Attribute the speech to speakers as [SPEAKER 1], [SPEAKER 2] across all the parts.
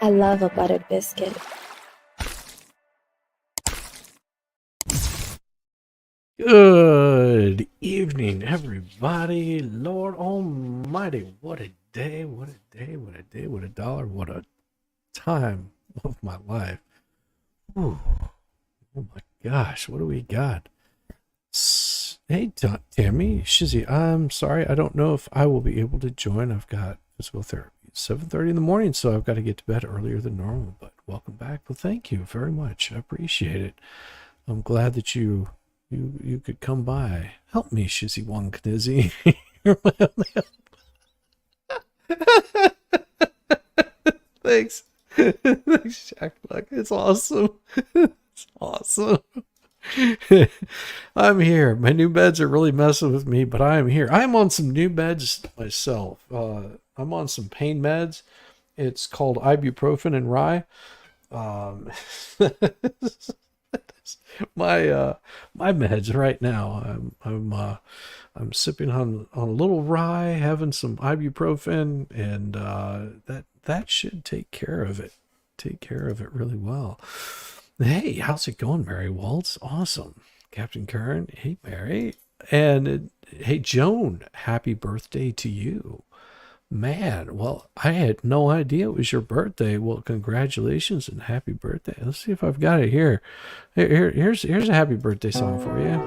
[SPEAKER 1] I love a buttered biscuit.
[SPEAKER 2] Good evening, everybody. Lord Almighty, what a day, what a day, what a day, what a dollar, what a time of my life. Ooh, oh my gosh, what do we got? Hey, Tammy, Shizzy, I'm sorry. I don't know if I will be able to join. I've got physical therapy at 7:30 in the morning, so I've got to get to bed earlier than normal. But welcome back. Well, thank you very much. I appreciate it. I'm glad that you could come by. Help me, Shizzy Wong Knizzy. You're my only help. Thanks. Thanks, Jack Black. It's awesome. It's awesome. I'm here. My new beds are really messing with me, but I am here. I'm on some new beds myself. I'm on some pain meds. It's called ibuprofen and rye. My meds right now. I'm sipping on a little rye, having some ibuprofen, and that should take care of it. Take care of it really well. Hey, how's it going, Mary Waltz? Awesome. Captain Kern, hey, Mary. And hey, Joan, happy birthday to you. Man, well, I had no idea it was your birthday. Well, congratulations and happy birthday. Let's see if I've got it here. Here's a happy birthday song for you.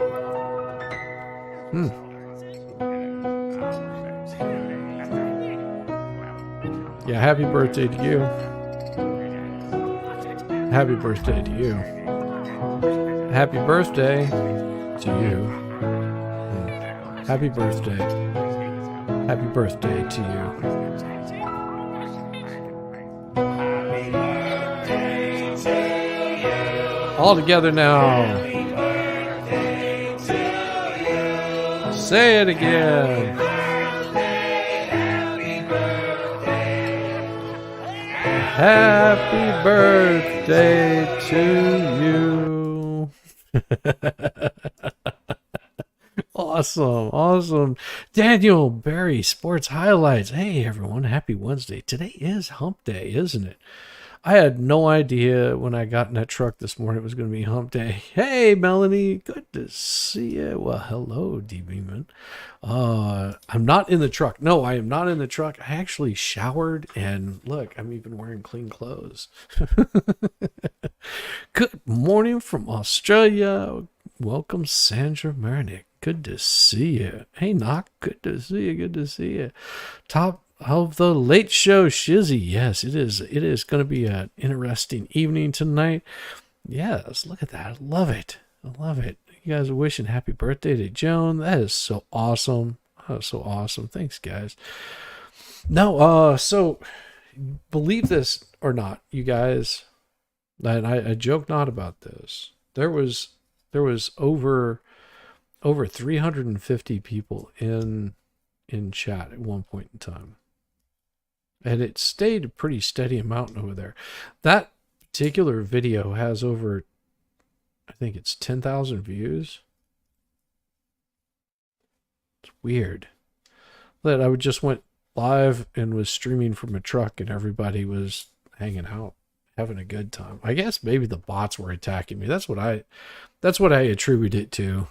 [SPEAKER 2] Yeah, happy birthday to you. Happy birthday to you. Happy birthday to you. Happy birthday. Happy birthday to you. All together now. Say it again. Happy birthday to you. Awesome. Daniel Barry, Sports Highlights. Hey, everyone. Happy Wednesday. Today is hump day, isn't it? I had no idea when I got in that truck this morning it was going to be hump day. Hey, Melanie. Good to see you. Well, hello, D. Beeman. I'm not in the truck. No, I am not in the truck. I actually showered, and look, I'm even wearing clean clothes. Good morning from Australia. Welcome, Sandra Marnick. Good to see you. Hey, Knock. Good to see you. Good to see you. Top of the Late Show, Shizzy. Yes, it is. It is going to be an interesting evening tonight. Yes, look at that. I love it. I love it. You guys are wishing happy birthday to Joan. That is so awesome. That is so awesome. Thanks, guys. No, so believe this or not, you guys, and I joke not about this. There was over 350 people in chat at one point in time. And it stayed a pretty steady amount over there. That particular video has over, I think it's 10,000 views. It's weird. That I would just went live and was streaming from a truck and everybody was hanging out, having a good time. I guess maybe the bots were attacking me. That's what I attribute it to.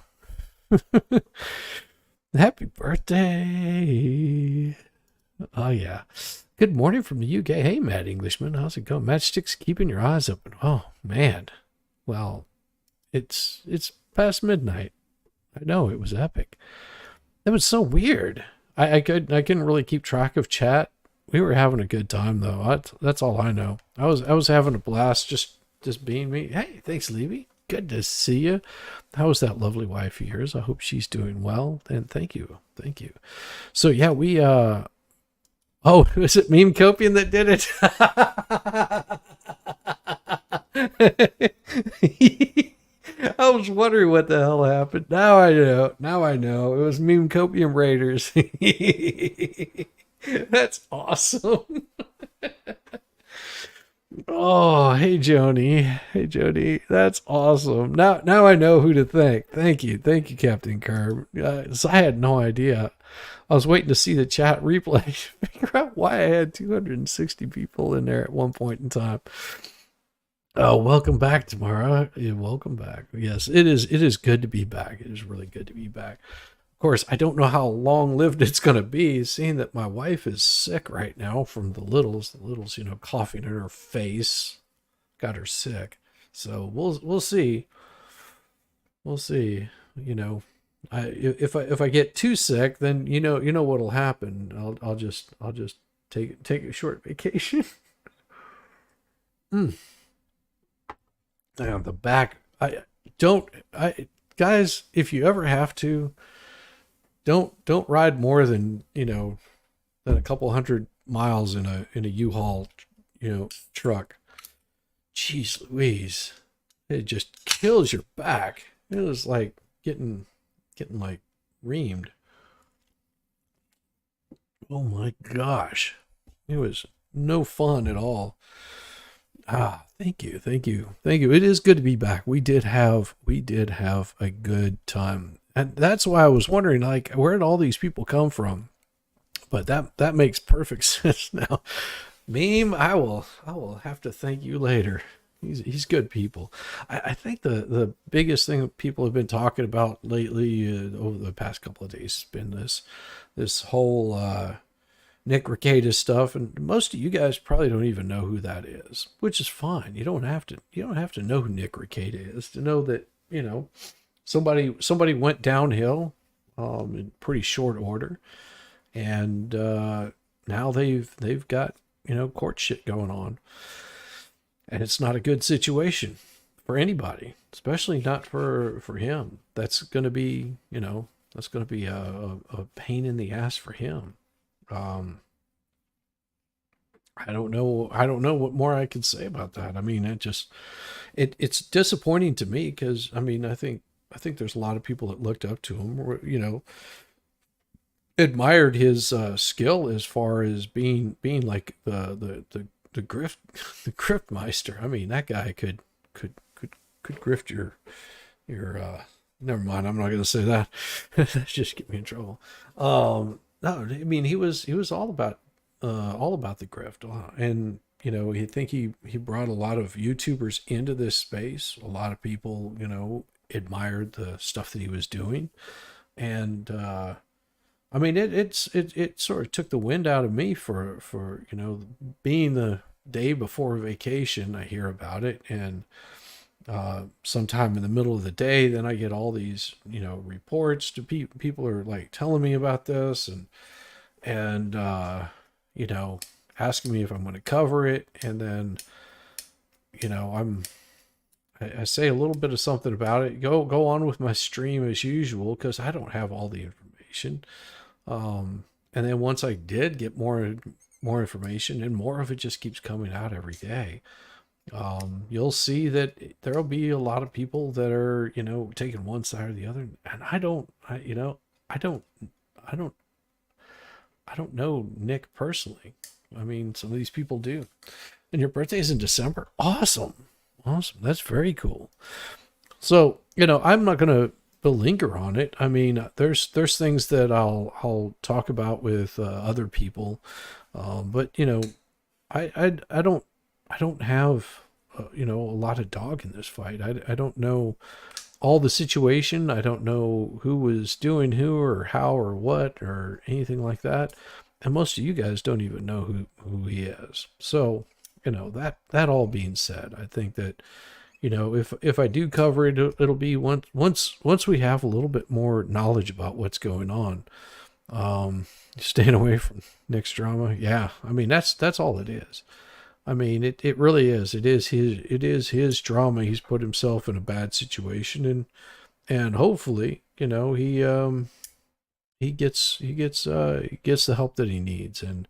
[SPEAKER 2] Happy birthday. Oh yeah. Good morning from the UK. Hey, Mad Englishman. How's it going? Matchstick's keeping your eyes open. Oh, man. Well, it's past midnight. I know, it was epic. That was so weird. I couldn't really keep track of chat. We were having a good time, though. That's all I know. I was having a blast just being me. Hey, thanks, Levy. Good to see you. How was that lovely wife of yours? I hope she's doing well. And thank you. So, yeah, we... Oh, was it Meme Copian that did it? I was wondering what the hell happened. Now I know. It was Meme Copian Raiders. That's awesome. Oh, hey Joni. That's awesome. Now I know who to thank. Thank you, Captain Kerr. So I had no idea. I was waiting to see the chat replay, figure out why I had 260 people in there at one point in time. Oh, welcome back, Tamara. Yeah, welcome back. Yes, it is. It is good to be back. It is really good to be back. Of course, I don't know how long lived it's going to be, seeing that my wife is sick right now from the littles. The littles, coughing in her face, got her sick. So we'll see. We'll see. If I get too sick, then what'll happen. I'll just take a short vacation. mm. Damn, the back. I guys, if you ever have to, don't ride more than than a couple 100 miles in a U-Haul truck. Jeez Louise, it just kills your back. It was like getting like reamed. Oh my gosh, it was no fun at all. Thank you. It is good to be back. We did have a good time, and that's why I was wondering, like, where did all these people come from? But that makes perfect sense now. Meme, I will have to thank you later. He's good people. I think the biggest thing that people have been talking about lately over the past couple of days has been this whole Nick Rekieta stuff, and most of you guys probably don't even know who that is, which is fine. You don't have to know who Nick Rekieta is to know that somebody went downhill in pretty short order, and now they've got court shit going on. And it's not a good situation for anybody, especially not for him. That's going to be, a pain in the ass for him. I don't know what more I can say about that. I mean, it's disappointing to me because, I mean, I think there's a lot of people that looked up to him, admired his skill as far as being like the griftmeister. I mean, that guy could grift your never mind, I'm not going to say that. That's just get me in trouble. No, I mean, he was all about the grift, and I think he brought a lot of YouTubers into this space. A lot of people admired the stuff that he was doing, and I mean, it sort of took the wind out of me for being the day before vacation. I hear about it, and sometime in the middle of the day, then I get all these reports to people are like telling me about this, and asking me if I'm going to cover it, and then I say a little bit of something about it, go on with my stream as usual, because I don't have all the information. And then once I did get more information, and more of it just keeps coming out every day, you'll see that there'll be a lot of people that are taking one side or the other, and I don't know Nick personally. I mean, some of these people do. And your birthday's in December? Awesome. That's very cool. So I'm not gonna belinger on it. I mean, there's things that I'll talk about with other people, but I don't have a lot of dog in this fight. I don't know all the situation. I don't know who was doing who or how or what or anything like that, and most of you guys don't even know who he is. So that all being said, I think that if I do cover it, it'll be once we have a little bit more knowledge about what's going on. Staying away from Nick's drama. Yeah. I mean, that's all it is. I mean, it really is. It is his drama. He's put himself in a bad situation, and hopefully, he gets the help that he needs, and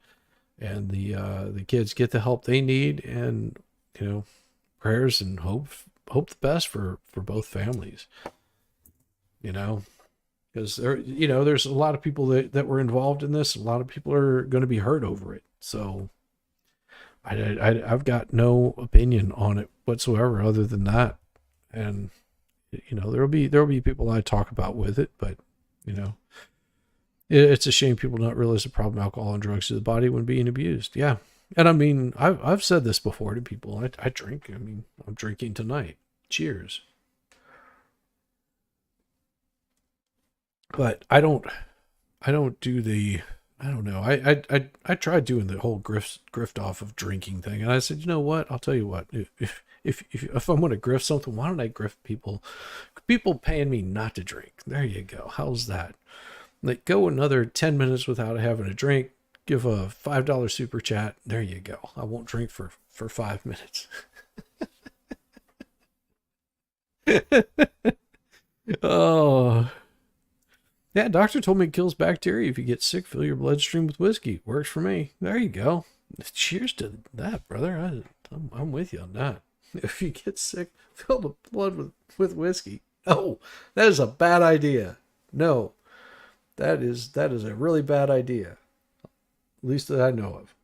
[SPEAKER 2] the kids get the help they need, and prayers and hope the best for both families. Because there's a lot of people that were involved in this. A lot of people are going to be hurt over it. So I've got no opinion on it whatsoever, other than that. And there'll be people I talk about with it, but It's a shame people don't realize the problem alcohol and drugs to the body when being abused. Yeah. And I mean, I've said this before to people. I drink. I mean, I'm drinking tonight. Cheers. But I don't do the, I don't know. I tried doing the whole grift off of drinking thing, and I said, you know what? I'll tell you what. If I'm going to grift something, why don't I grift people? People paying me not to drink. There you go. How's that? Like, go another 10 minutes without having a drink. Give a $5 super chat. There you go. I won't drink for 5 minutes. Oh, yeah, doctor told me it kills bacteria. If you get sick, fill your bloodstream with whiskey. Works for me. There you go. Cheers to that, brother. I'm with you on that. If you get sick, fill the blood with whiskey. Oh, that is a bad idea. No, that is a really bad idea. At least that I know of.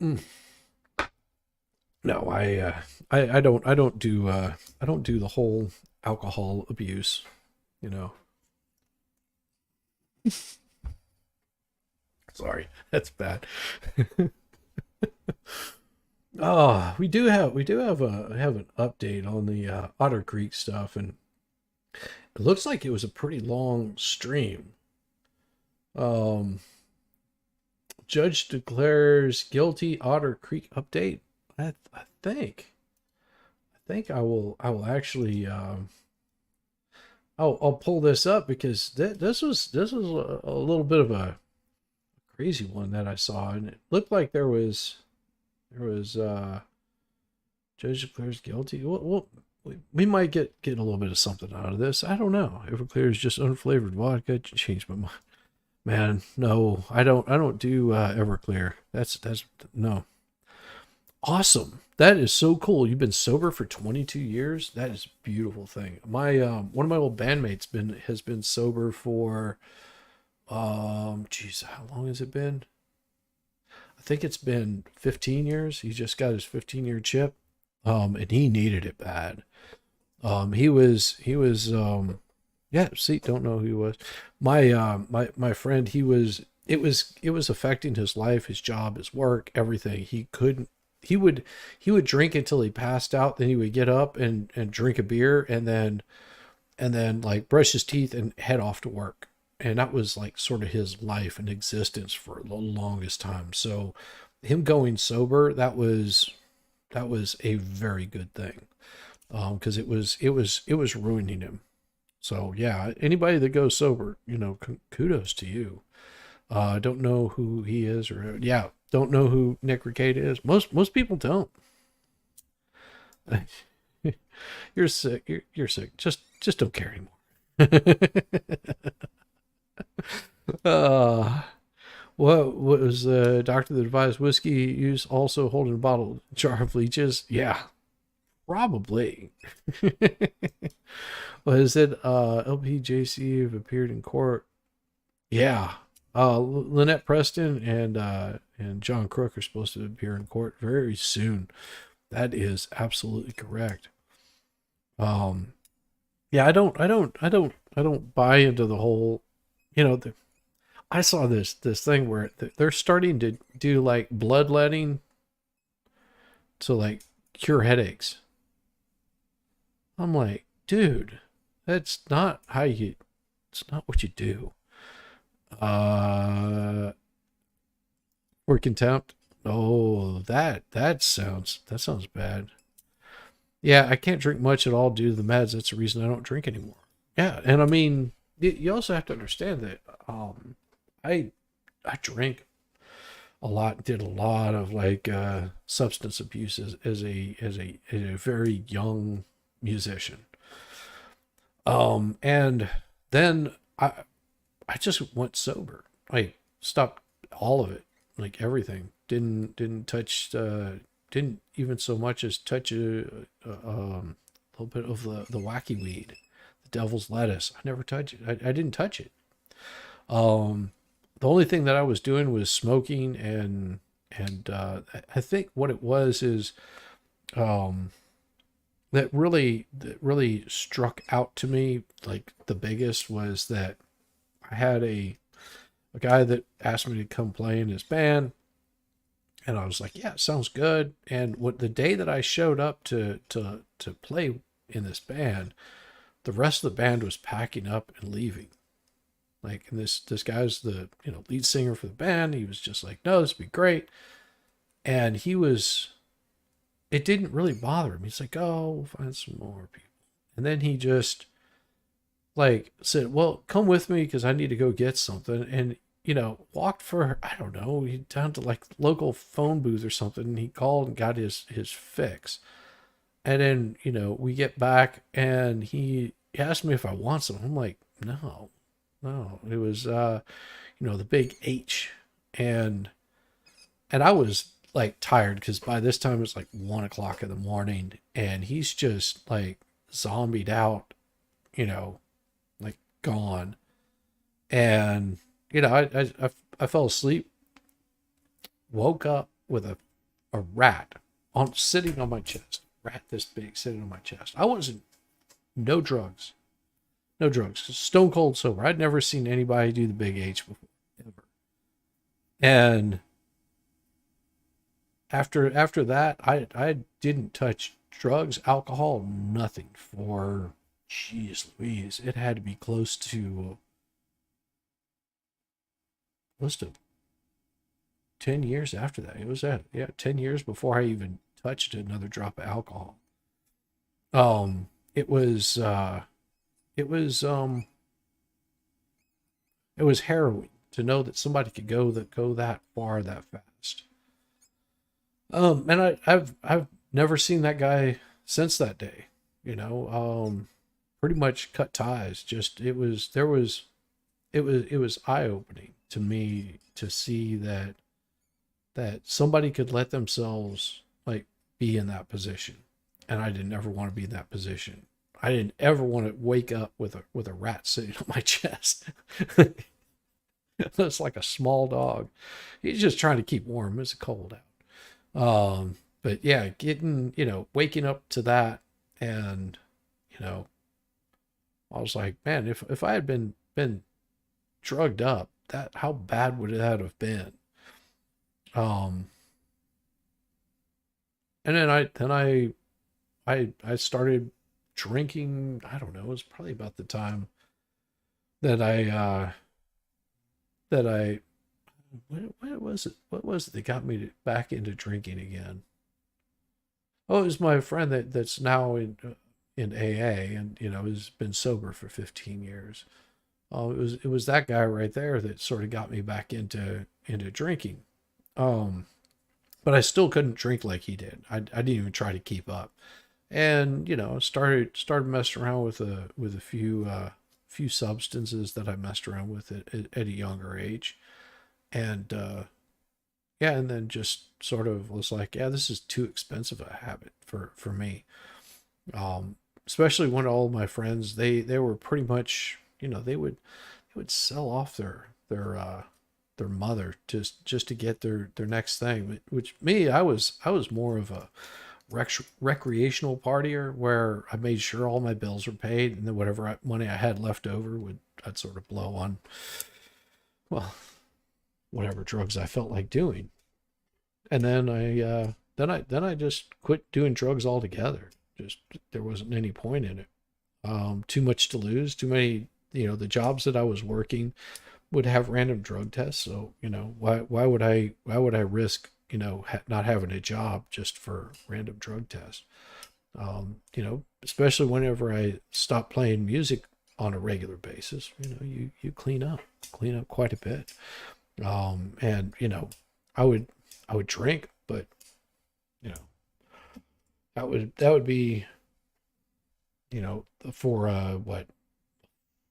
[SPEAKER 2] Mm. No, I don't do the whole alcohol abuse. You know. Sorry, that's bad. Oh, we do have an update on the Otter Creek stuff, and it looks like it was a pretty long stream. Um, Judge declares guilty. Otter Creek update. I think I will actually I'll pull this up because this was a little bit of a crazy one that I saw, and it looked like there was judge declares guilty. We might get a little bit of something out of this. I don't know. Everclear is just unflavored vodka. Change my mind. Man, no, I don't do Everclear. That's no. Awesome. That is so cool. You've been sober for 22 years. That is a beautiful thing. My one of my old bandmates has been sober for geez, how long has it been? I think it's been 15 years. He just got his 15-year chip. And he needed it bad. He was yeah, see, don't know who he was. My friend, it was affecting his life, his job, his work, everything. He would drink until he passed out, then he would get up and drink a beer, and then like brush his teeth and head off to work. And that was like sort of his life and existence for the longest time. So him going sober, that was a very good thing. Because it was ruining him. So yeah, anybody that goes sober, kudos to you. I don't know who he is, or yeah, don't know who Nick Ricade is. Most people don't. You're sick. You're sick. Just don't care anymore. uh, what was the doctor that advised whiskey use also holding a bottle jar of leeches? Yeah, probably. What is it? LPJC have appeared in court. Yeah. Lynette Preston and John Crook are supposed to appear in court very soon. That is absolutely correct. Um, yeah, I don't buy into the whole. You know, I saw this thing where they're starting to do like bloodletting to like cure headaches. I'm like, dude, that's not how you. It's not what you do. Uh, for contempt. Oh, that sounds bad. Yeah, I can't drink much at all due to the meds. That's the reason I don't drink anymore. Yeah, and I mean, you also have to understand that I I drank a lot, did a lot of like substance abuse as a very young musician. And then I just went sober. I stopped all of it, like everything. Didn't touch. Didn't even so much as touch a little bit of the wacky weed, the devil's lettuce. I never touched it. I didn't touch it. Um, the only thing that I was doing was smoking, and I think what it was is um, that really struck out to me like the biggest was that I had a guy that asked me to come play in his band, and I was like, yeah, sounds good. And what the day that I showed up to play in this band, the rest of the band was packing up and leaving. Like, and this guy's the lead singer for the band. He was just like, no, this would be great. And it didn't really bother him. He's like, oh, we'll find some more people. And then he just like said, well, come with me because I need to go get something. And walked for, I don't know, he down to like local phone booth or something. And he called and got his fix. And then, we get back and he asked me if I want some. I'm like, no, no. It was, the big H. And I was like tired because by this time it's like 1 o'clock in the morning and he's just like zombied out, like gone. And, I fell asleep, woke up with a rat sitting on my chest, rat this big sitting on my chest. I wasn't, no drugs, stone cold sober. I'd never seen anybody do the big H before, ever. And after that, I didn't touch drugs, alcohol, nothing for, jeez Louise, it had to be close to 10 years after that. It was 10 years before I even touched another drop of alcohol. It was it was um it was harrowing to know that somebody could go that far that fast. And I've never seen that guy since that day. Pretty much cut ties. Just it was eye opening to me to see that somebody could let themselves like be in that position, and I didn't ever want to be in that position. I didn't ever want to wake up with a rat sitting on my chest. It's like a small dog. He's just trying to keep warm. It's cold out. But yeah, waking up to that, and I was like, man, if I had been drugged up, that how bad would that have been? Um, and then I started drinking. I don't know. It was probably about the time that I what was it? What was it that got me back into drinking again? Oh, it was my friend that's now in AA, and has been sober for 15 years. Oh, it was that guy right there that sort of got me back into drinking. Um, but I still couldn't drink like he did. I didn't even try to keep up. And started messing around with a few substances that I messed around with at a younger age. And yeah, and then just sort of was like, yeah, this is too expensive a habit for me. Especially when all my friends, they were pretty much, they would sell off their mother just to get their next thing. Which me, I was more of a recreational partier where I made sure all my bills were paid, and then whatever money I had left over I'd sort of blow on, well, whatever drugs I felt like doing. And then I just quit doing drugs altogether. Just there wasn't any point in it. Too much to lose, too many, the jobs that I was working would have random drug tests. So, why would I risk, not having a job just for random drug tests? Especially whenever I stopped playing music on a regular basis, you clean up quite a bit. And I would drink, but you know, that would be, for what,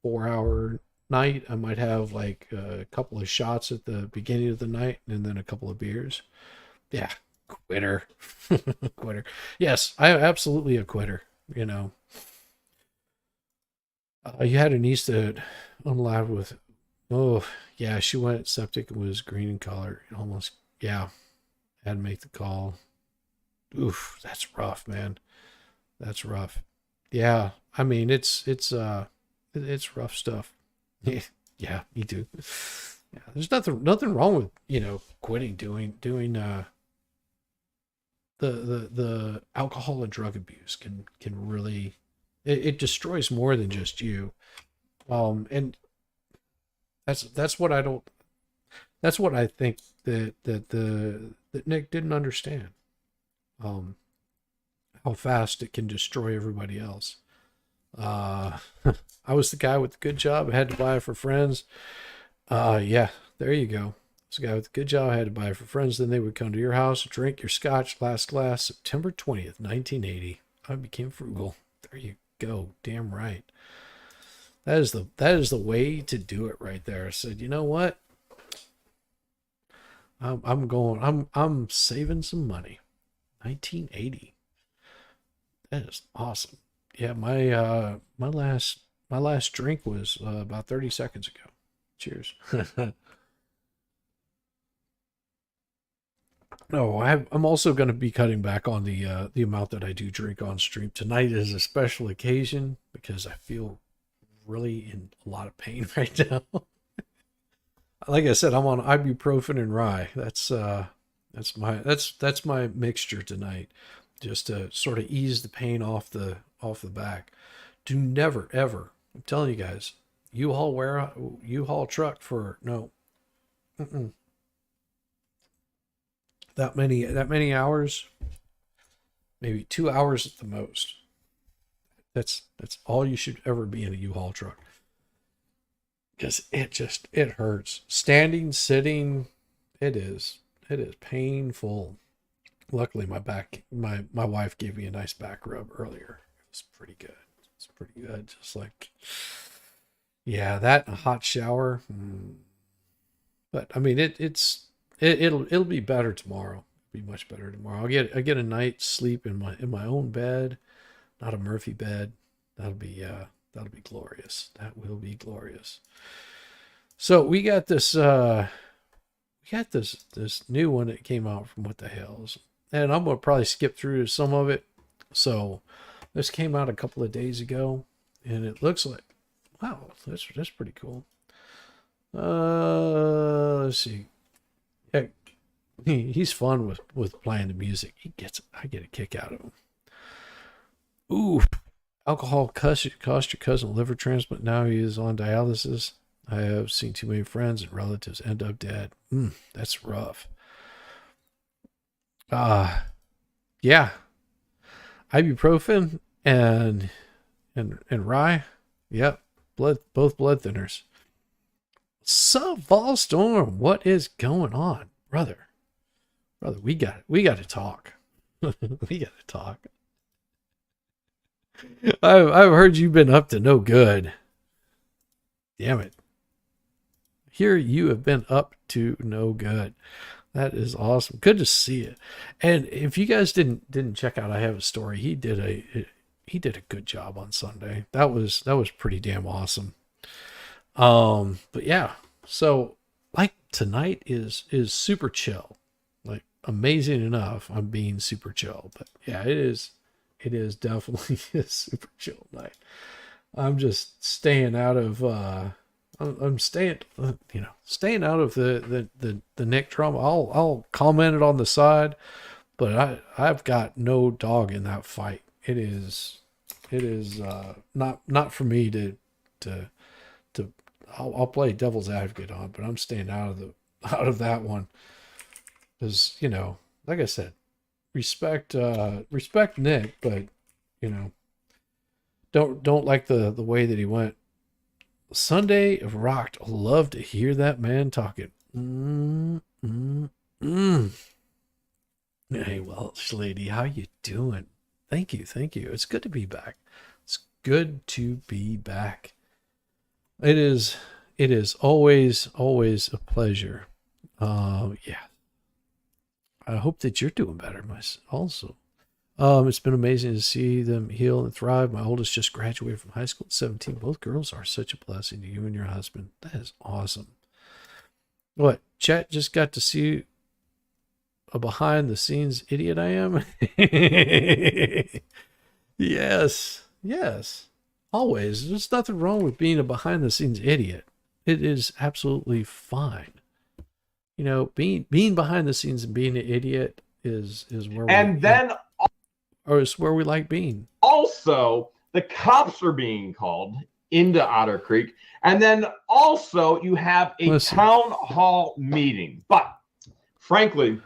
[SPEAKER 2] 4 hour night, I might have like a couple of shots at the beginning of the night and then a couple of beers. Yeah, quitter. Quitter. Yes, I am absolutely a quitter. You had a niece that unalived with, oh, yeah, she went septic and was green in color. Almost, yeah, had to make the call. Oof, that's rough, man. That's rough. Yeah, I mean, it's rough stuff. Yeah, me too. Yeah, there's nothing wrong with quitting doing the alcohol and drug abuse can really it destroys more than just you. And that's what I don't that's what I think that Nick didn't understand. Um, how fast it can destroy everybody else. Uh, I was the guy with the good job. I had to buy it for friends. Yeah, there you go. I was the guy with the good job. I had to buy it for friends. Then they would come to your house, drink your scotch, last glass, September 20th, 1980. I became frugal. There you go. Damn right. That is the way to do it right there. I said, you know what? I'm saving some money. 1980. That is awesome. Yeah, my last drink was about 30 seconds ago. Cheers. No, I'm also going to be cutting back on the amount that I do drink on stream. Tonight is a special occasion because I feel really in a lot of pain right now. Like I said, I'm on ibuprofen and rye. That's my mixture tonight, just to sort of ease the pain off the back. Do never ever. I'm telling you guys, U-Haul truck for no, mm-mm, that many hours, maybe 2 hours at the most. That's all you should ever be in a U-Haul truck, because it hurts. Standing, sitting, it is painful. Luckily, my wife gave me a nice back rub earlier. It was pretty good. It's pretty good. Just like, yeah, that hot shower. But I mean, it'll be better tomorrow. It'll be much better tomorrow. I get a night's sleep in my own bed, not a Murphy bed. That'll be glorious. That will be glorious. So we got this new one that came out from What the Hales, and I'm gonna probably skip through some of it. So this came out a couple of days ago, and it looks like, wow, that's pretty cool. Let's see. Yeah, he's fun with playing the music. I get a kick out of him. Ooh, alcohol cost your cousin a liver transplant. Now he is on dialysis. I have seen too many friends and relatives end up dead. That's rough. Yeah, ibuprofen and rye. Yep, both blood thinners. Sup, Volstorm? What is going on, brother? Brother, we got to talk. We got to talk. I've heard you've been up to no good. Damn it. Here you have been up to no good. That is awesome. Good to see it. And if you guys didn't check out I Have a Story, he did a good job on Sunday. That was pretty damn awesome. But yeah, so like tonight is super chill. Like, amazing enough, I'm being super chill. But yeah, it is definitely a super chill night. I'm just staying out of I'm staying staying out of the Nick trauma. I'll comment it on the side, but I've got no dog in that fight. It is not for me to I'll play devil's advocate on, but I'm staying out of that one, because like I said, respect Nick, but you know don't like the way that he went. Sunday rocked. Love to hear that man talking. Hey, Welsh lady, how you doing? Thank you. It's good to be back. It's good to be back. It is always a pleasure. Yeah. I hope that you're doing better, also. It's been amazing to see them heal and thrive. My oldest just graduated from high school at 17. Both girls are such a blessing to you and your husband. That is awesome. What? Chat just got to see a behind the scenes idiot I am. Yes. Always. There's nothing wrong with being a behind the scenes idiot. It is absolutely fine. You know, being behind the scenes and being an idiot is where
[SPEAKER 1] And then
[SPEAKER 2] or is where we like being.
[SPEAKER 1] also, the cops are being called into Otter Creek. And then also, you have a town hall meeting. But frankly,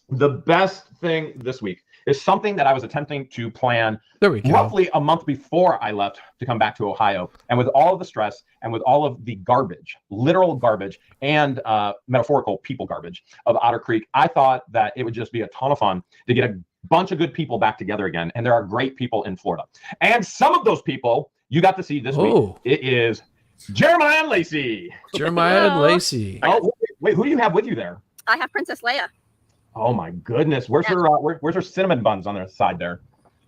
[SPEAKER 1] the best thing this week is something that I was attempting to plan roughly a month before I left to come back to Ohio. And with all of the stress and with all of the garbage, literal garbage and metaphorical people garbage of Otter Creek, I thought that it would just be a ton of fun to get a bunch of good people back together again. And there are great people in Florida. And some of those people you got to see this week. It is Jeremiah and Lacey.
[SPEAKER 2] Jeremiah and Lacey.
[SPEAKER 1] Oh, wait, who do you have with you there?
[SPEAKER 3] I have Princess Leia.
[SPEAKER 1] Oh my goodness! Where's her where's her cinnamon buns on the side there?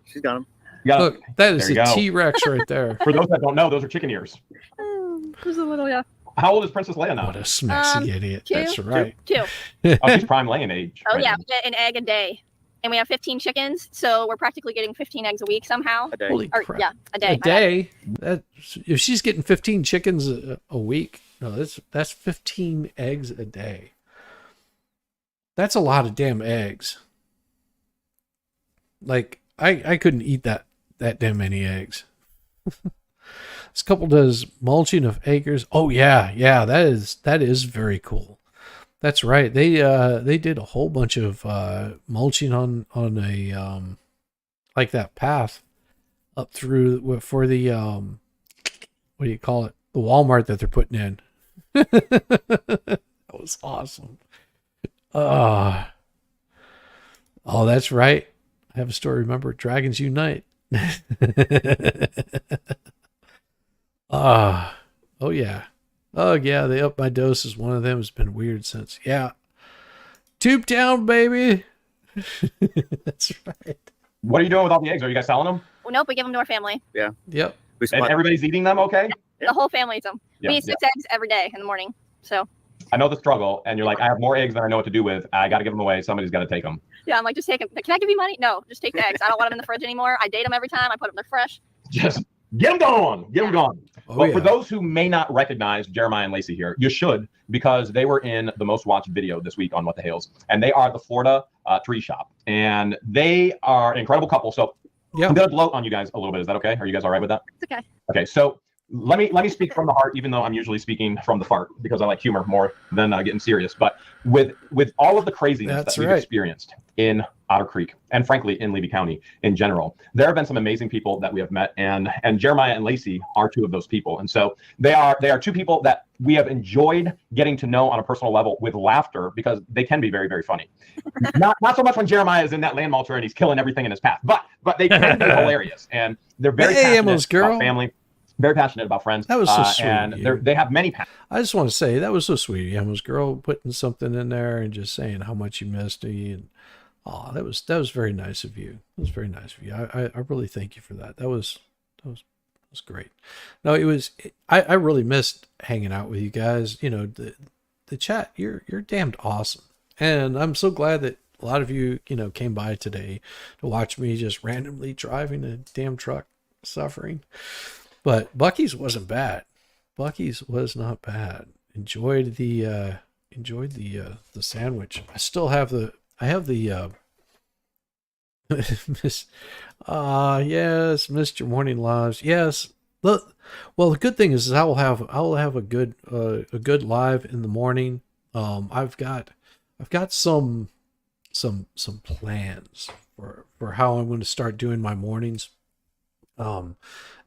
[SPEAKER 4] She's got them.
[SPEAKER 2] Look, that is a T-Rex right there.
[SPEAKER 1] For those that don't know, those are chicken ears.
[SPEAKER 3] There's a little, yeah.
[SPEAKER 1] How old is Princess Leia now?
[SPEAKER 2] What a smexy idiot.
[SPEAKER 3] 2.
[SPEAKER 2] That's right.
[SPEAKER 3] 2.
[SPEAKER 1] Oh, she's prime laying age.
[SPEAKER 3] Oh, right yeah. We get an egg a day. And we have 15 chickens, so we're practically getting 15 eggs a week somehow.
[SPEAKER 4] A day.
[SPEAKER 2] Holy crap.
[SPEAKER 3] Yeah, a day.
[SPEAKER 2] A day? That, if she's getting 15 chickens a week, no, that's 15 eggs a day. That's a lot of damn eggs. Like, I couldn't eat that damn many eggs. This couple does mulching of acres. Oh yeah, that is very cool. That's right. They did a whole bunch of mulching on a like that path up through for the what do you call it? The Walmart that they're putting in. That was awesome. Oh, that's right. I have a story. Remember, Dragons Unite. Oh yeah. Oh yeah, they upped my doses. One of them has been weird since. Yeah. Tube Town, baby. That's right.
[SPEAKER 1] What are you doing with all the eggs? Are you guys selling them?
[SPEAKER 3] Well, nope, we give them to our family.
[SPEAKER 4] Yeah.
[SPEAKER 2] Yep.
[SPEAKER 1] And everybody's eating them, okay?
[SPEAKER 3] The whole family eats them. We eat 6 eggs every day in the morning. So
[SPEAKER 1] I know the struggle, and you're like, I have more eggs than I know what to do with. I got to give them away. Somebody's got to take them.
[SPEAKER 3] Yeah, I'm like, just take them. Can I give you money? No, just take the eggs. I don't want them in the fridge anymore. I date them every time. I put them there fresh.
[SPEAKER 1] Just get them gone. Get them gone. But for those who may not recognize Jeremiah and Lacey here, you should, because they were in the most watched video this week on What the Hales, and they are the Florida Tree Shop, and they are an incredible couple. So I'm gonna gloat on you guys a little bit. Is that okay? Are you guys all right with that?
[SPEAKER 3] It's okay.
[SPEAKER 1] Okay, so let me speak from the heart, even though I'm usually speaking from the fart because I like humor more than getting serious. But with all of the craziness that we've experienced in Otter Creek and frankly in Levy County in general, there have been some amazing people that we have met, and Jeremiah and Lacey are two of those people. And so they are two people that we have enjoyed getting to know on a personal level with laughter, because they can be very, very funny. not so much when Jeremiah is in that land mulcher and he's killing everything in his path, but they can be hilarious, and they're very passionate about family. Very passionate about friends.
[SPEAKER 2] That was so sweet.
[SPEAKER 1] And they have many passions.
[SPEAKER 2] I just want to say that was so sweet. Emma's girl putting something in there and just saying how much you missed me, and that was very nice of you. It was very nice of you. I really thank you for that. That was great. No, I really missed hanging out with you guys. You know, the chat. You're damned awesome, and I'm so glad that a lot of you came by today to watch me just randomly driving a damn truck, suffering. But Buc-ee's wasn't bad. Buc-ee's was not bad. Enjoyed the sandwich. I still have the Miss yes, Mr. Morning Lives. Yes. Well, the good thing is I will have a good live in the morning. I've got some plans for how I'm going to start doing my mornings.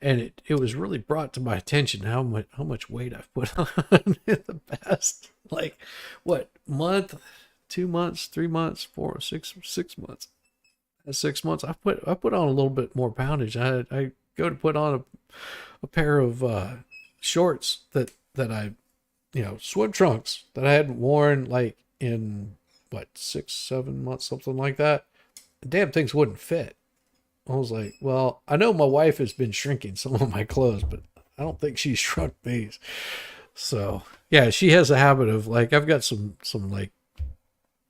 [SPEAKER 2] And it was really brought to my attention how much weight I've put on in the past, like, what, month, 2 months, 3 months, 4, 6 months. 6 months, I put on a little bit more poundage. I go to put on a pair of shorts that I, swim trunks that I hadn't worn like in 6, 7 months, something like that. The damn things wouldn't fit. I was like, well, I know my wife has been shrinking some of my clothes, but I don't think she's shrunk these. So yeah, she has a habit of, like, I've got some like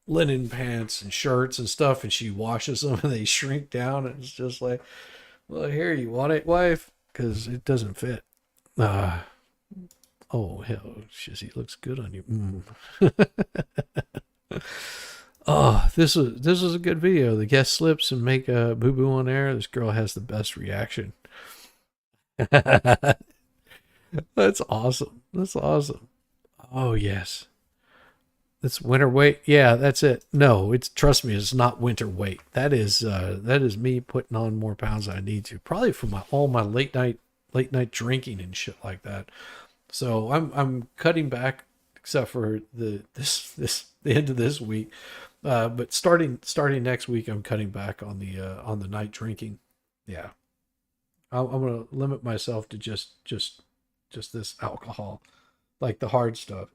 [SPEAKER 2] linen pants and shirts and stuff, and she washes them and they shrink down, and it's just like, well, here, you want it, wife? Because it doesn't fit. Oh, hell, Shizzy looks good on you. Oh, this was a good video. The guest slips and make a boo-boo on air. This girl has the best reaction. That's awesome. That's awesome. Oh, yes. That's winter weight. Yeah, that's it. No, trust me, it's not winter weight. That is me putting on more pounds than I need to. Probably from all my late night drinking and shit like that. So I'm cutting back, except for the end of this week. But starting next week, I'm cutting back on the night drinking. Yeah, I'm gonna limit myself to just this alcohol, like the hard stuff.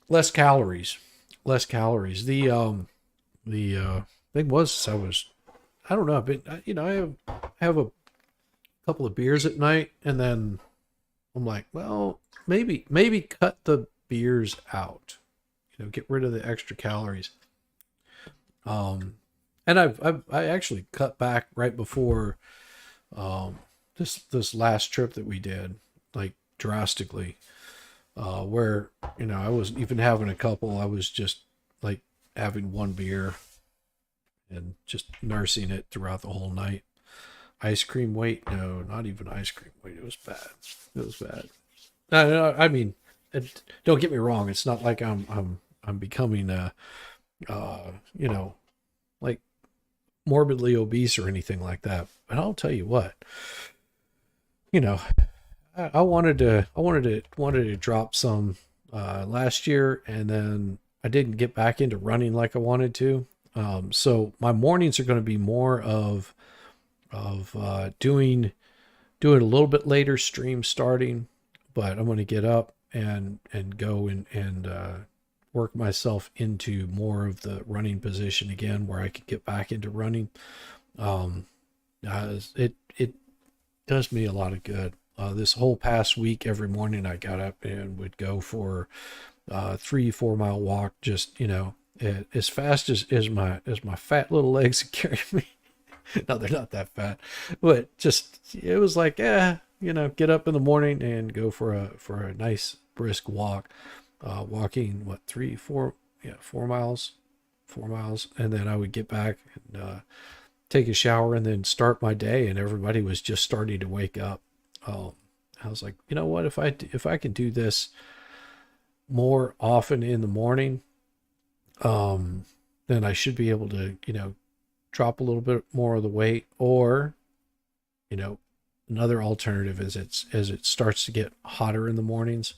[SPEAKER 2] Less calories. The thing was, I don't know, but I have a couple of beers at night, and then I'm like, well, maybe cut the beers out, get rid of the extra calories. And I actually cut back right before this last trip that we did, like drastically. Where, I wasn't even having a couple. I was just like having one beer and just nursing it throughout the whole night. Ice cream weight? No, not even ice cream weight. It was bad. I mean, don't get me wrong. It's not like I'm becoming like morbidly obese or anything like that. But I'll tell you what, I wanted to drop some last year, and then I didn't get back into running like I wanted to. So my mornings are going to be more of doing a little bit later stream starting, but I'm going to get up and go and work myself into more of the running position again, where I could get back into running. It does me a lot of good. This whole past week, every morning I got up and would go for 3-4 mile walk, just as fast as my fat little legs could carry me. No, they're not that fat, but just it was like, get up in the morning and go for a nice brisk walk, walking 4 miles, and then I would get back and take a shower and then start my day, and everybody was just starting to wake up. I was like, you know what, if I can do this more often in the morning, then I should be able to, drop a little bit more of the weight. Or, another alternative is as it starts to get hotter in the mornings,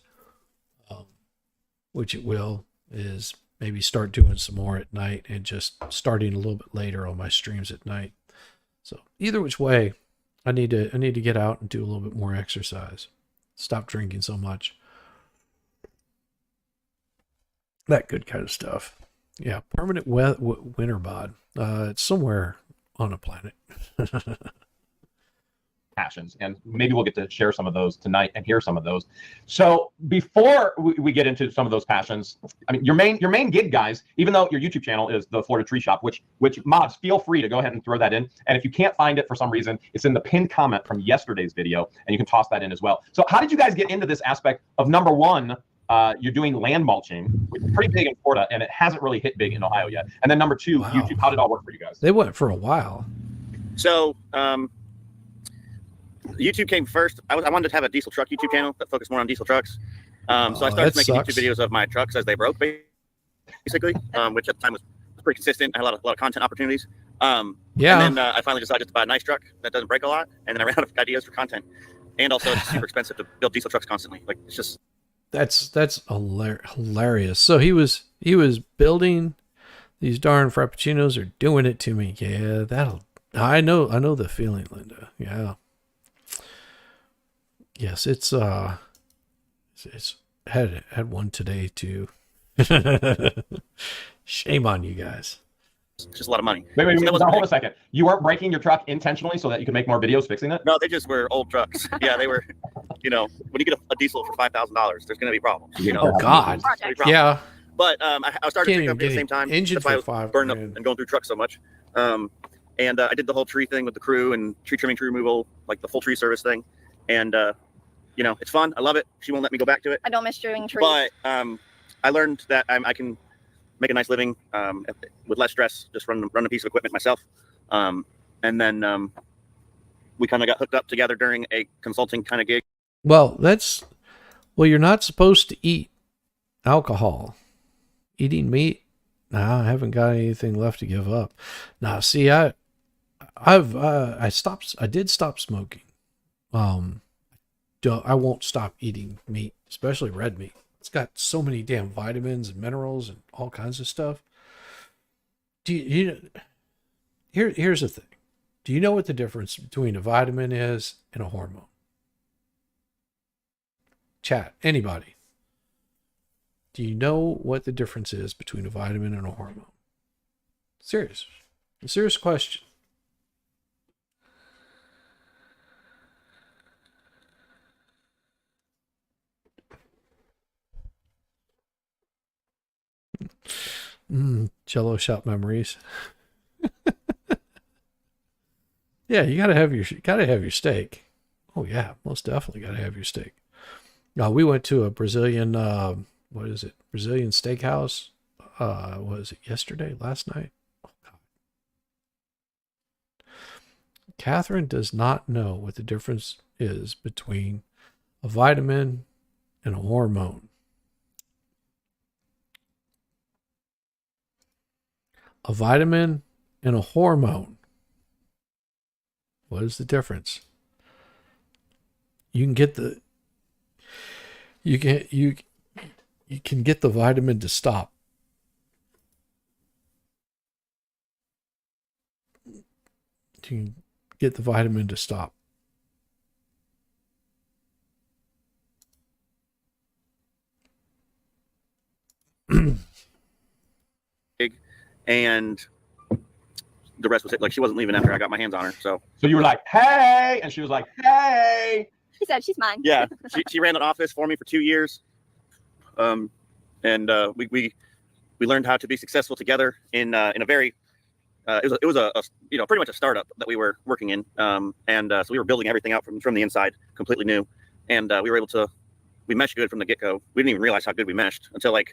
[SPEAKER 2] which it will, is maybe start doing some more at night and just starting a little bit later on my streams at night. So either which way, I need to get out and do a little bit more exercise. Stop drinking so much. That good kind of stuff. Yeah, permanent winter bod. It's somewhere on a planet.
[SPEAKER 1] Passions, and maybe we'll get to share some of those tonight and hear some of those. So before we get into some of those passions, I mean, your main gig, guys, even though your YouTube channel is the Florida Tree Shop, which mods, feel free to go ahead and throw that in. And if you can't find it for some reason, it's in the pinned comment from yesterday's video, and you can toss that in as well. So how did you guys get into this aspect of, number one, you're doing land mulching, which is pretty big in Florida, and it hasn't really hit big in Ohio yet. And then number two, wow, YouTube, how did it all work for you guys?
[SPEAKER 2] They went for a while.
[SPEAKER 4] So, YouTube came first. I wanted to have a diesel truck YouTube channel that focused more on diesel trucks. So I started making YouTube videos of my trucks as they broke, basically, which at the time was pretty consistent. I had a lot of content opportunities. And then I finally decided to buy a nice truck that doesn't break a lot, and then I ran out of ideas for content. And also, it's super expensive to build diesel trucks constantly. Like, it's just
[SPEAKER 2] that's hilarious. So he was building these darn frappuccinos, or doing it to me. Yeah, I know the feeling, Linda. Yeah. Yes, it's had one today too. Shame on you guys.
[SPEAKER 4] It's just a lot of money.
[SPEAKER 1] Wait, hold a second. You weren't breaking your truck intentionally so that you could make more videos fixing it?
[SPEAKER 4] No, they just were old trucks. Yeah, they were, when you get a diesel for $5,000, there's going to be problems.
[SPEAKER 2] Oh God. Yeah.
[SPEAKER 4] But I started a tree company at the same time.
[SPEAKER 2] That's
[SPEAKER 4] why I was burning up and going through trucks so much. And I did the whole tree thing with the crew and tree trimming, tree removal, like the full tree service thing. And it's fun. I love it. She won't let me go back to it.
[SPEAKER 3] I don't miss doing trees.
[SPEAKER 4] But I learned that I can make a nice living with less stress, just run a piece of equipment myself. And then we kind of got hooked up together during a consulting kind of gig.
[SPEAKER 2] Well, you're not supposed to eat alcohol. Eating meat, I haven't got anything left to give up. Now, see, I did stop smoking. I won't stop eating meat, especially red meat. It's got so many damn vitamins and minerals and all kinds of stuff. Here's the thing. Do you know what the difference between a vitamin is and a hormone? Chat, anybody. Do you know what the difference is between a vitamin and a hormone? Serious. A serious question. Jello shop memories. Yeah, you gotta have your steak. Oh yeah, most definitely gotta have your steak. We went to a Brazilian Brazilian steakhouse. Was it yesterday? Last night? Oh God. Catherine does not know what the difference is between a vitamin and a hormone. A vitamin and a hormone. What is the difference? You can get the vitamin to stop. You can get the vitamin to stop.
[SPEAKER 4] And the rest was it. Like, she wasn't leaving after I got my hands on her. So
[SPEAKER 1] you were like, hey, and she was like, hey.
[SPEAKER 3] She said she's mine.
[SPEAKER 4] Yeah, she ran an office for me for 2 years, and we learned how to be successful together in a very it was a pretty much a startup that we were working in, and so we were building everything out from the inside, completely new, and we were able to. We meshed good from the get-go. We didn't even realize how good we meshed until
[SPEAKER 3] Well,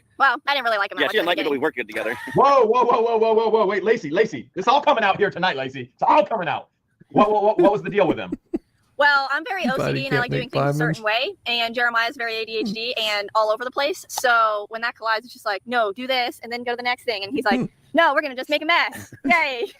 [SPEAKER 3] I didn't really like him.
[SPEAKER 4] Yeah, she didn't like it, but we worked good together.
[SPEAKER 1] Whoa. Wait, Lacey. It's all coming out here tonight, Lacey. It's all coming out. What was the deal with him?
[SPEAKER 3] Well, I'm very OCD and I like doing things a certain way. And Jeremiah's very ADHD and all over the place. So when that collides, it's just like, no, do this and then go to the next thing. And he's like, no, we're going to just make a mess. Yay.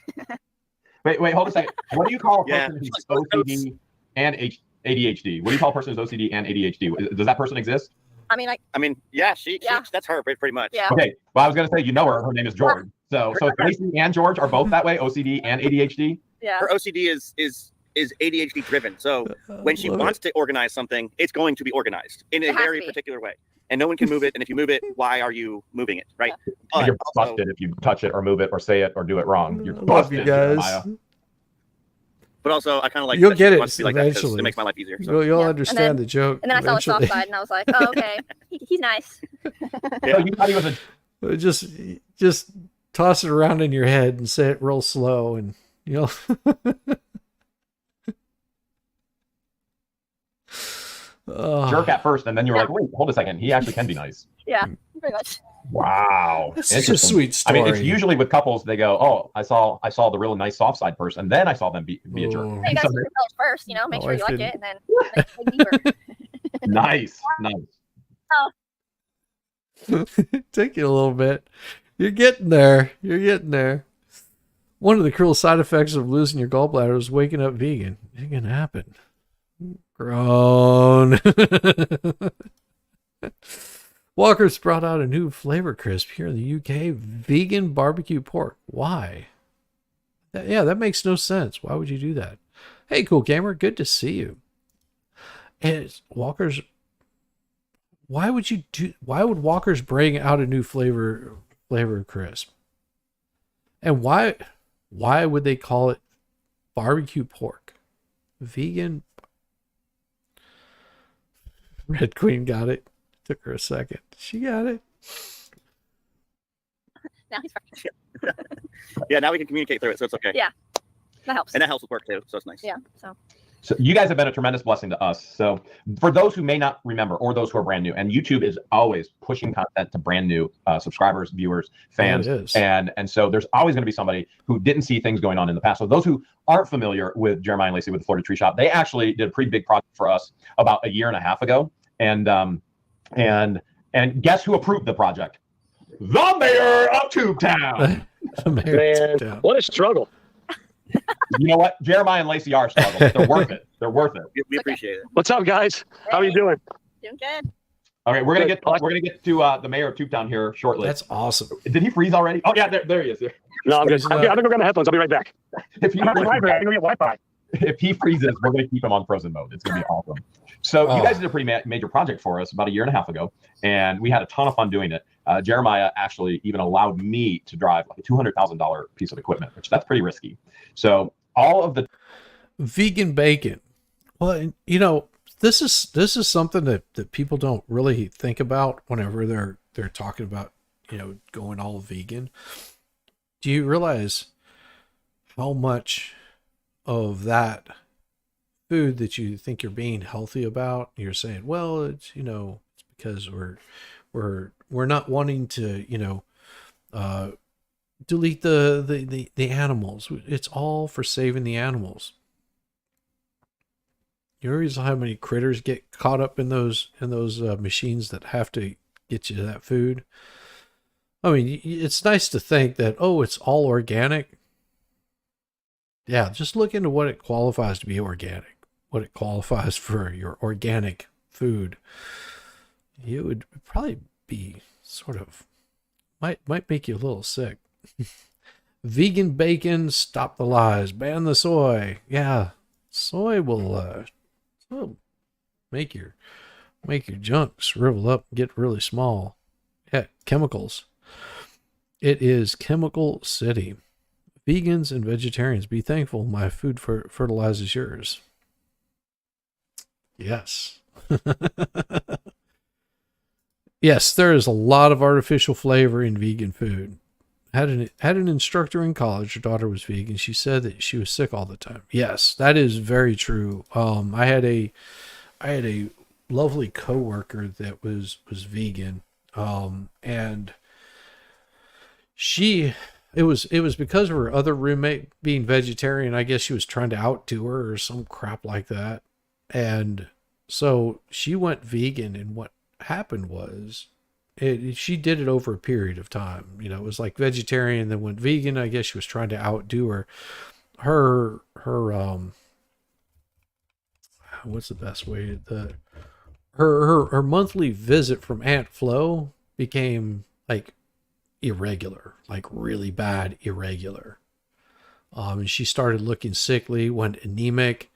[SPEAKER 1] Wait, hold a second. What do you call a person who's OCD and ADHD? What do you call a person who's OCD and ADHD? Does that person exist?
[SPEAKER 3] I mean,
[SPEAKER 4] yeah, she that's her pretty much.
[SPEAKER 3] Yeah.
[SPEAKER 1] Okay. Well, I was going to say, her. Her name is George. So Lacey and George are both that way, OCD and ADHD?
[SPEAKER 3] Yeah.
[SPEAKER 4] Her OCD is ADHD driven. So when she wants to organize something, it's going to be organized in a very particular way. And no one can move it. And if you move it, why are you moving it? Right.
[SPEAKER 3] Yeah.
[SPEAKER 1] But you're busted if you touch it or move it or say it or do it wrong. You're busted,
[SPEAKER 2] guys.
[SPEAKER 4] But also, I kind of like
[SPEAKER 2] you'll get it
[SPEAKER 4] like
[SPEAKER 2] eventually.
[SPEAKER 4] It makes my life easier. So.
[SPEAKER 2] You'll understand the joke.
[SPEAKER 3] And then I saw the soft side, and I was like, "Oh, okay, he's nice."
[SPEAKER 1] So you thought he was
[SPEAKER 2] just toss it around in your head and say it real slow, and
[SPEAKER 1] jerk at first, and then you were like, "Wait, hold a second. He actually can be nice."
[SPEAKER 3] Yeah, pretty much.
[SPEAKER 1] Wow,
[SPEAKER 2] it's such a sweet story.
[SPEAKER 1] I mean, it's usually with couples they go, "Oh, I saw the really nice soft side first, and then I saw them be a jerk."
[SPEAKER 3] You guys see yourself first, make sure you like it, and then deeper.
[SPEAKER 1] Nice.
[SPEAKER 3] Oh.
[SPEAKER 2] Take you a little bit. You're getting there. One of the cruel side effects of losing your gallbladder is waking up vegan. It can happen. Grown. Walker's brought out a new flavor crisp here in the UK. Vegan barbecue pork. Why? That makes no sense. Why would you do that? Hey, Cool Gamer. Good to see you. And it's Walker's. Why would Walker's bring out a new flavor crisp? And why would they call it barbecue pork? Vegan. Red Queen got it. Took her a second. She got it.
[SPEAKER 3] Now he's fine.
[SPEAKER 4] Yeah, now we can communicate through it, so it's okay.
[SPEAKER 3] Yeah, that helps.
[SPEAKER 4] And that helps with work too, so it's nice.
[SPEAKER 3] Yeah. So.
[SPEAKER 1] So you guys have been a tremendous blessing to us. So for those who may not remember, or those who are brand new, and YouTube is always pushing content to brand new subscribers, viewers, fans, and so there's always going to be somebody who didn't see things going on in the past. So those who aren't familiar with Jeremiah and Lacey with the Florida Tree Shop, they actually did a pretty big project for us about a year and a half ago, and guess who approved the project? The mayor of Tubetown.
[SPEAKER 5] Man, what a struggle.
[SPEAKER 1] You know what? Jeremiah and Lacey are struggling. They're worth it. They're worth it.
[SPEAKER 4] We appreciate it.
[SPEAKER 5] What's up, guys? How are you doing?
[SPEAKER 3] Doing good.
[SPEAKER 1] All right, we're gonna get to the mayor of Tubetown here shortly.
[SPEAKER 2] That's awesome.
[SPEAKER 1] Did he freeze already? Oh yeah, there he is.
[SPEAKER 5] No, I'm good. I'm gonna go grab my headphones. I'll be right back.
[SPEAKER 1] If he,
[SPEAKER 5] I'm gonna get Wi-Fi.
[SPEAKER 1] If he freezes, we're gonna keep him on frozen mode. It's gonna be awesome. So you guys did a pretty major project for us about a year and a half ago, and we had a ton of fun doing it. Jeremiah actually even allowed me to drive like a $200,000 piece of equipment, which that's pretty risky. So all of the
[SPEAKER 2] vegan bacon. Well, you know, this is something that people don't really think about whenever they're talking about, you know, going all vegan. Do you realize how much of that food that you think you're being healthy about, you're saying, well, it's, you know, it's because we're not wanting to, you know, delete the animals. It's all for saving the animals. You realize how many critters get caught up in those machines that have to get you that food? I mean, it's nice to think that, oh, it's all organic. Yeah, just look into what it qualifies to be organic, what it qualifies for your organic food. It would probably be sort of, might make you a little sick. Vegan bacon, stop the lies, ban the soy. Yeah, soy will make your junk shrivel up, get really small. Yeah, chemicals. It is chemical city. Vegans and vegetarians, be thankful my food fertilizes yours. Yes. Yes, there is a lot of artificial flavor in vegan food. Had an instructor in college. Her daughter was vegan. She said that she was sick all the time. Yes, that is very true. I had a lovely coworker that was vegan, and it was because of her other roommate being vegetarian. I guess she was trying to outdo her or some crap like that, and so she went vegan. And what happened was, she did it over a period of time. You know, it was like vegetarian, then went vegan. I guess she was trying to outdo her. Her what's the best way? Her monthly visit from Aunt Flo became like irregular, like really bad irregular. And she started looking sickly, went anemic.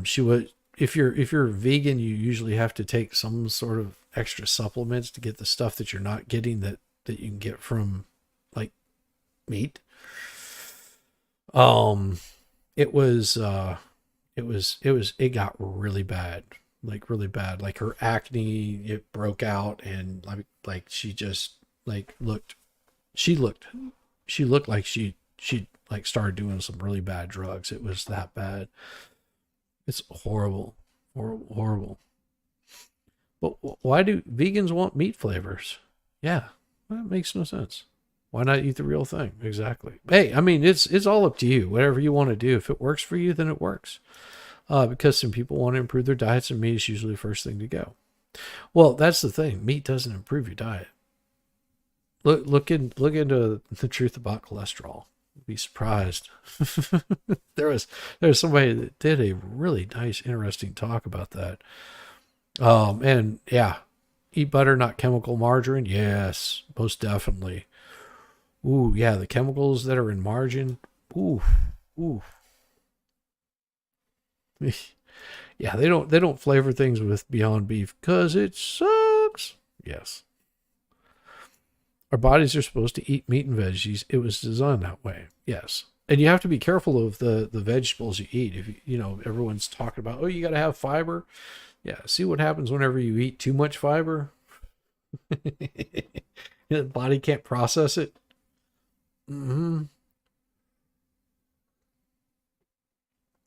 [SPEAKER 2] She would, if you're vegan, you usually have to take some sort of extra supplements to get the stuff that you're not getting that you can get from like meat. It got really bad, like really bad. Like her acne, it broke out, and like she just like looked like she like started doing some really bad drugs. It was that bad. It's horrible. But why do vegans want meat flavors? Yeah, that makes no sense. Why not eat the real thing? Exactly. Hey, I mean, it's all up to you. Whatever you want to do. If it works for you, then it works. Because some people want to improve their diets, and meat is usually the first thing to go. Well, that's the thing. Meat doesn't improve your diet. Look into the truth about cholesterol. You'd be surprised. There was somebody that did a really nice, interesting talk about that. And yeah, eat butter, not chemical margarine. Yes, most definitely. Ooh, yeah, the chemicals that are in margarine. Ooh. Yeah, they don't flavor things with Beyond Beef because it sucks. Yes. Our bodies are supposed to eat meat and veggies. It was designed that way. Yes. And you have to be careful of the vegetables you eat. If you know, everyone's talking about, oh, you got to have fiber. Yeah. See what happens whenever you eat too much fiber. The body can't process it.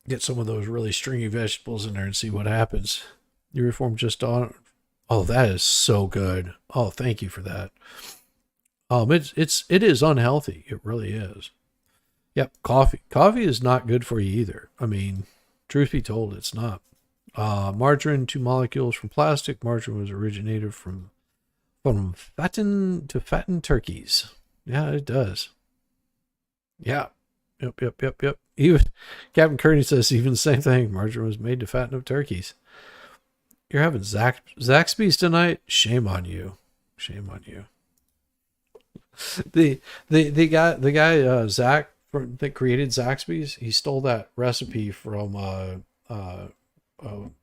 [SPEAKER 2] Get some of those really stringy vegetables in there and see what happens. Your reform just on. Oh, that is so good. Oh, thank you for that. It is unhealthy. It really is. Yep, coffee. Coffee is not good for you either. I mean, truth be told, it's not. Margarine, 2 molecules from plastic. Margarine was originated from fattened turkeys. Yeah, it does. Yeah. Yep. Even Captain Kearney says even the same thing. Margarine was made to fatten up turkeys. You're having Zaxby's tonight? Shame on you. Shame on you. The guy Zach that created Zaxby's, he stole that recipe from a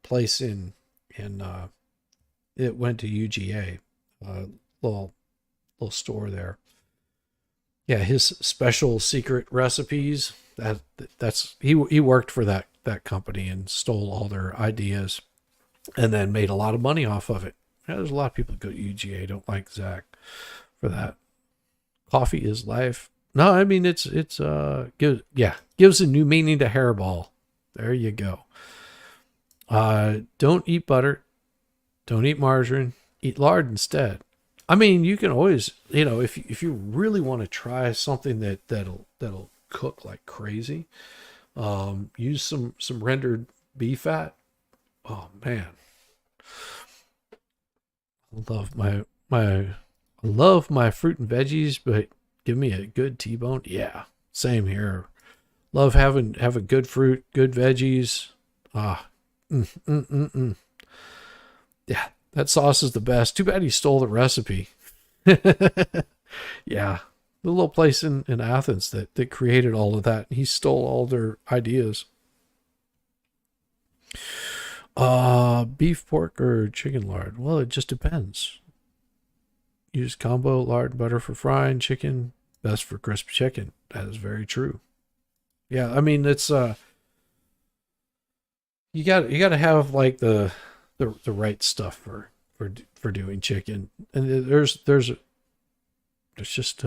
[SPEAKER 2] place in it went to UGA, little store there. Yeah, his special secret recipes. That's he worked for that company and stole all their ideas, and then made a lot of money off of it. Yeah, there's a lot of people that go to UGA don't like Zach for that. Coffee is life. No, I mean it's gives a new meaning to hairball. There you go. Don't eat butter. Don't eat margarine. Eat lard instead. I mean, you can always, if you really want to try something that'll cook like crazy, use some rendered beef fat. Oh man, I love my fruit and veggies, but give me a good T-bone. Yeah, same here. Love having good fruit, good veggies. Yeah, that sauce is the best. Too bad he stole the recipe. Yeah, the little place in Athens that created all of that. He stole all their ideas. Beef, pork, or chicken lard? Well, it just depends. Use combo lard butter for frying chicken. Best for crisp chicken. That is very true. Yeah, I mean it's you got to have like the right stuff for doing chicken. And there's just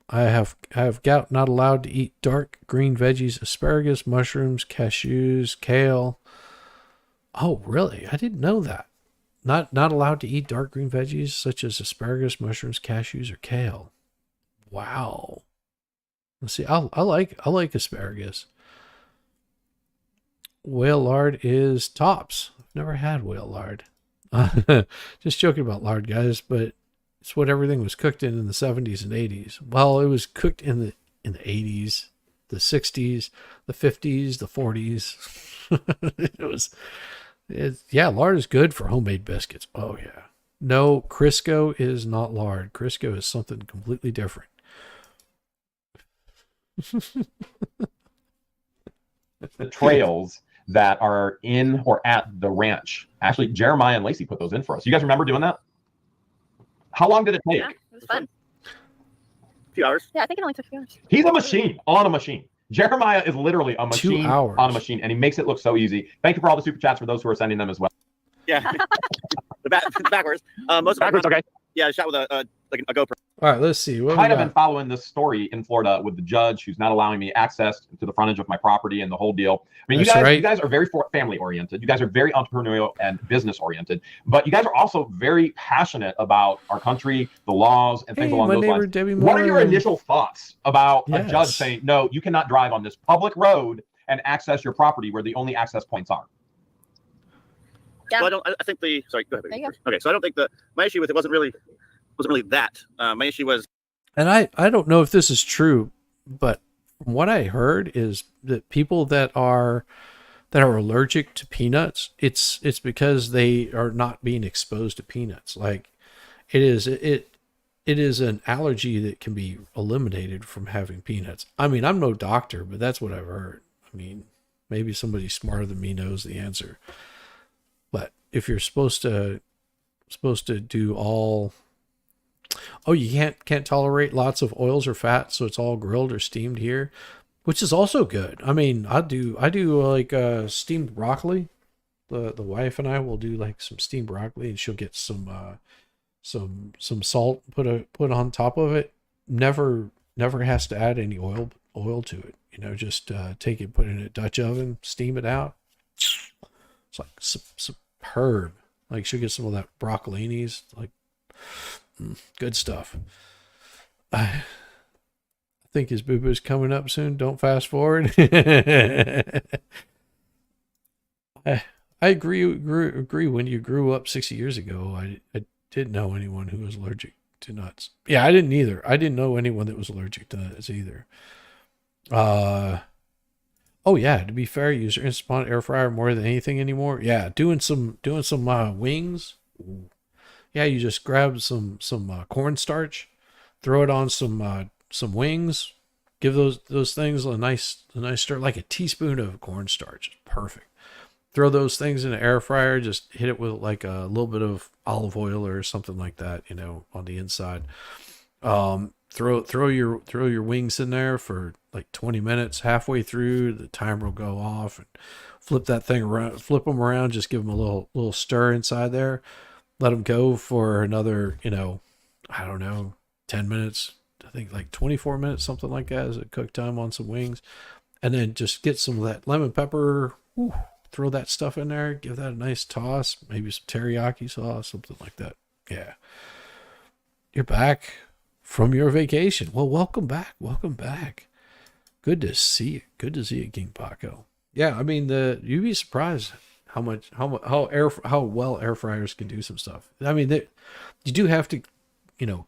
[SPEAKER 2] I have gout. Not allowed to eat dark green veggies, asparagus, mushrooms, cashews, kale. Oh, really? I didn't know that. Not allowed to eat dark green veggies such as asparagus, mushrooms, cashews, or kale. Wow. Let's see. I like asparagus. Whale lard is tops. I've never had whale lard. Just joking about lard, guys, but it's what everything was cooked in the 70s and 80s. Well, it was cooked in the 80s, the 60s, the 50s, the 40s. Lard is good for homemade biscuits. Oh yeah. No, Crisco is not lard. Crisco is something completely different.
[SPEAKER 1] The trails that are in or at the ranch. Actually, Jeremiah and Lacey put those in for us. You guys remember doing that? How long did it take?
[SPEAKER 3] Yeah, it was fun.
[SPEAKER 4] A few hours.
[SPEAKER 3] Yeah, I think it only took a few hours.
[SPEAKER 1] He's a machine on a machine. Jeremiah is literally a machine
[SPEAKER 2] 2 hours
[SPEAKER 1] on a machine, and he makes it look so easy. Thank you for all the super chats for those who are sending them as well.
[SPEAKER 4] Yeah. Backwards. Most of
[SPEAKER 5] Backwards, okay.
[SPEAKER 4] Yeah, shot with a GoPro.
[SPEAKER 2] All right, let's see.
[SPEAKER 1] I've kind of been following this story in Florida with the judge who's not allowing me access to the frontage of my property and the whole deal. I mean, you guys are very family oriented. You guys are very entrepreneurial and business oriented, but you guys are also very passionate about our country, the laws, and things along those lines. What are your initial thoughts about a judge saying, no, you cannot drive on this public road and access your property where the only access points are?
[SPEAKER 3] Yeah.
[SPEAKER 4] Well, I think sorry, go ahead. Okay, so I don't think my issue with it wasn't really that. My issue was,
[SPEAKER 2] and I don't know if this is true, but from what I heard is that people that are allergic to peanuts, it's because they are not being exposed to peanuts. Like it is an allergy that can be eliminated from having peanuts. I mean, I'm no doctor, but that's what I've heard. I mean, maybe somebody smarter than me knows the answer. But if you're supposed to do all, you can't tolerate lots of oils or fats, so it's all grilled or steamed here, which is also good. I mean, I do like steamed broccoli. The wife and I will do like some steamed broccoli, and she'll get some salt put on top of it. Never has to add any oil to it. just take it, put it in a Dutch oven, steam it out. It's like superb. Like, she'll get some of that broccolinis, like good stuff. I think his boo-boo's coming up soon. Don't fast forward. I agree. When you grew up 60 years ago, I didn't know anyone who was allergic to nuts. Yeah, I didn't either. I didn't know anyone that was allergic to nuts either. Oh yeah, to be fair, use your Instant Pot air fryer more than anything anymore. Yeah, doing some wings. Yeah, you just grab some cornstarch, throw it on some wings, give those things a nice stir, like a teaspoon of cornstarch. Perfect. Throw those things in an air fryer. Just hit it with like a little bit of olive oil or something like that, on the inside. Throw your wings in there for like 20 minutes. Halfway through, the timer will go off, and flip that thing around. Flip them around. Just give them a little stir inside there. Let them go for another, I don't know, 10 minutes. I think like 24 minutes, something like that, is a cook time on some wings. And then just get some of that lemon pepper. Whew, throw that stuff in there. Give that a nice toss. Maybe some teriyaki sauce, something like that. Yeah. You're back from your vacation. Well, welcome back. Welcome back. Good to see you. Good to see you, King Paco. Yeah, I mean, you'd be surprised how well air fryers can do some stuff. I mean, you do have to,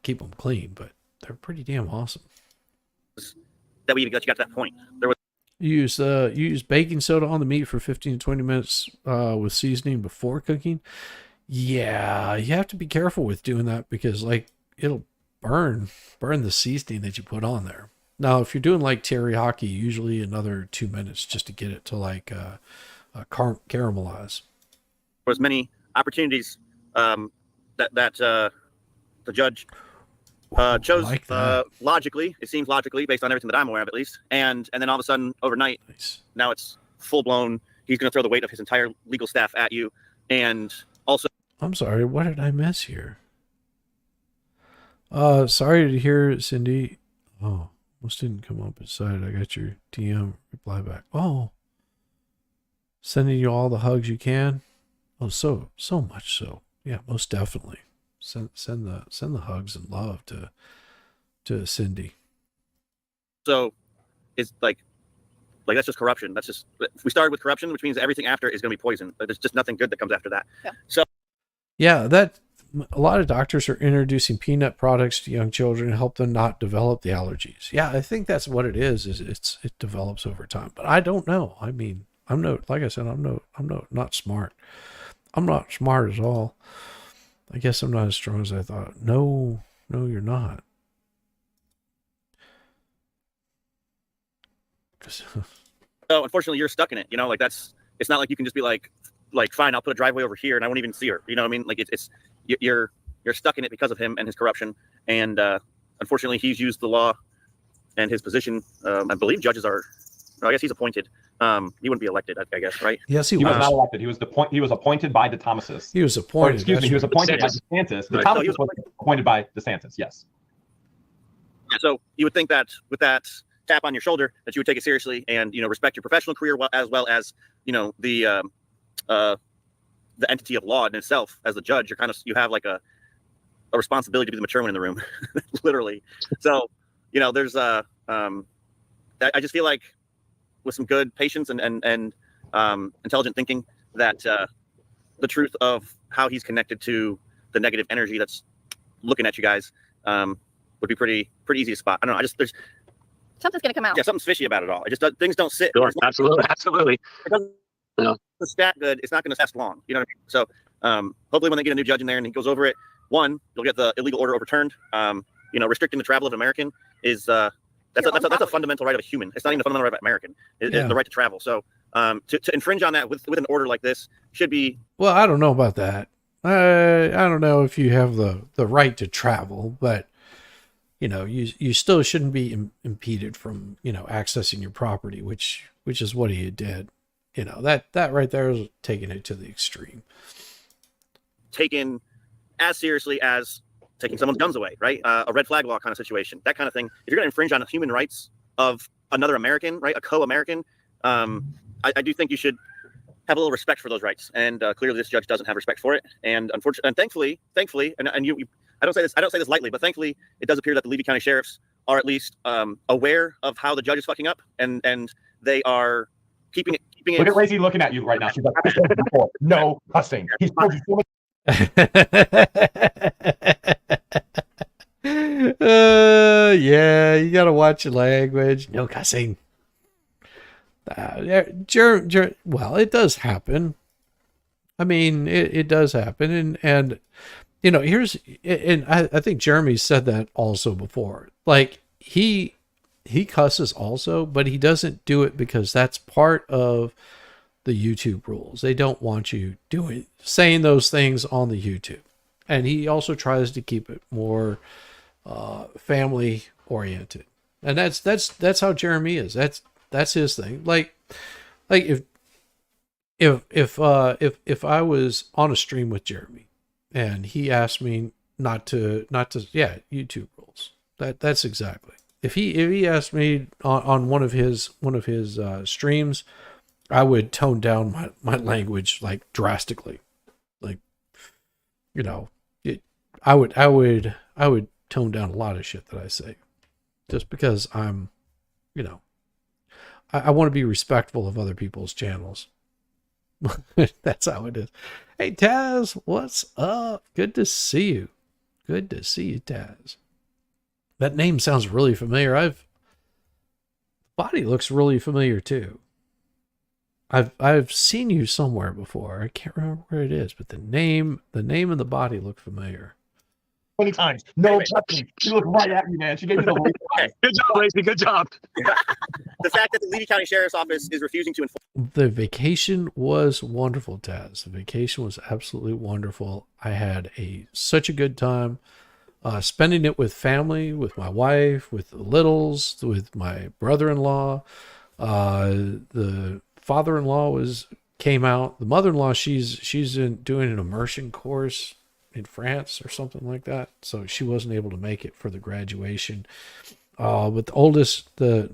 [SPEAKER 2] keep them clean, but they're pretty damn awesome.
[SPEAKER 4] That we even got you to that point. There was
[SPEAKER 2] you use baking soda on the meat for 15 to 20 minutes with seasoning before cooking. Yeah, you have to be careful with doing that, because like it'll burn the seasoning that you put on there. Now, if you're doing like teriyaki, usually another 2 minutes just to get it to like caramelize.
[SPEAKER 4] There was many opportunities that the judge chose
[SPEAKER 2] like
[SPEAKER 4] logically. It seems logically, based on everything that I'm aware of, at least. And then all of a sudden, overnight, now it's full blown. He's going to throw the weight of his entire legal staff at you, and also.
[SPEAKER 2] I'm sorry. What did I miss here? Sorry to hear, Cindy. Oh, almost didn't come up inside. I got your DM reply back. Oh, sending you all the hugs you can. Oh, so much so. Yeah, most definitely. Send the hugs and love to Cindy.
[SPEAKER 4] So it's like that's just corruption. That's just, we started with corruption, which means everything after is going to be poison. There's just nothing good that comes after that.
[SPEAKER 3] Yeah.
[SPEAKER 4] So
[SPEAKER 2] yeah, a lot of doctors are introducing peanut products to young children to help them not develop the allergies. Yeah, I think that's what it is it develops over time. But I don't know. I mean, like I said, I'm not smart. I'm not smart at all. I guess I'm not as strong as I thought. No, you're not.
[SPEAKER 4] So unfortunately, you're stuck in it. Like it's not like you can just be like fine, I'll put a driveway over here and I won't even see her. You know what I mean? Like you're stuck in it because of him and his corruption. And unfortunately, he's used the law and his position. I believe judges are. I guess he's appointed. He wouldn't be elected, I guess, right?
[SPEAKER 2] Yes,
[SPEAKER 1] he was not elected. He was appointed by the Thomases.
[SPEAKER 2] He was appointed.
[SPEAKER 1] Excuse me, he was appointed by DeSantis. The Thomases was appointed by DeSantis. Yes.
[SPEAKER 4] So you would think that with that tap on your shoulder, that you would take it seriously and respect your professional career as well as the entity of law in itself. As the judge, you have like a responsibility to be the mature one in the room, literally. So there's I just feel like, with some good patience and intelligent thinking, that the truth of how he's connected to the negative energy that's looking at you guys would be pretty easy to spot. I don't know. There's
[SPEAKER 3] something's gonna come out.
[SPEAKER 4] Yeah, something's fishy about it all. It just things don't sit.
[SPEAKER 5] Sure, absolutely.
[SPEAKER 4] It doesn't, the stat good. It's not going to last long. You know what I mean? So hopefully, when they get a new judge in there and he goes over it, one, you'll get the illegal order overturned. Restricting the travel of an American is that's a fundamental right of a human. It's not even a fundamental right of an American. The right to travel. So to infringe on that with an order like this should be.
[SPEAKER 2] Well, I don't know about that. I don't know if you have the right to travel, but you still shouldn't be impeded from accessing your property, which is what he did. That right there is taking it to the extreme.
[SPEAKER 4] Taken as seriously as taking someone's guns away, right? A red flag law kind of situation, that kind of thing. If you're going to infringe on human rights of another American, right? A co-American. I do think you should have a little respect for those rights, and clearly this judge doesn't have respect for it. And unfortunately, and thankfully, and you, I don't say this lightly, but thankfully, it does appear that the Levy County sheriffs are at least aware of how the judge is fucking up, and they are keeping it.
[SPEAKER 1] Look at Lacey looking at you right now. She's like, "I told you before, no cussing." He's told you so much.
[SPEAKER 2] Yeah, you gotta watch your language. No cussing. Well, it does happen. I mean, it does happen, and you know, I think Jeremy said that also before. Like he cusses also, but he doesn't do it because that's part of the YouTube rules. They don't want you saying those things on the YouTube, and he also tries to keep it more family oriented, and that's how Jeremy is. That's his thing. Like if I was on a stream with Jeremy and he asked me not to YouTube rules. That's exactly. If he asked me on one of his streams, I would tone down my language like drastically. Like, you know, I would tone down a lot of shit that I say just because I'm, you know, I want to be respectful of other people's channels. That's how it is. Hey, Taz, what's up? Good to see you. Good to see you, Taz. That name sounds really familiar. Body looks really familiar too. I've seen you somewhere before. I can't remember where it is, but the name and the body look familiar.
[SPEAKER 1] 20 times. No touching. She looked right at me, man. She gave me the whole
[SPEAKER 5] okay. Good job, Lacey. Good job.
[SPEAKER 4] The fact that the Levy County Sheriff's Office is refusing to enforce.
[SPEAKER 2] The vacation was wonderful, Taz. The vacation was absolutely wonderful. I had such a good time spending it with family, with my wife, with the littles, with my brother-in-law. The father-in-law came out. The mother-in-law, she's doing an immersion course in France or something like that, so she wasn't able to make it for the graduation. But the oldest, the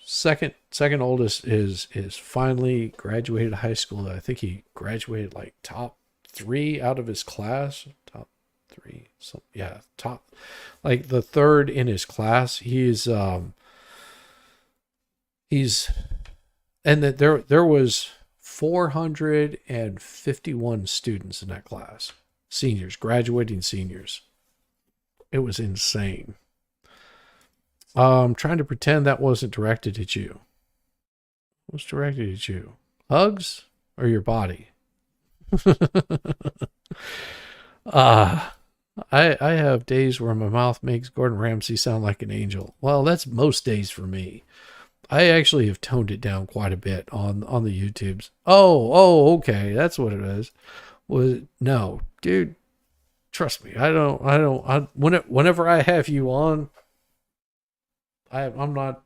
[SPEAKER 2] second oldest is finally graduated high school. I think he graduated like top 3 out of his class. Top 3, so yeah, top, like the 3rd in his class. He's and that there was 451 students in that class. Seniors, graduating seniors. It was insane. I'm trying to pretend that wasn't directed at you. It was directed at you. Hugs or your body? I have days where my mouth makes Gordon Ramsay sound like an angel. Well, that's most days for me. I actually have toned it down quite a bit on the YouTubes. Oh, okay, that's what it is. No, dude, trust me. Whenever I have you on, I'm not.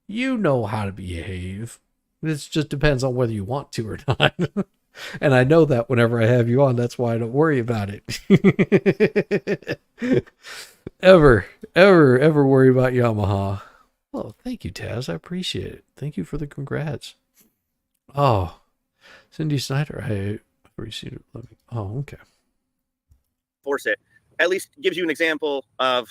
[SPEAKER 2] You know how to behave. It just depends on whether you want to or not. And I know that whenever I have you on, that's why I don't worry about it. ever worry about Yamaha. Oh, thank you, Taz. I appreciate it. Thank you for the congrats. Oh, Cindy Snyder, I received it. Oh, okay.
[SPEAKER 4] Force it. At least gives you an example of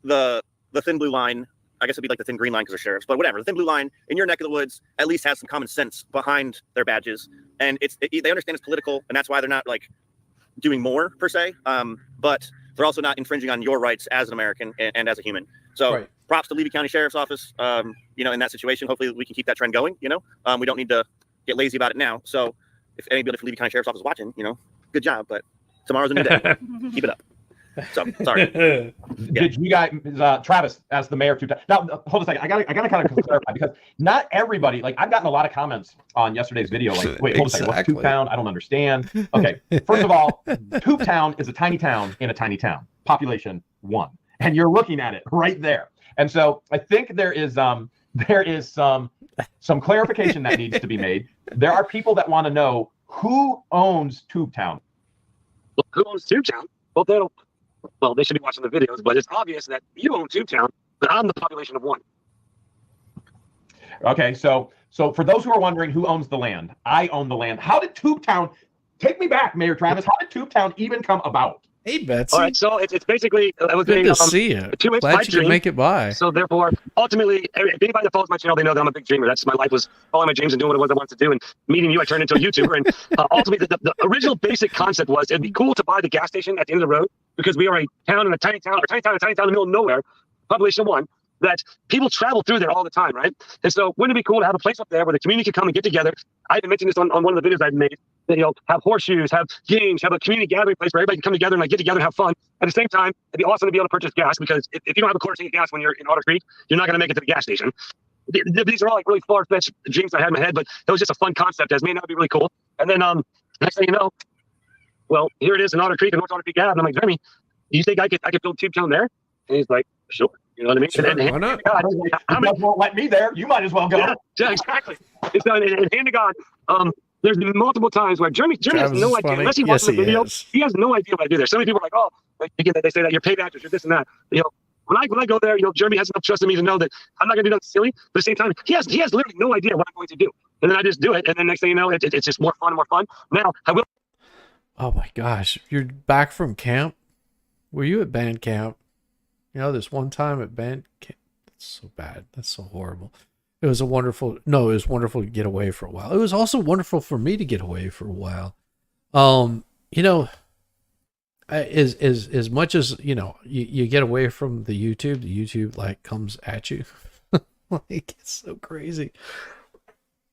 [SPEAKER 4] the thin blue line. I guess it'd be like the thin green line because they're sheriffs, but whatever. The thin blue line in your neck of the woods at least has some common sense behind their badges, and they understand it's political, and that's why they're not like doing more per se. But they're also not infringing on your rights as an American and as a human. So. Right. Props to Levy County Sheriff's Office, you know, in that situation. Hopefully we can keep that trend going, you know. We don't need to get lazy about it now. So if anybody from Levy County Sheriff's Office is watching, you know, good job. But tomorrow's a new day. Keep it up. So, sorry.
[SPEAKER 1] Did you guys, Travis, as the mayor of Tubetown? Now, hold a second. I gotta kind of clarify because not everybody, like I've gotten a lot of comments on yesterday's video. Like, wait, hold a second. What's Tubetown? I don't understand. Okay. First of all, Tubetown is a tiny town in a tiny town. Population 1. And you're looking at it right there. And so I think there is some clarification that needs to be made. There are people that want to know who owns Tubetown.
[SPEAKER 5] Who owns Tubetown? Well, they should be watching the videos, but it's obvious that you own Tubetown. but I'm the population of 1.
[SPEAKER 1] Okay, so for those who are wondering who owns the land, I own the land. How did Tubetown, take me back, Mayor Travis, how did Tubetown even come about?
[SPEAKER 2] Hey, Betsy.
[SPEAKER 5] All right, so it's basically
[SPEAKER 2] good to see you.
[SPEAKER 5] a 2-inch
[SPEAKER 2] Glad
[SPEAKER 5] pipe
[SPEAKER 2] you
[SPEAKER 5] dream.
[SPEAKER 2] could make it by.
[SPEAKER 5] So therefore, ultimately, if anybody that follows my channel, they know that I'm a big dreamer. That's my life, was following my dreams and doing what it was I wanted to do. And meeting you, I turned into a YouTuber. And ultimately, the original basic concept was it'd be cool to buy the gas station at the end of the road, because we are a town in a tiny town in the middle of nowhere, population of 1, that people travel through there all the time, right? And so wouldn't it be cool to have a place up there where the community can come and get together? I even mentioned this on one of the videos I've made, that, have horseshoes, have games, have a community gathering place where everybody can come together and get together and have fun. At the same time, it'd be awesome to be able to purchase gas, because if you don't have a quarter tank of gas when you're in Otter Creek, you're not going to make it to the gas station. These are all like really far-fetched dreams I had in my head, but it was just a fun concept as, man, that would be really cool. And then next thing you know, well, here it is in Otter Creek, in North Otter Creek Ave. And I'm like, Jeremy, do you think I could build Tubetown there? And he's like, sure. You know what I mean?
[SPEAKER 2] Sure, why not?
[SPEAKER 5] God,
[SPEAKER 1] You guys won't let me there. You might as well go.
[SPEAKER 5] Yeah, exactly. And hand to God, there's been multiple times where Jeremy has no idea. Unless he watches the video, he has no idea what I do there. So many people are like, oh, again, they say that you're paid actors, you're this and that. When I go there, Jeremy has enough trust in me to know that I'm not going to do nothing silly. But at the same time, he has literally no idea what I'm going to do. And then I just do it. And then next thing you know, it's just more fun and more fun. Now, I will.
[SPEAKER 2] Oh my gosh. You're back from camp? Were you at band camp? This one time at band camp. That's so bad. That's so horrible. It was wonderful to get away for a while. It was also wonderful for me to get away for a while. As much as, you get away from the YouTube like comes at you. Like, it's so crazy.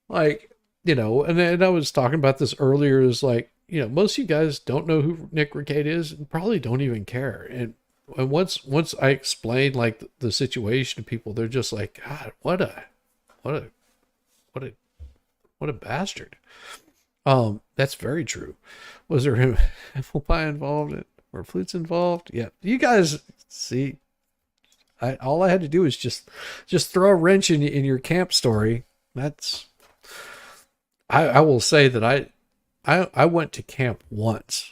[SPEAKER 2] Like, and I was talking about this earlier, is like, most of you guys don't know who Nick Ricade is and probably don't even care. And once I explain like the situation to people, they're just like, God, what a bastard. That's very true. Was there him pie involved or flutes involved? Yeah. You guys see, all I had to do is just throw a wrench in your camp story. I will say that I went to camp once,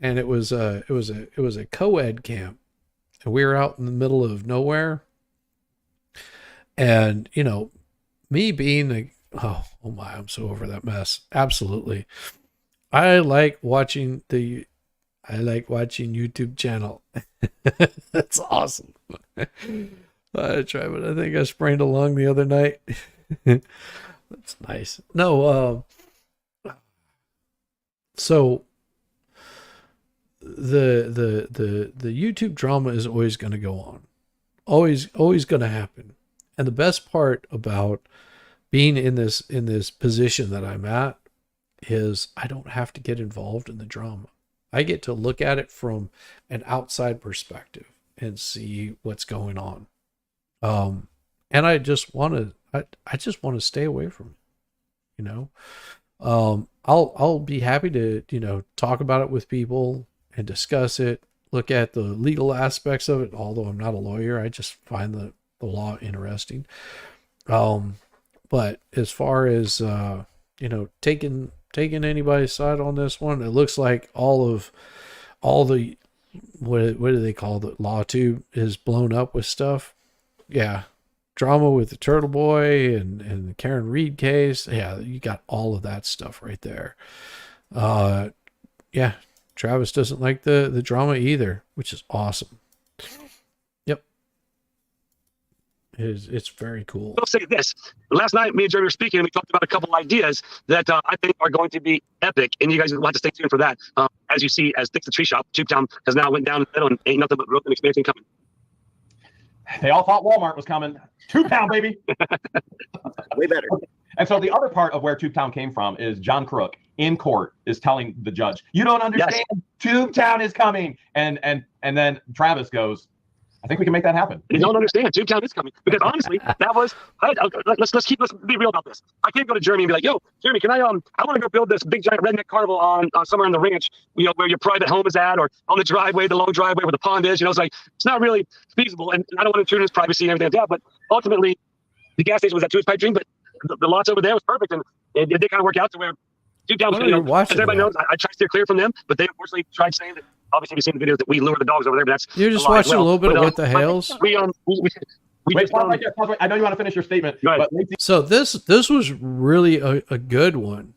[SPEAKER 2] and it was a co-ed camp, and we were out in the middle of nowhere. And me being oh my, I'm so over that mess. Absolutely. I like watching YouTube channel. That's awesome. I tried, but I think I sprained a lung the other night. That's nice. No, so the YouTube drama is always going to go on. Always going to happen. And the best part about being in this position that I'm at is I don't have to get involved in the drama. I get to look at it from an outside perspective and see what's going on. And I just want to stay away from it. I'll be happy to, talk about it with people and discuss it, look at the legal aspects of it. Although I'm not a lawyer, I just find the law interesting. But as far as, taking anybody's side on this one, it looks like all the, what do they call the law tube is blown up with stuff. Yeah. Drama with the Turtle Boy and the Karen Reed case. Yeah. You got all of that stuff right there. Yeah. Travis doesn't like the drama either, which is awesome. Yep. It's very cool.
[SPEAKER 5] I'll say this. Last night, me and Jeremy were speaking, and we talked about a couple ideas that I think are going to be epic, and you guys will have to stay tuned for that. As you see, as Dick's the Tree Shop, Tubetown has now went down the middle, and ain't nothing but growth and expansion coming.
[SPEAKER 1] They all thought Walmart was coming. Tubetown, baby.
[SPEAKER 4] Way better.
[SPEAKER 1] And so the other part of where Tubetown came from is John Crook in court is telling the judge, "You don't understand. Yes. Tubetown is coming." And then Travis goes, "I think we can make that happen."
[SPEAKER 5] You don't understand. Tubetown is coming, because honestly, that was. Let's be real about this. I can't go to Jeremy and be like, "Yo, Jeremy, can I want to go build this big giant redneck carnival on somewhere on the ranch, where your private home is at, or on the driveway, the long driveway where the pond is." It's like, it's not really feasible, and I don't want to intrude his privacy and everything like that. But ultimately, the gas station was that to his pipe dream, but the lots over there was perfect, and it did kind of work out to where Tubetown. As everybody knows, I tried to steer clear from them, but they unfortunately tried saying that obviously you've seen the videos that we lure the dogs over there, but that's
[SPEAKER 2] you're just watching a little bit of What the Hales.
[SPEAKER 5] We
[SPEAKER 1] Wait, pause right there, pause right. I know you want to finish your statement. But Lacey...
[SPEAKER 2] So this was really a good one.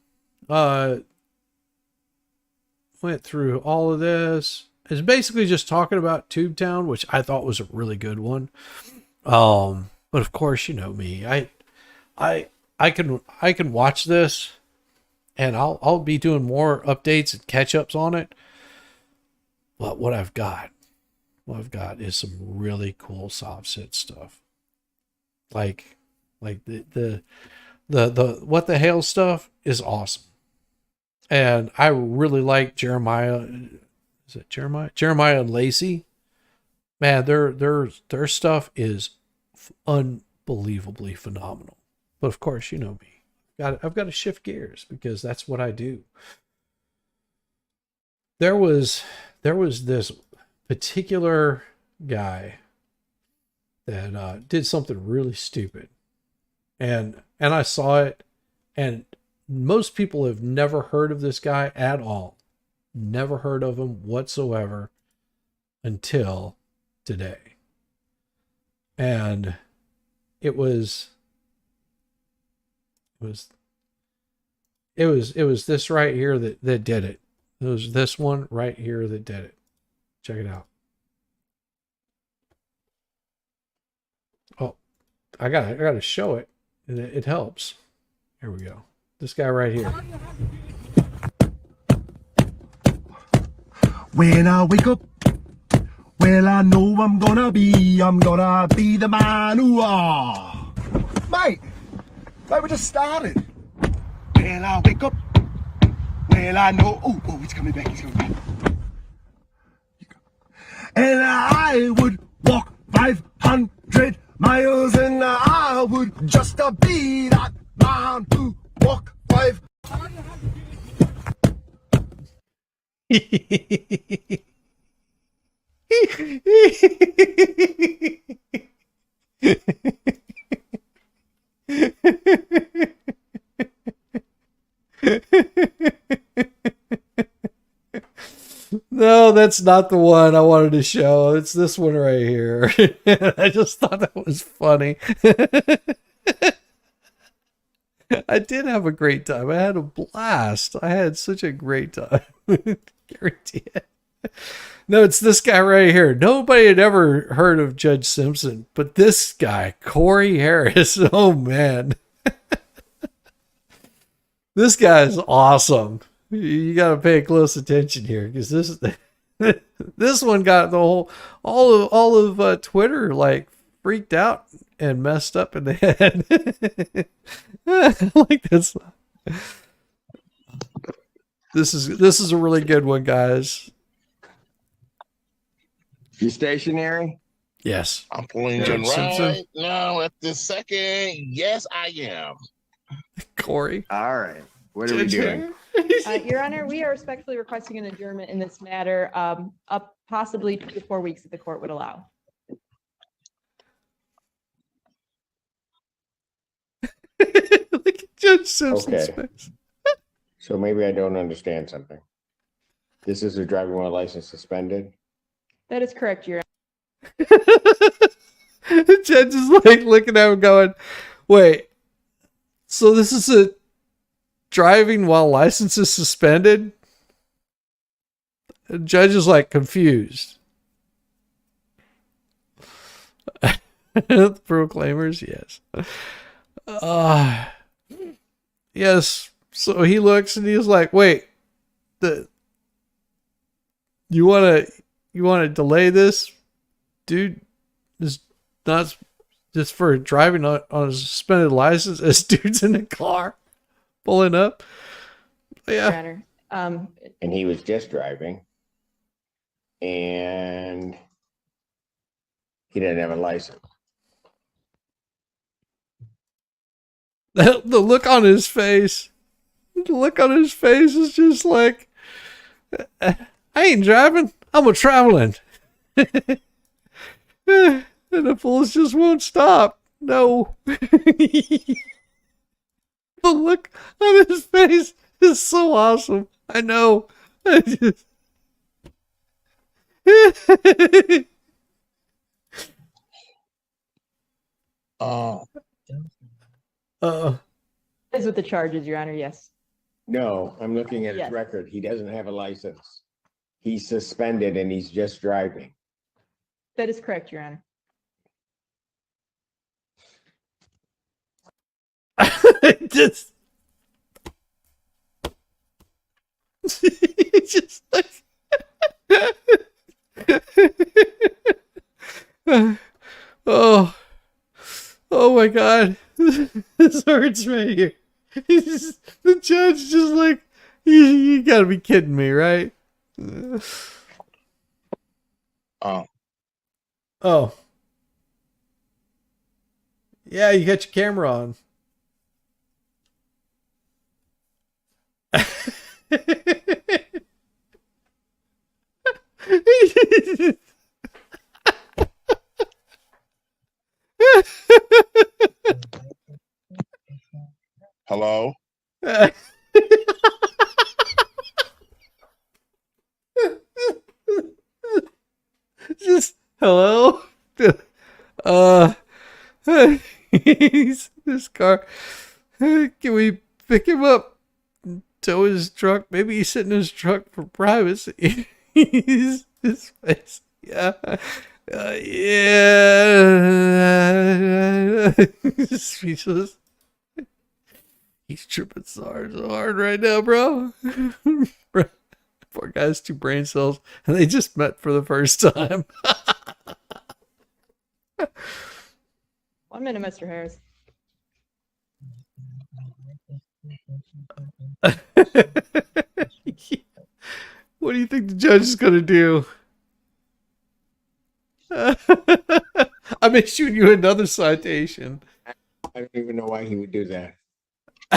[SPEAKER 2] Went through all of this. It's basically just talking about Tubetown, which I thought was a really good one. But of course, you know me. I can watch this, and I'll be doing more updates and catch ups on it. But what I've got is some really cool soft sit stuff. Like the What the Hales stuff is awesome. And I really like Jeremiah. Is it Jeremiah? Jeremiah and Lacey. Man, their stuff is unbelievably phenomenal. But of course, you know me. I've got to shift gears because that's what I do. There was this particular guy that did something really stupid, and I saw it, and most people have never heard of this guy at all, never heard of him whatsoever until today. And it was this right here that did it. It was this one right here that did it. Check it out. Oh, I gotta show it. It helps. Here we go. This guy right here.
[SPEAKER 6] When I wake up, well, I know I'm gonna be the man who Mate, we just started. When I wake up, well, I know, oh, he's coming back. And I would walk 500 miles, and I would just be that man who walk 5.
[SPEAKER 2] No, that's not the one I wanted to show. It's this one right here. I just thought that was funny. I did have a great time. I had a blast. I had such a great time. Guarantee it. No, it's this guy right here. Nobody had ever heard of Judge Simpson, but this guy, Corey Harris. Oh man. This guy is awesome. You got to pay close attention here because this one got the all of Twitter like freaked out and messed up in the head. Like this. This is a really good one, guys.
[SPEAKER 7] You stationary?
[SPEAKER 2] Yes.
[SPEAKER 8] I'm pulling in right now at this second. Yes, I am.
[SPEAKER 2] Corey.
[SPEAKER 7] All right. What are we doing?
[SPEAKER 9] Your Honor, we are respectfully requesting an adjournment in this matter, up possibly 2 to 4 weeks if the court would allow.
[SPEAKER 2] Look at Judge Simpson's face.
[SPEAKER 7] So maybe I don't understand something. This is a driving while license suspended?
[SPEAKER 9] That is correct, Your Honor.
[SPEAKER 2] The judge is like looking at him going, wait, so this is a driving while license is suspended? The judge is like confused. The proclaimers, yes. Yes. So he looks and he's like, wait, you want to delay this, dude? This not just for driving on a suspended license as dude's in the car pulling up. Yeah.
[SPEAKER 7] And he was just driving and he didn't have a license.
[SPEAKER 2] The look on his face. The look on his face is just like, I ain't driving. I'm a traveling. And the fools just won't stop. No. The look on his face is so awesome. I know.
[SPEAKER 8] Oh,
[SPEAKER 9] Is with the charges, Your Honor, yes.
[SPEAKER 7] No, I'm looking at his
[SPEAKER 9] Yes.
[SPEAKER 7] record. He doesn't have a license. He's suspended and he's just driving.
[SPEAKER 9] That is correct, Your Honor.
[SPEAKER 2] just just like oh my god, this hurts right here. The judge just like, you gotta be kidding me, right? Oh yeah, you got your camera on.
[SPEAKER 8] hello.
[SPEAKER 2] Just hello. This car. Can we pick him up? Tow his truck. Maybe he's sitting in his truck for privacy. His face. Yeah. Yeah. Speechless. He's tripping so hard right now, bro. Poor guy's 2 brain cells, and they just met for the first time.
[SPEAKER 9] 1 minute, Mr. Harris.
[SPEAKER 2] What do you think the judge is going to do? I'm issuing you another citation.
[SPEAKER 7] I don't even know why he would do that.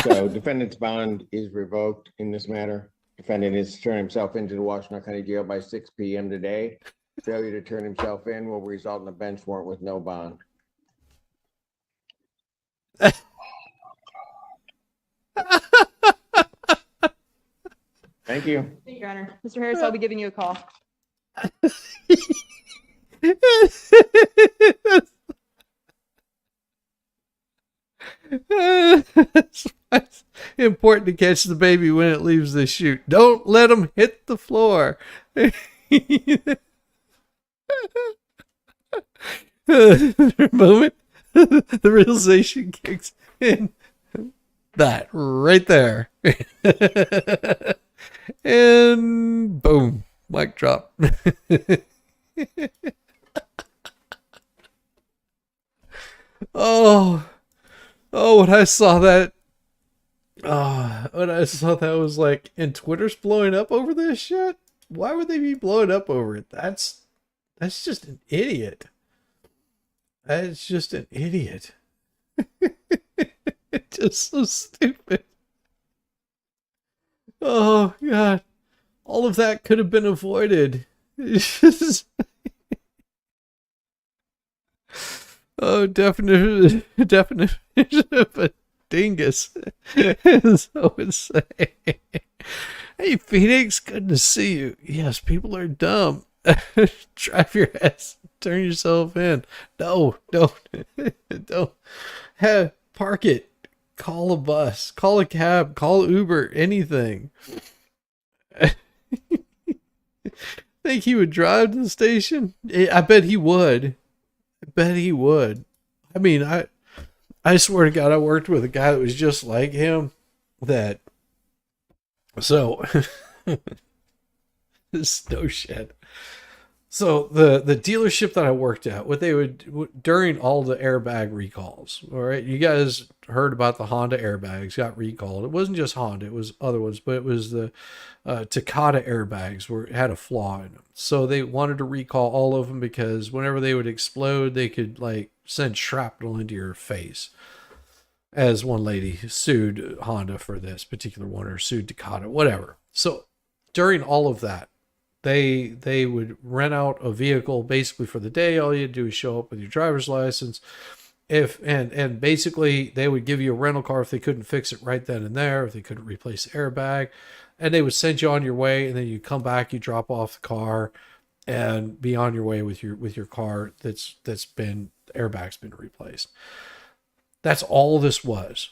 [SPEAKER 7] So defendant's bond is revoked in this matter. Defendant has turned himself into the Washington County Jail by 6 p.m. today. Failure to turn himself in will result in a bench warrant with no bond. Thank you.
[SPEAKER 9] Thank you, Your Honor. Mr. Harris, I'll be giving you a call.
[SPEAKER 2] It's important to catch the baby when it leaves the chute. Don't let him hit the floor. The moment the realization kicks in, that right there. And boom, mic drop. Oh, when I saw that, was like, and Twitter's blowing up over this shit. Why would they be blowing up over it? That's just an idiot. That's just an idiot. Just so stupid. Oh god, all of that could have been avoided. Oh, definitely of a dingus, as I would say. Hey, Phoenix, good to see you. Yes, people are dumb. Drive your ass, turn yourself in. No, don't. Park it. Call a bus. Call a cab. Call Uber. Anything. Think he would drive to the station? I bet he would. I mean, I swear to God, I worked with a guy that was just like him. So this no shit. So the dealership that I worked at, what they would during all the airbag recalls, all right, you guys heard about the Honda airbags got recalled. It wasn't just Honda, it was other ones, but it was the Takata airbags had a flaw in them. So they wanted to recall all of them because whenever they would explode, they could like send shrapnel into your face. As one lady sued Honda for this particular one, or sued Takata, whatever. So during all of that, they would rent out a vehicle basically for the day. All you do is show up with your driver's license. And basically they would give you a rental car if they couldn't fix it right then and there, if they couldn't replace the airbag, and they would send you on your way, and then you come back, you drop off the car, and be on your way with your car that's been, the airbag's been replaced. That's all this was.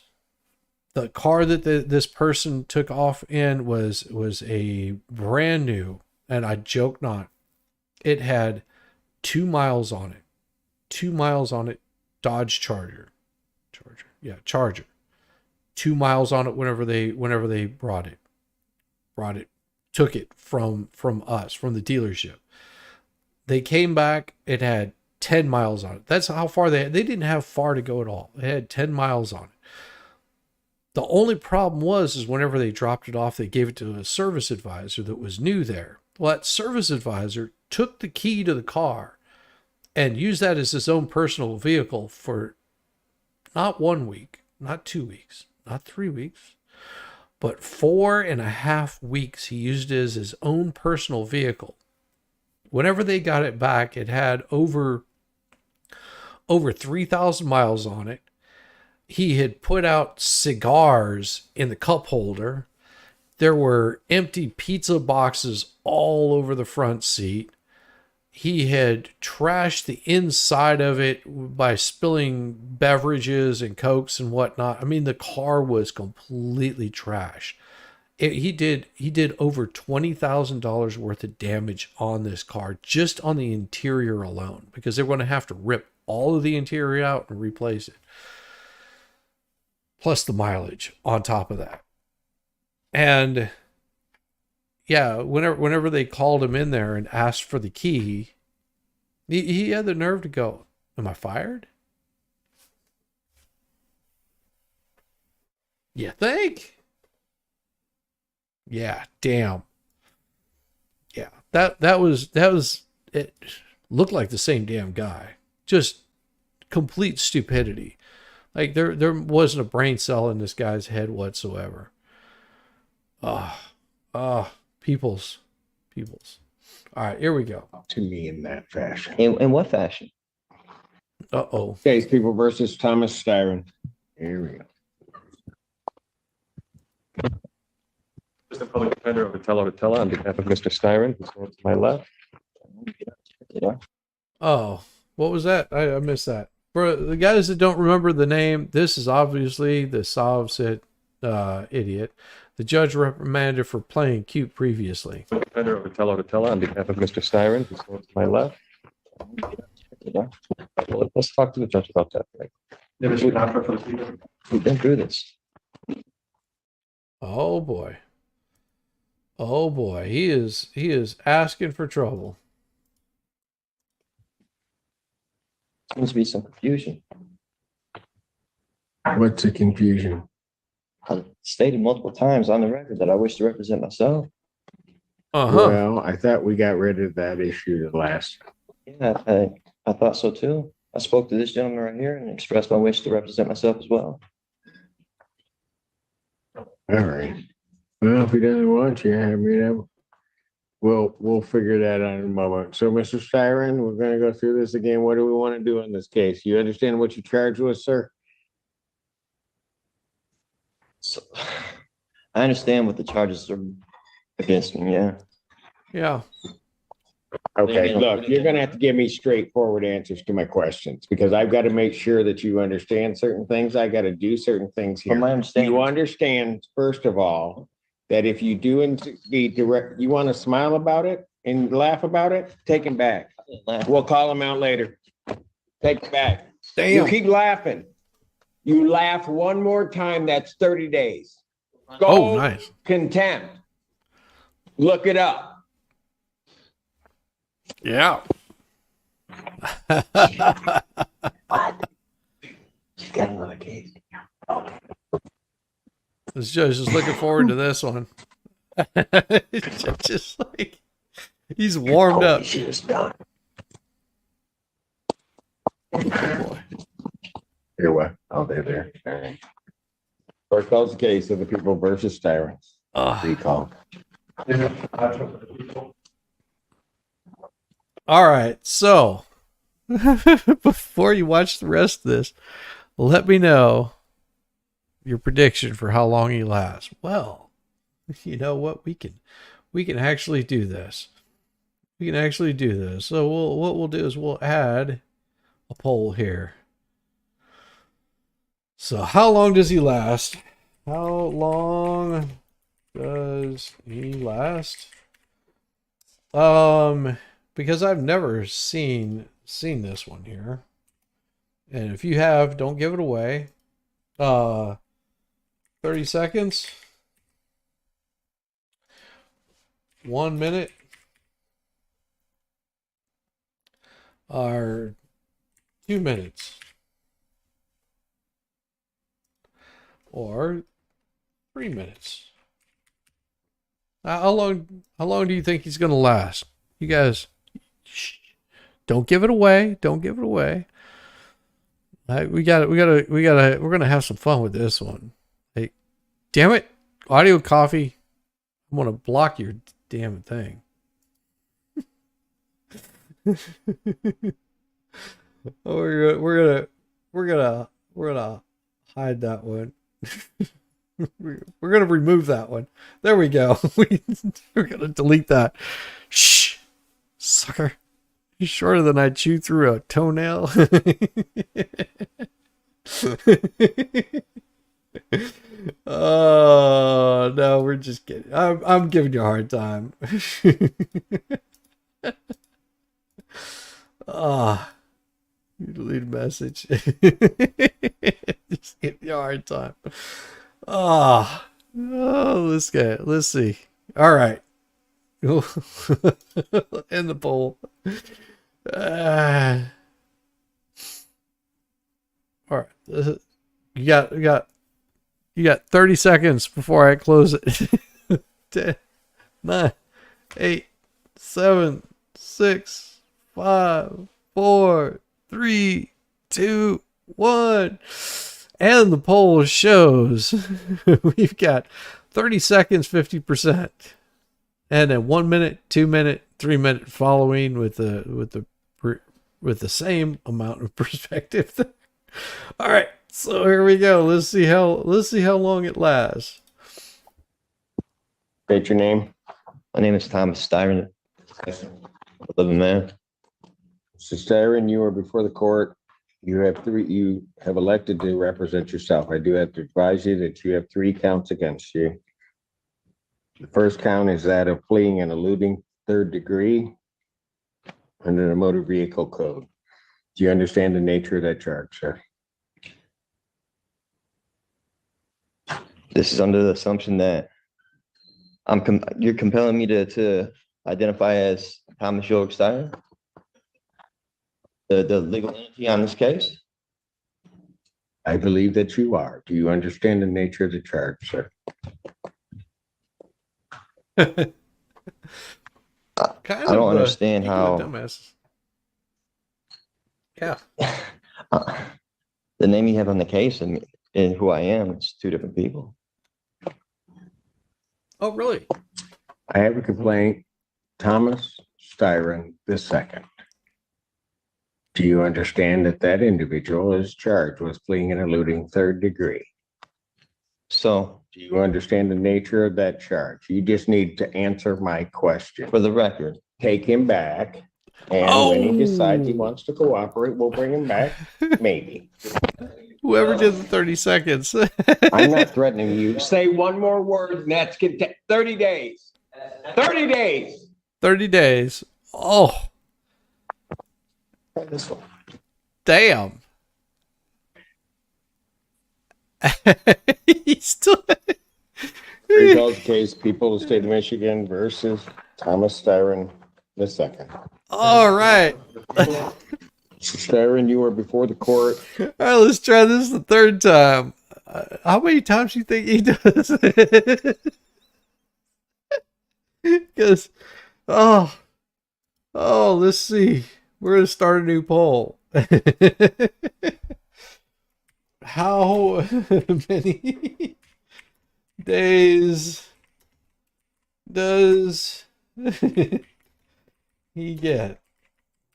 [SPEAKER 2] The car that this person took off in was a brand new, and I joke not, it had 2 miles on it. 2 miles on it, Dodge Charger. Charger. 2 miles on it whenever they brought it, took it from us, from the dealership. They came back, it had 10 miles on it. That's how far they didn't have far to go at all. They had 10 miles on it. The only problem was whenever they dropped it off, they gave it to a service advisor that was new there. Well, that service advisor took the key to the car and used that as his own personal vehicle for not 1 week, not 2 weeks, not 3 weeks, but 4.5 weeks. He used it as his own personal vehicle. Whenever they got it back, it had over 3,000 miles on it. He had put out cigars in the cup holder. There were empty pizza boxes all over the front seat. He had trashed the inside of it by spilling beverages and Cokes and whatnot. I mean, the car was completely trashed. He did over $20,000 worth of damage on this car, just on the interior alone, because they're going to have to rip all of the interior out and replace it. Plus the mileage on top of that. And yeah, whenever they called him in there and asked for the key, he had the nerve to go, "Am I fired? You think?" Yeah, damn. Yeah, that was it. Looked like the same damn guy. Just complete stupidity. Like there wasn't a brain cell in this guy's head whatsoever. Peoples. All right, here we go.
[SPEAKER 7] To me in that fashion.
[SPEAKER 10] In what fashion?
[SPEAKER 2] Uh-oh.
[SPEAKER 7] Case People versus Thomas Styron. Here we go.
[SPEAKER 5] Mr. Public Defender of Vitella on behalf of Mr. Styron, who's going to my left.
[SPEAKER 2] Oh, what was that? I missed that. For the guys that don't remember the name, this is obviously the Sovset idiot. The judge reprimanded for playing cute previously.
[SPEAKER 5] Defender of Vitella on behalf of Mr. Styron, who's going to my left. Well, let's talk to the judge about that. We've been through this.
[SPEAKER 2] Oh boy. He is asking for trouble.
[SPEAKER 10] Seems to be some confusion.
[SPEAKER 7] What's the confusion?
[SPEAKER 10] I stated multiple times on the record that I wish to represent myself.
[SPEAKER 7] Well, I thought we got rid of that issue the last.
[SPEAKER 10] Yeah, I thought so too. I spoke to this gentleman right here and expressed my wish to represent myself as well.
[SPEAKER 7] All right. Well, if he doesn't want you, I mean, we'll figure that out in a moment. So, Mr. Styron, we're going to go through this again. What do we want to do in this case? You understand what you charged with, sir?
[SPEAKER 10] So, I understand what the charges are against me. Yeah.
[SPEAKER 7] Okay, look, you're going to have to give me straightforward answers to my questions because I've got to make sure that you understand certain things. I got to do certain things here.
[SPEAKER 10] From my understanding,
[SPEAKER 7] You understand, first of all, that if you do indeed direct, you want to smile about it and laugh about it, take him back. We'll call him out later. Take him back.
[SPEAKER 2] Damn.
[SPEAKER 7] You keep laughing. You laugh one more time, that's 30 days. Go.
[SPEAKER 2] Oh, nice.
[SPEAKER 7] Contempt. Look it up.
[SPEAKER 2] Yeah.
[SPEAKER 10] what? She's got another case.
[SPEAKER 2] This judge is looking forward to this one. Just like he's warmed up.
[SPEAKER 10] She was done.
[SPEAKER 2] Oh, boy.
[SPEAKER 7] Here, what? Oh, they're there. All right. First calls the case of the people versus tyrants. Recall.
[SPEAKER 2] All right. So before you watch the rest of this, let me know your prediction for how long he lasts. Well, you know what? We can actually do this. We can actually do this. So what we'll do is we'll add a poll here. So how long does he last? How long does he last? Because I've never seen this one here. And if you have, don't give it away. 30 seconds. 1 minute. Or 2 minutes. Or 3 minutes. How long do you think he's going to last? You guys, shh, don't give it away. Don't give it away. We're going to have some fun with this one. Hey, damn it. Audio coffee. I'm going to block your damn thing. We're gonna hide that one. We're gonna remove that one. There we go. We're gonna delete that. Shh, sucker. You're shorter than I chew through a toenail. Oh no, we're just kidding. I'm giving you a hard time. Ah, you delete a message. Just give you a hard time. Oh, let's see. All right. End the poll. All right. You got 30 seconds before I close it. 10, 9, 8, 7, 6, 5, 4, 3, 2, 1. And the poll shows we've got 30 seconds, 50%. And then 1 minute, 2 minute, 3 minute following with the same amount of perspective. All right, so here we go. Let's see how long it lasts.
[SPEAKER 10] State your name. My name is Thomas Styron. Living man.
[SPEAKER 7] Mr. Styron, you are before the court. You have elected to represent yourself. I do have to advise you that you have 3 counts against you. The first count is that of fleeing and eluding 3rd degree under the motor vehicle code. Do you understand the nature of that charge, sir?
[SPEAKER 10] This is under the assumption that you're compelling me to identify as Thomas York Styron, the legal entity on this case.
[SPEAKER 7] I believe that you are. Do you understand the nature of the charge, sir?
[SPEAKER 10] I don't understand how.
[SPEAKER 2] Yeah.
[SPEAKER 10] The name you have on the case and who I am, it's 2 different people.
[SPEAKER 2] Oh, really?
[SPEAKER 7] I have a complaint. Thomas Styron II. Do you understand that that individual is charged with fleeing and eluding 3rd degree?
[SPEAKER 10] So,
[SPEAKER 7] do you understand the nature of that charge? You just need to answer my question.
[SPEAKER 10] For the record,
[SPEAKER 7] take him back, and when he decides he wants to cooperate, we'll bring him back. Maybe.
[SPEAKER 2] Whoever did the 30 seconds.
[SPEAKER 7] I'm not threatening you. Say one more word, and that's 30 days. 30 days.
[SPEAKER 2] 30 days. Oh.
[SPEAKER 7] This one.
[SPEAKER 2] Damn. He's still.
[SPEAKER 7] Recalls case, people of the state of Michigan versus Thomas Styron II.
[SPEAKER 2] All right.
[SPEAKER 7] Styron, you are before the court.
[SPEAKER 2] All right, let's try this the 3rd time. How many times do you think he does it? Because, let's see. We're going to start a new poll. How many days does he get?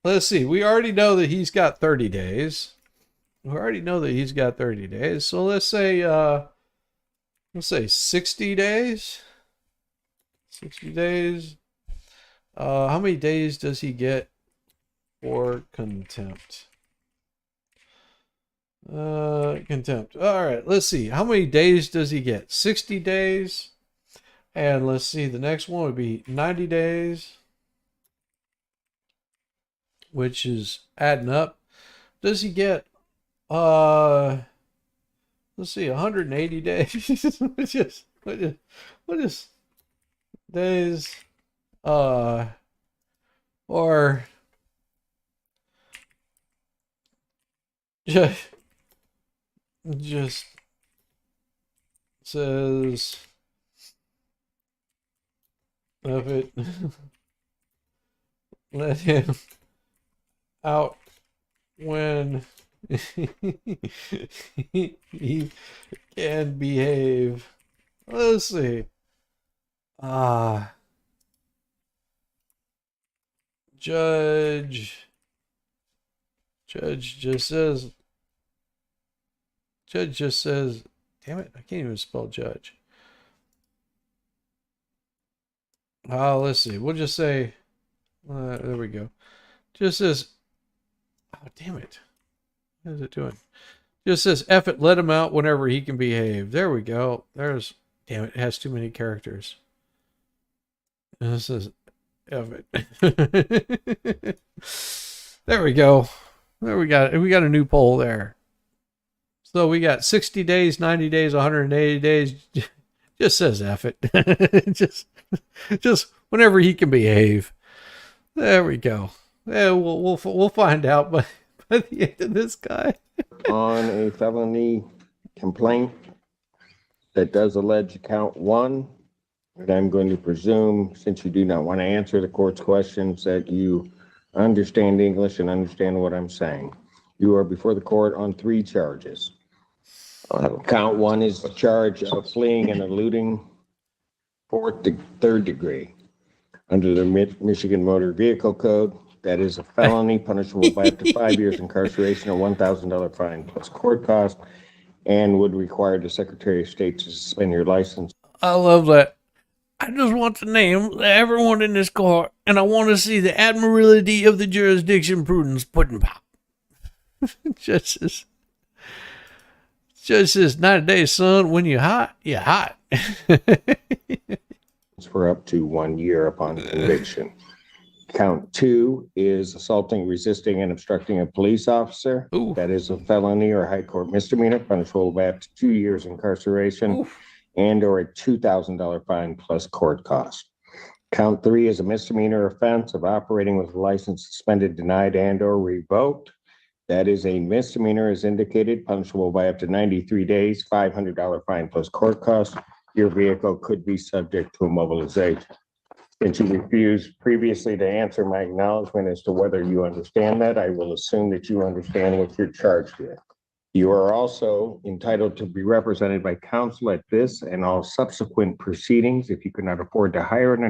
[SPEAKER 2] Let's see. We already know that he's got 30 days. So let's say 60 days. 60 days. How many days does he get for contempt? Contempt. All right, let's see. How many days does he get? 60 days. And let's see, the next one would be 90 days, which is adding up. Does he get, let's see, 180 days? what is days, or just says of it. Let him out when he can behave. Let's see. Judge just says, damn it, I can't even spell judge. Let's see. We'll just say, there we go. Just says, oh, damn it. What is it doing? Just says, F it, let him out whenever he can behave. There we go. Damn it, it has too many characters. And this is F it. There we go. There we got a new poll there. So we got 60 days, 90 days, 180 days. Just says F it. just whenever he can behave. There we go. Yeah, we'll find out by the end of this guy.
[SPEAKER 7] On a felony complaint that does allege count 1, and I'm going to presume, since you do not want to answer the court's questions, that you understand English and understand what I'm saying. You are before the court on 3 charges. Count 1 is the charge of fleeing and eluding 3rd degree. Under the Michigan Motor Vehicle Code, that is a felony punishable by up to 5 years incarceration or $1,000 fine plus court cost, and would require the Secretary of State to suspend your license.
[SPEAKER 2] I love that. I just want to name everyone in this court, and I want to see the admiralty of the jurisdiction, prudence, pudding pop. Just says 90 days, son. When you're hot, you're hot.
[SPEAKER 7] For up to 1 year upon conviction. Count 2 is assaulting, resisting, and obstructing a police officer.
[SPEAKER 2] Ooh.
[SPEAKER 7] That is a felony or high court misdemeanor, punishable by up to 2 years incarceration.
[SPEAKER 2] Ooh.
[SPEAKER 7] And or a $2,000 fine plus court cost. Count 3 is a misdemeanor offense of operating with a license suspended, denied, and or revoked. That is a misdemeanor as indicated, punishable by up to 93 days, $500 fine plus court cost. Your vehicle could be subject to immobilization. Since you refused previously to answer my acknowledgement as to whether you understand that, I will assume that you understand what you're charged with. You are also entitled to be represented by counsel at this and all subsequent proceedings. If you cannot afford to hire an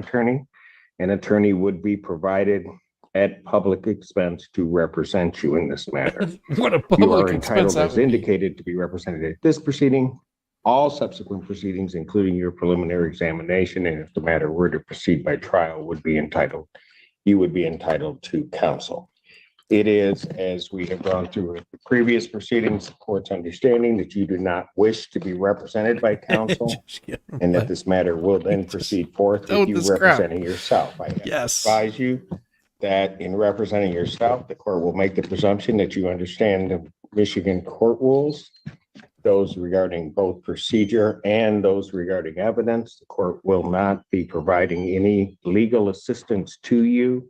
[SPEAKER 7] attorney would be provided at public expense to represent you in this matter.
[SPEAKER 2] What a public
[SPEAKER 7] You are
[SPEAKER 2] expense
[SPEAKER 7] entitled,
[SPEAKER 2] that
[SPEAKER 7] as
[SPEAKER 2] would be.
[SPEAKER 7] indicated, to be represented at this proceeding, all subsequent proceedings, including your preliminary examination, and if the matter were to proceed by trial, you would be entitled to counsel. It is, as we have gone through the previous proceedings, the court's understanding that you do not wish to be represented by counsel, and that this matter will then proceed forth with you representing yourself. I advise you that in representing yourself, the court will make the presumption that you understand the Michigan court rules, those regarding both procedure and those regarding evidence. The court will not be providing any legal assistance to you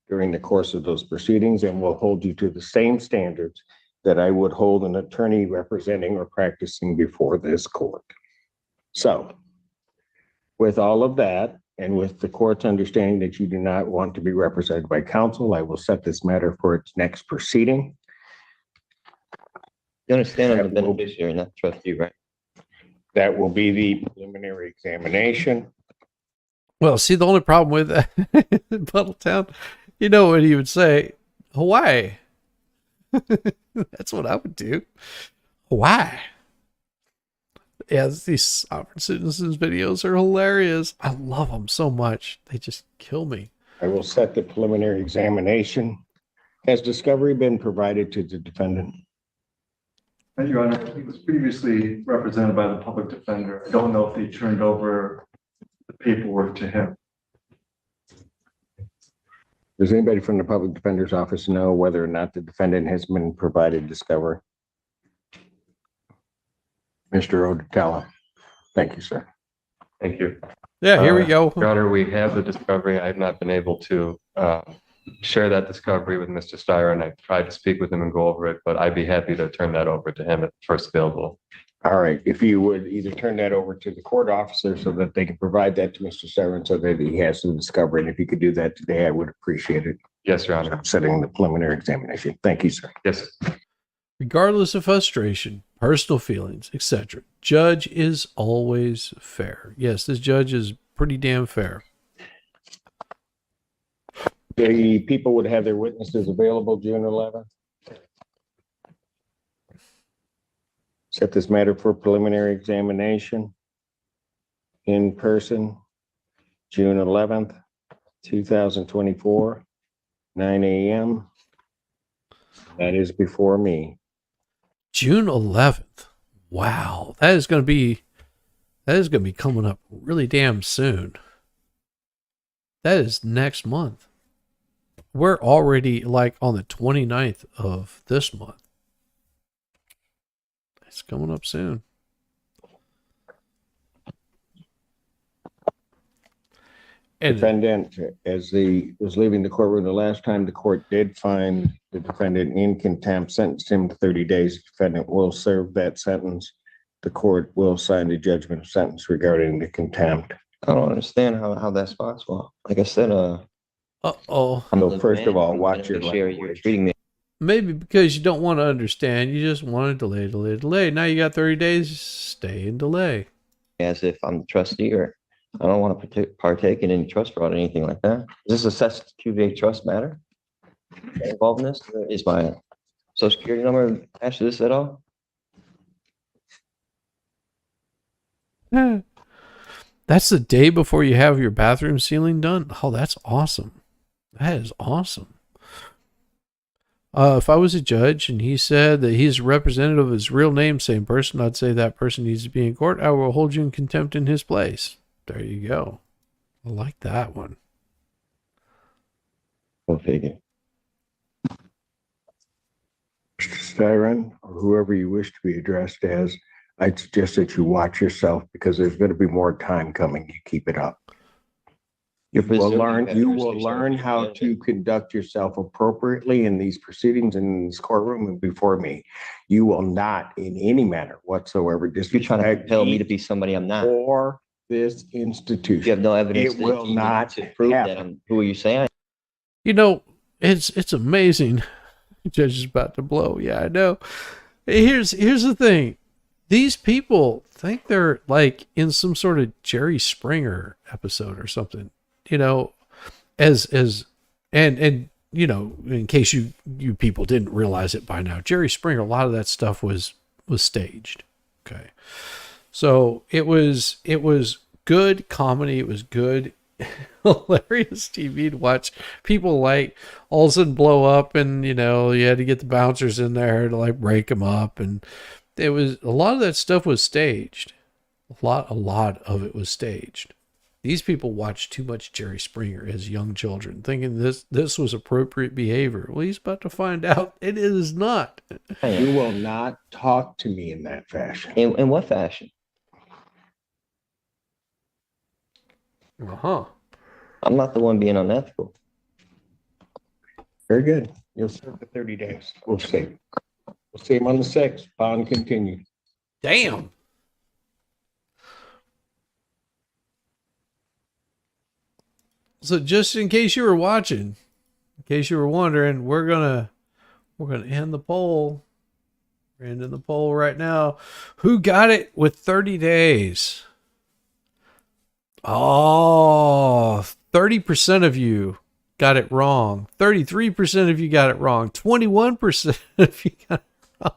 [SPEAKER 7] during the course of those proceedings, and will hold you to the same standards that I would hold an attorney representing or practicing before this court. So, with all of that, and with the court's understanding that you do not want to be represented by counsel, I will set this matter for its next proceeding.
[SPEAKER 10] You understand I'm the beneficiary, not trustee, right?
[SPEAKER 7] That will be the preliminary examination.
[SPEAKER 2] Well, see, the only problem with that, Puddletown, you know what he would say? Hawaii. That's what I would do. Hawaii. Yeah, these sovereign citizens videos are hilarious. I love them so much. They just kill me.
[SPEAKER 7] I will set the preliminary examination. Has discovery been provided to the defendant?
[SPEAKER 11] Your Honor, he was previously represented by the public defender. I don't know if they turned over the paperwork to him.
[SPEAKER 7] Does anybody from the public defender's office know whether or not the defendant has been provided discovery? Mr. Odetella. Thank you, sir.
[SPEAKER 12] Thank you.
[SPEAKER 2] Yeah, here we go.
[SPEAKER 12] Your Honor, we have the discovery. I have not been able to share that discovery with Mr. Steyer, and I tried to speak with him and go over it, but I'd be happy to turn that over to him at first available.
[SPEAKER 7] All right, if you would either turn that over to the court officer so that they can provide that to Mr. Steyer so that he has the discovery, and if you could do that today, I would appreciate it.
[SPEAKER 12] Yes, Your Honor.
[SPEAKER 7] I'm setting the preliminary examination. Thank you, sir.
[SPEAKER 12] Yes.
[SPEAKER 2] Regardless of frustration, personal feelings, etc., judge is always fair. Yes, this judge is pretty damn fair.
[SPEAKER 7] The people would have their witnesses available June 11th. Set this matter for preliminary examination in person, June 11th, 2024, 9 a.m. That is before me.
[SPEAKER 2] June 11th. Wow, that is going to be coming up really damn soon. That is next month. We're already like on the 29th of this month. It's coming up soon. And
[SPEAKER 7] defendant, as he was leaving the courtroom the last time, the court did find the defendant in contempt, sentenced him to 30 days. The defendant will serve that sentence. The court will sign the judgment of sentence regarding the contempt.
[SPEAKER 10] I don't understand how that's possible. Like I said,
[SPEAKER 7] So first of all, watch your language.
[SPEAKER 10] You're treating me.
[SPEAKER 2] maybe because you don't want to understand, you just want to delay. Now you got 30 days, stay in delay.
[SPEAKER 10] As if I'm the trustee, or I don't want to partake in any trust fraud or anything like that. Is this a QVA trust matter involved in this? Is my social security number attached to this at all?
[SPEAKER 2] That's the day before you have your bathroom ceiling done? Oh, that's awesome. That is awesome. If I was a judge and he said that he's a representative of his real name, same person, I'd say that person needs to be in court. I will hold you in contempt in his place. There you go. I like that one.
[SPEAKER 10] Go figure.
[SPEAKER 7] Mr. Styron, or whoever you wish to be addressed as, I'd suggest that you watch yourself because there's going to be more time coming. You keep it up. You will learn how to conduct yourself appropriately in these proceedings in this courtroom and before me. You will not in any manner whatsoever
[SPEAKER 10] You're trying to compel me to be somebody I'm not.
[SPEAKER 7] Or this institution.
[SPEAKER 10] You have no evidence.
[SPEAKER 7] It will not
[SPEAKER 10] to prove
[SPEAKER 7] happen.
[SPEAKER 10] that who are you saying?
[SPEAKER 2] You know, it's amazing. The judge is about to blow. Yeah, I know. Here's the thing. These people think they're like in some sort of Jerry Springer episode or something. You know, and you know, in case you people didn't realize it by now, Jerry Springer, a lot of that stuff was staged. Okay. So it was good comedy. It was good, hilarious TV to watch people like all of a sudden blow up, and you know, you had to get the bouncers in there to like break them up, and it was a lot of that stuff was staged. A lot of it was staged. These people watched too much Jerry Springer as young children, thinking this was appropriate behavior. Well, he's about to find out it is not.
[SPEAKER 7] You will not talk to me in that fashion.
[SPEAKER 10] In what fashion?
[SPEAKER 2] Uh-huh.
[SPEAKER 10] I'm not the one being unethical.
[SPEAKER 7] Very good. You'll serve the 30 days. We'll see. We'll see him on the 6th. Bond continued.
[SPEAKER 2] Damn. So just in case you were watching, in case you were wondering, we're gonna end the poll. We're ending the poll right now. Who got it with 30 days? Oh, 30% of you got it wrong. 33% of you got it wrong. 21% of you got it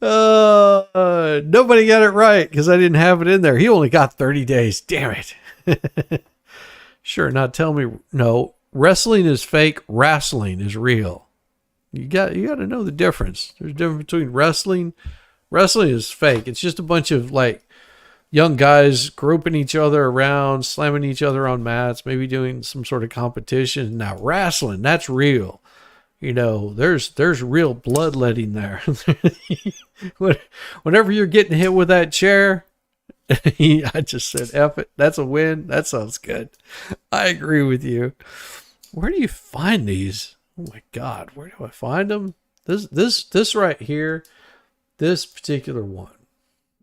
[SPEAKER 2] wrong. Nobody got it right because I didn't have it in there. He only got 30 days. Damn it. Sure. Now tell me, no, wrestling is fake. Wrestling is real. You got to know the difference. There's a difference between wrestling. Wrestling is fake. It's just a bunch of like young guys grouping each other around, slamming each other on mats, maybe doing some sort of competition. Now wrestling, that's real. You know, there's real bloodletting there. Whenever you're getting hit with that chair, I just said, F it. That's a win. That sounds good. I agree with you. Where do you find these? Oh my God, where do I find them? This right here, this particular one.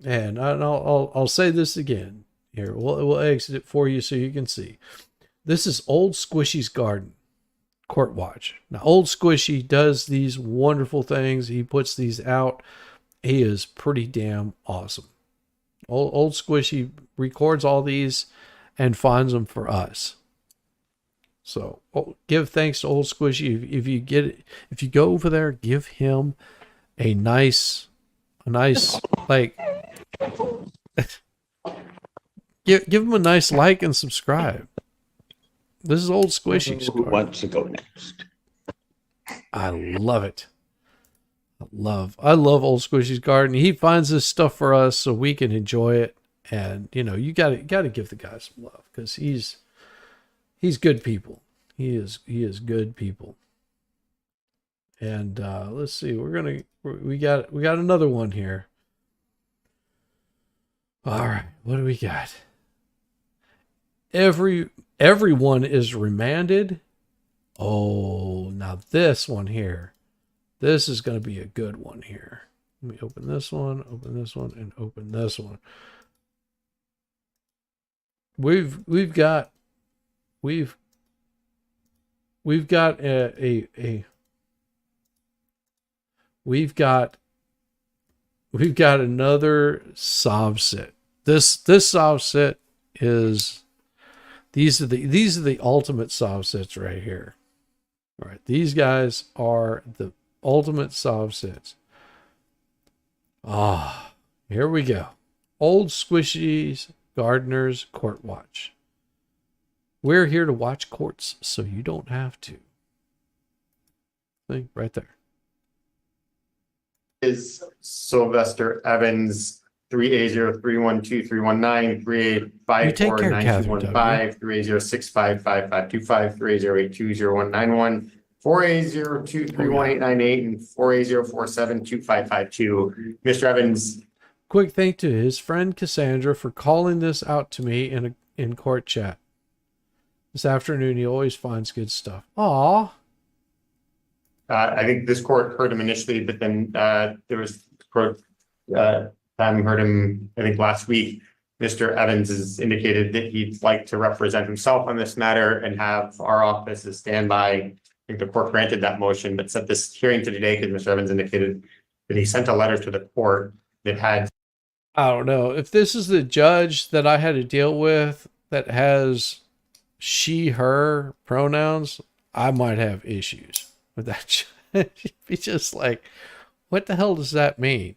[SPEAKER 2] And I'll say this again. Here, we'll exit it for you so you can see. This is Old Squishy's Garden. Court Watch. Now, Old Squishy does these wonderful things. He puts these out. He is pretty damn awesome. Old Squishy records all these and finds them for us. So give thanks to Old Squishy. If you get it, if you go over there, give him a nice like give him a nice like and subscribe. This is Old Squishy.
[SPEAKER 7] Who wants to go next?
[SPEAKER 2] I love it. I love Old Squishy's Garden. He finds this stuff for us so we can enjoy it. And you know, you gotta give the guy some love because he's good people. He is good people. And let's see, we got another one here. All right, what do we got? Everyone is remanded. Oh, now this one here. This is going to be a good one here. Let me open this one, and open this one. We've got another sob set. This sob set is these are the ultimate sob sets right here. All right, these guys are the ultimate sob sets. Here we go. Old Squishy's Gardener's Court Watch. We're here to watch courts so you don't have to. See, right there.
[SPEAKER 13] Is Sylvester Evans 380312319 385492215 380655525 380820191 480231898 and 480472552. Mr. Evans.
[SPEAKER 2] Quick thank to his friend Cassandra for calling this out to me in court chat. This afternoon, he always finds good stuff. Aw.
[SPEAKER 13] I think this court heard him initially, but then there was court time heard him, I think last week. Mr. Evans has indicated that he'd like to represent himself on this matter and have our office as standby. I think the court granted that motion, but set this hearing to today because Mr. Evans indicated that he sent a letter to the court that had.
[SPEAKER 2] I don't know. If this is the judge that I had to deal with that has she, her pronouns, I might have issues with that. It's just like, what the hell does that mean?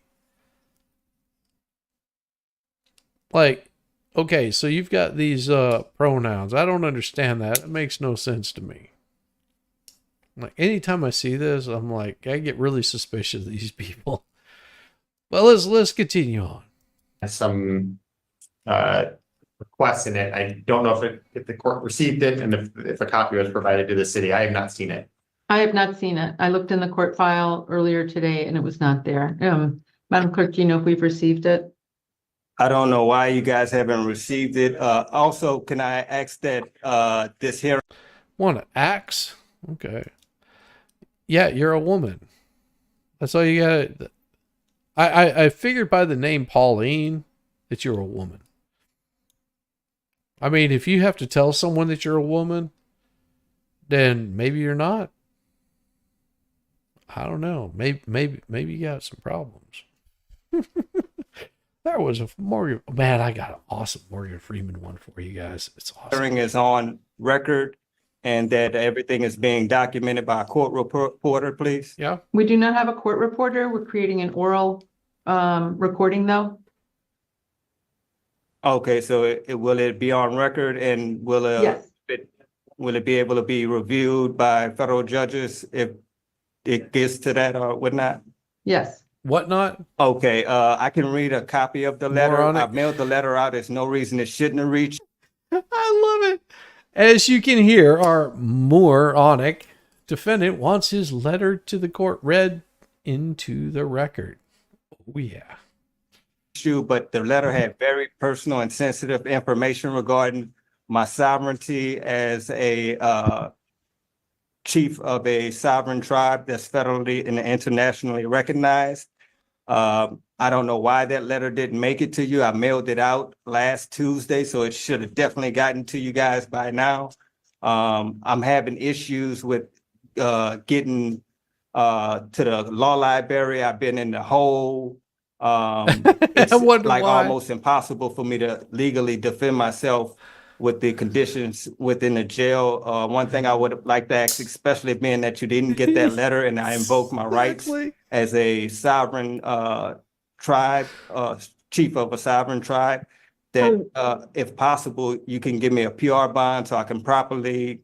[SPEAKER 2] Like, okay, so you've got these pronouns. I don't understand that. It makes no sense to me. Like, anytime I see this, I'm like, I get really suspicious of these people. Well, let's continue on.
[SPEAKER 13] Some requests in it. I don't know if the court received it and if a copy was provided to the city. I have not seen it.
[SPEAKER 14] I have not seen it. I looked in the court file earlier today and it was not there. Madam Clerk, do you know if we've received it?
[SPEAKER 15] I don't know why you guys haven't received it. Also, can I ask that this hearing?
[SPEAKER 2] Want to axe? Okay. Yeah, you're a woman. That's all you got. I figured by the name Pauline that you're a woman. I mean, if you have to tell someone that you're a woman, then maybe you're not. I don't know. Maybe you got some problems. There was a Morgan. Man, I got an awesome Morgan Freeman one for you guys. It's awesome.
[SPEAKER 15] Hearing is on record and that everything is being documented by a court reporter, please.
[SPEAKER 2] Yeah.
[SPEAKER 14] We do not have a court reporter. We're creating an oral recording though.
[SPEAKER 15] Okay, so will it be on record and will
[SPEAKER 14] Yes.
[SPEAKER 15] if will it be able to be reviewed by federal judges if it gets to that or whatnot?
[SPEAKER 14] Yes.
[SPEAKER 2] Whatnot?
[SPEAKER 15] Okay, I can read a copy of the letter.
[SPEAKER 2] Moronic.
[SPEAKER 15] I've mailed the letter out. There's no reason it shouldn't have reached.
[SPEAKER 2] I love it. As you can hear, our moronic defendant wants his letter to the court read into the record. Oh, yeah.
[SPEAKER 15] But the letter had very personal and sensitive information regarding my sovereignty as a chief of a sovereign tribe that's federally and internationally recognized. I don't know why that letter didn't make it to you. I mailed it out last Tuesday, so it should have definitely gotten to you guys by now. I'm having issues with getting to the law library. I've been in the hole. It's like almost impossible for me to legally defend myself with the conditions within the jail. One thing I would like to ask, especially being that you didn't get that letter and I invoked my rights as a sovereign tribe, chief of a sovereign tribe, that if possible, you can give me a PR bond so I can properly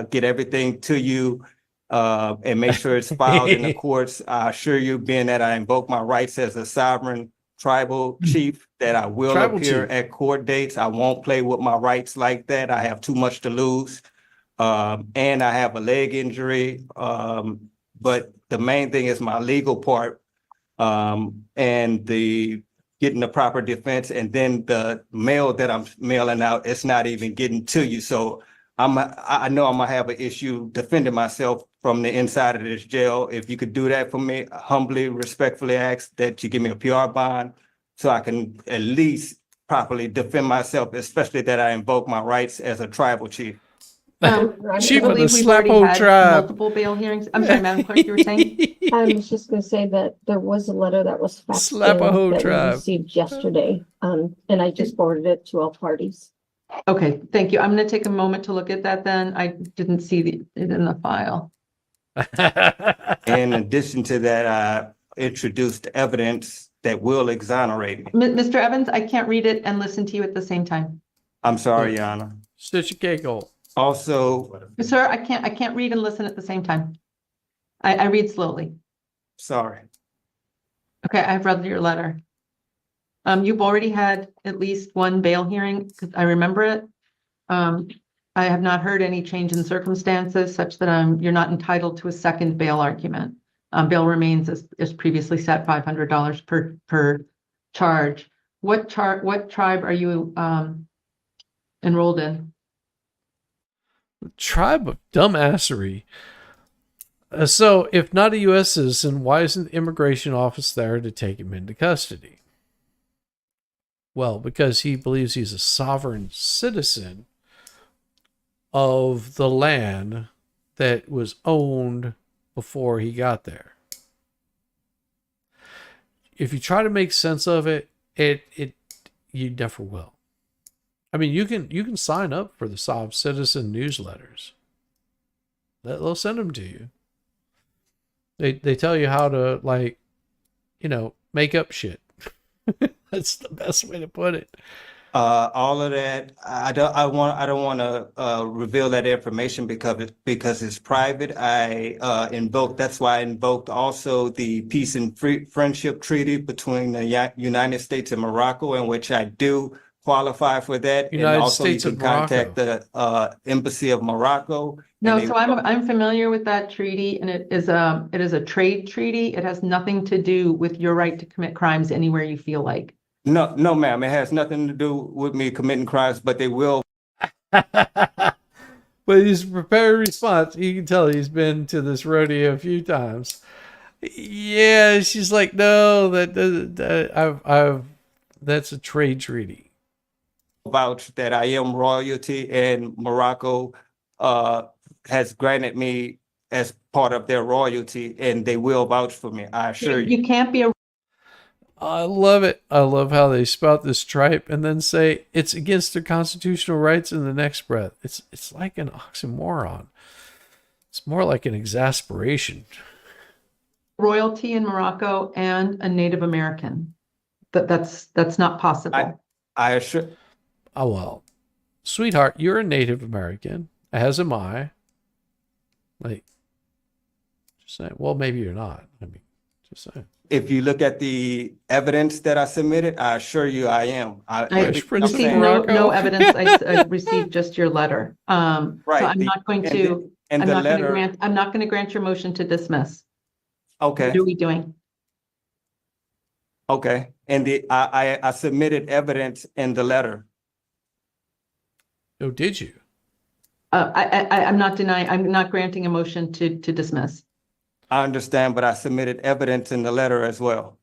[SPEAKER 15] get everything to you and make sure it's filed in the courts. I assure you, being that I invoke my rights as a sovereign tribal chief, that I will appear at court dates. I won't play with my rights like that. I have too much to lose. And I have a leg injury. But the main thing is my legal part and the getting the proper defense, and then the mail that I'm mailing out, it's not even getting to you. So I know I'm gonna have an issue defending myself from the inside of this jail. If you could do that for me, I humbly, respectfully ask that you give me a PR bond so I can at least properly defend myself, especially that I invoke my rights as a tribal chief.
[SPEAKER 2] Chief of the
[SPEAKER 14] we've already
[SPEAKER 2] Slapo
[SPEAKER 14] had
[SPEAKER 2] tribe.
[SPEAKER 14] multiple bail hearings. I'm sorry, Madam Clerk, you were saying?
[SPEAKER 16] I was just going to say that there was a letter that was faxed in
[SPEAKER 2] Slapaho
[SPEAKER 16] that
[SPEAKER 2] tribe.
[SPEAKER 16] we received yesterday, and I just forwarded it to all parties.
[SPEAKER 14] Okay, thank you. I'm going to take a moment to look at that then. I didn't see it in the file.
[SPEAKER 15] In addition to that, I introduced evidence that will exonerate me.
[SPEAKER 14] Mr. Evans, I can't read it and listen to you at the same time.
[SPEAKER 15] I'm sorry, Your Honor.
[SPEAKER 2] Stitch your cake hole.
[SPEAKER 15] Also,
[SPEAKER 14] Sir, I can't read and listen at the same time. I read slowly.
[SPEAKER 15] sorry.
[SPEAKER 14] Okay, I've read your letter. You've already had at least one bail hearing, because I remember it. I have not heard any change in circumstances such that you're not entitled to a second bail argument. Bail remains as previously set, $500 per charge. What tribe are you enrolled in?
[SPEAKER 2] The tribe of dumbassery. So, if not a U.S. citizen, why isn't the immigration office there to take him into custody? Well, because he believes he's a sovereign citizen of the land that was owned before he got there. If you try to make sense of it, you never will. I mean, you can sign up for the Sovereign Citizen newsletters. They'll send them to you. They tell you how to, like, make up shit. That's the best way to put it.
[SPEAKER 15] All of that, I don't want to reveal that information because it's private. That's why I invoked also the Peace and Friendship Treaty between the United States and Morocco, in which I do qualify for that.
[SPEAKER 2] United
[SPEAKER 15] and also
[SPEAKER 2] States
[SPEAKER 15] you can
[SPEAKER 2] of Morocco.
[SPEAKER 15] contact the Embassy of Morocco.
[SPEAKER 14] No, so I'm familiar with that treaty, and it is a trade treaty. It has nothing to do with your right to commit crimes anywhere you feel like.
[SPEAKER 15] No, ma'am. It has nothing to do with me committing crimes, but they will.
[SPEAKER 2] But he's a prepared response. You can tell he's been to this rodeo a few times. Yeah, she's like, no, that's a trade treaty.
[SPEAKER 15] Vouch that I am royalty, and Morocco has granted me as part of their royalty, and they will vouch for me. I assure you.
[SPEAKER 14] You can't be a.
[SPEAKER 2] I love it. I love how they spout this tripe and then say it's against their constitutional rights in the next breath. It's like an oxymoron. It's more like an exasperation.
[SPEAKER 14] Royalty in Morocco and a Native American. That's not possible.
[SPEAKER 15] I assure.
[SPEAKER 2] Oh, well, sweetheart, you're a Native American as am I. Like, just saying. Well, maybe you're not. I mean, just saying.
[SPEAKER 15] If you look at the evidence that I submitted, I assure you I am.
[SPEAKER 14] I received no evidence. I received just your letter. So I'm not going to, I'm not going to grant your motion to dismiss.
[SPEAKER 15] Okay.
[SPEAKER 14] What are we doing?
[SPEAKER 15] Okay. And I submitted evidence in the letter.
[SPEAKER 2] Oh, did you?
[SPEAKER 14] I'm not denying, I'm not granting a motion to dismiss.
[SPEAKER 15] I understand, but I submitted evidence in the letter as well.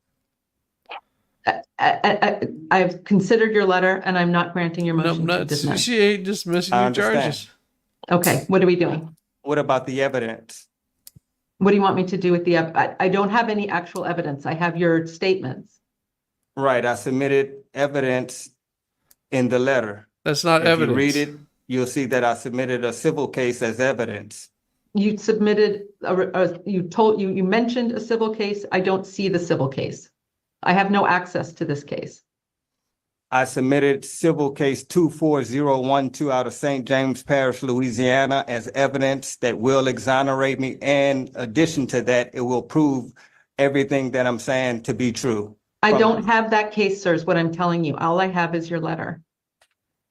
[SPEAKER 14] I've considered your letter and I'm not granting your motion to dismiss.
[SPEAKER 2] She ain't dismissing your charges.
[SPEAKER 14] Okay, what are we doing?
[SPEAKER 15] What about the evidence?
[SPEAKER 14] What do you want me to do with the, I don't have any actual evidence. I have your statements.
[SPEAKER 15] Right, I submitted evidence in the letter.
[SPEAKER 2] That's not evidence.
[SPEAKER 15] If you read it, you'll see that I submitted a civil case as evidence.
[SPEAKER 14] You submitted, you mentioned a civil case. I don't see the civil case. I have no access to this case.
[SPEAKER 15] I submitted civil case 24012 out of St. James Parish, Louisiana as evidence that will exonerate me. And in addition to that, it will prove everything that I'm saying to be true.
[SPEAKER 14] I don't have that case, sir, is what I'm telling you. All I have is your letter.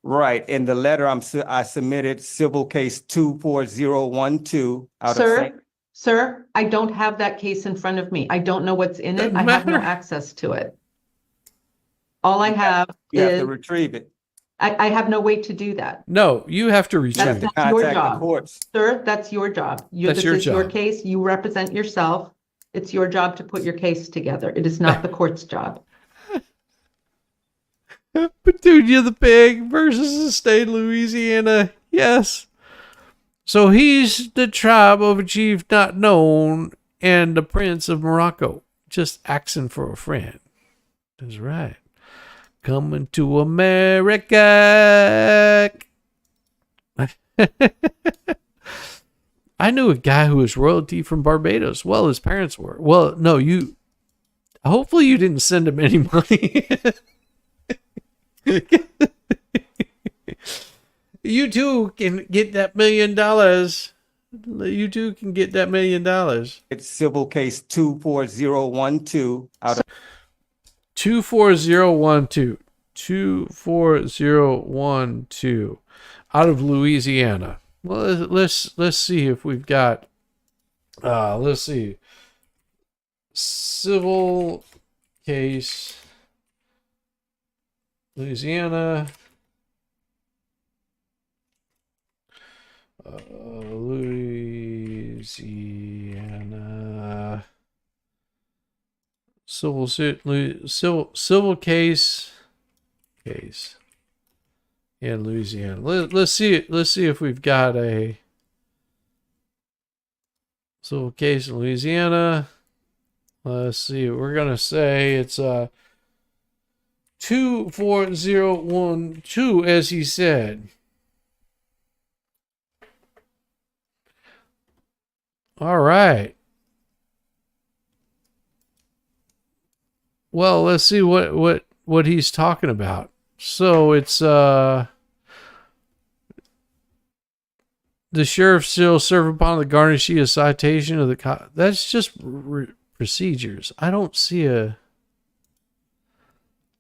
[SPEAKER 15] Right. In the letter, I submitted civil case 24012 out of St.
[SPEAKER 14] Sir, I don't have that case in front of me. I don't know what's in it. I have no access to it. All I have
[SPEAKER 15] You have
[SPEAKER 14] is,
[SPEAKER 15] to retrieve it.
[SPEAKER 14] I have no way to do that.
[SPEAKER 2] No, you have to retrieve it.
[SPEAKER 14] That's your
[SPEAKER 15] Contact the
[SPEAKER 14] job.
[SPEAKER 15] courts.
[SPEAKER 14] Sir, that's your job.
[SPEAKER 2] That's your
[SPEAKER 14] This is your
[SPEAKER 2] job.
[SPEAKER 14] case. You represent yourself. It's your job to put your case together. It is not the court's job.
[SPEAKER 2] Petunia the pig versus the state of Louisiana. Yes. So he's the tribe of a chief not known and the prince of Morocco. Just asking for a friend. That's right. Coming to America. I knew a guy who was royalty from Barbados. Well, his parents were. Well, no, hopefully you didn't send him any money. You too can get that $1 million. You too can get that $1 million.
[SPEAKER 15] It's civil case 24012 out of
[SPEAKER 2] 24012. 24012 out of Louisiana. Well, let's see if we've got let's see. Civil case Louisiana. Louisiana civil case in Louisiana. Let's see if we've got a civil case in Louisiana. Let's see. We're gonna say it's 24012, as he said. All right. Well, let's see what he's talking about. So it's the sheriff shall serve upon the garnishee a citation of the that's just procedures. I don't see a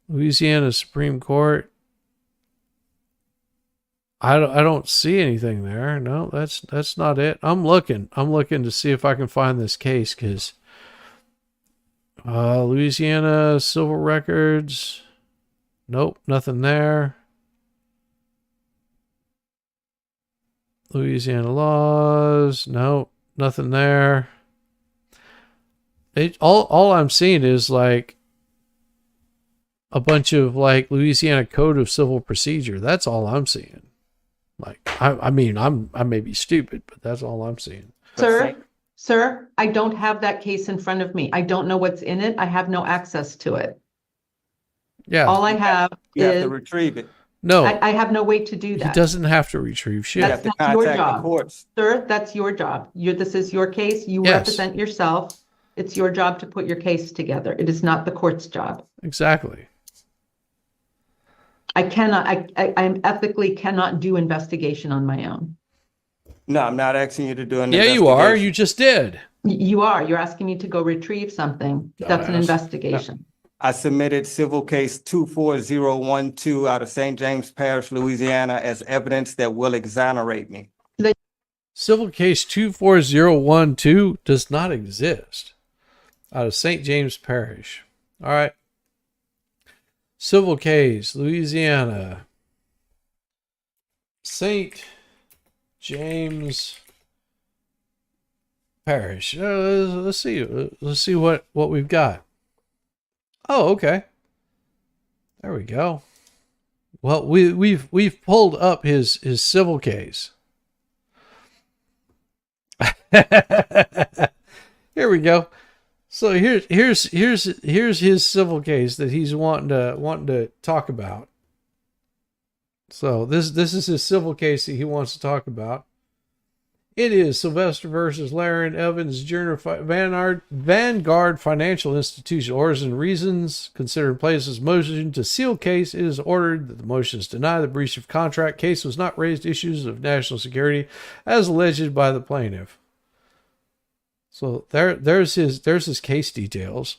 [SPEAKER 2] Louisiana Supreme Court. I don't see anything there. No, that's not it. I'm looking to see if I can find this case, because Louisiana civil records. Nope, nothing there. Louisiana laws. Nope, nothing there. All I'm seeing is like a bunch of like Louisiana Code of Civil Procedure. That's all I'm seeing. Like, I mean, I may be stupid, but that's all I'm seeing.
[SPEAKER 14] Sir, I don't have that case in front of me. I don't know what's in it. I have no access to it.
[SPEAKER 2] Yeah.
[SPEAKER 14] All I have
[SPEAKER 15] You have
[SPEAKER 14] is
[SPEAKER 15] to retrieve it.
[SPEAKER 2] No,
[SPEAKER 14] I have no way to do
[SPEAKER 2] he
[SPEAKER 14] that.
[SPEAKER 2] doesn't have to retrieve shit.
[SPEAKER 14] That's your
[SPEAKER 15] Contact the
[SPEAKER 14] job.
[SPEAKER 15] courts.
[SPEAKER 14] Sir, that's your job. This is your case. You
[SPEAKER 2] Yes.
[SPEAKER 14] represent yourself. It's your job to put your case together. It is not the court's job.
[SPEAKER 2] Exactly.
[SPEAKER 14] I ethically cannot do investigation on my own.
[SPEAKER 15] No, I'm not asking you to do an
[SPEAKER 2] Yeah, you are.
[SPEAKER 15] investigation.
[SPEAKER 2] You just did.
[SPEAKER 14] You are. You're asking me to go retrieve something. That's an
[SPEAKER 2] Dumbass.
[SPEAKER 14] investigation.
[SPEAKER 15] I submitted civil case 24012 out of St. James Parish, Louisiana, as evidence that will exonerate me.
[SPEAKER 2] Civil case 24012 does not exist out of St. James Parish. All right. Civil case, Louisiana. St. James Parish. Let's see. Let's see what we've got. Oh, okay. There we go. Well, we've pulled up his civil case. Here we go. So here's his civil case that he's wanting to talk about. So this is his civil case that he wants to talk about. It is Sylvester versus Laren Evans Jr. Vanguard Financial Institution. Orders and reasons considered plaintiff's motion to seal case. It is ordered that the motion is denied. The breach of contract case was not raised issues of national security as alleged by the plaintiff. So there's his case details.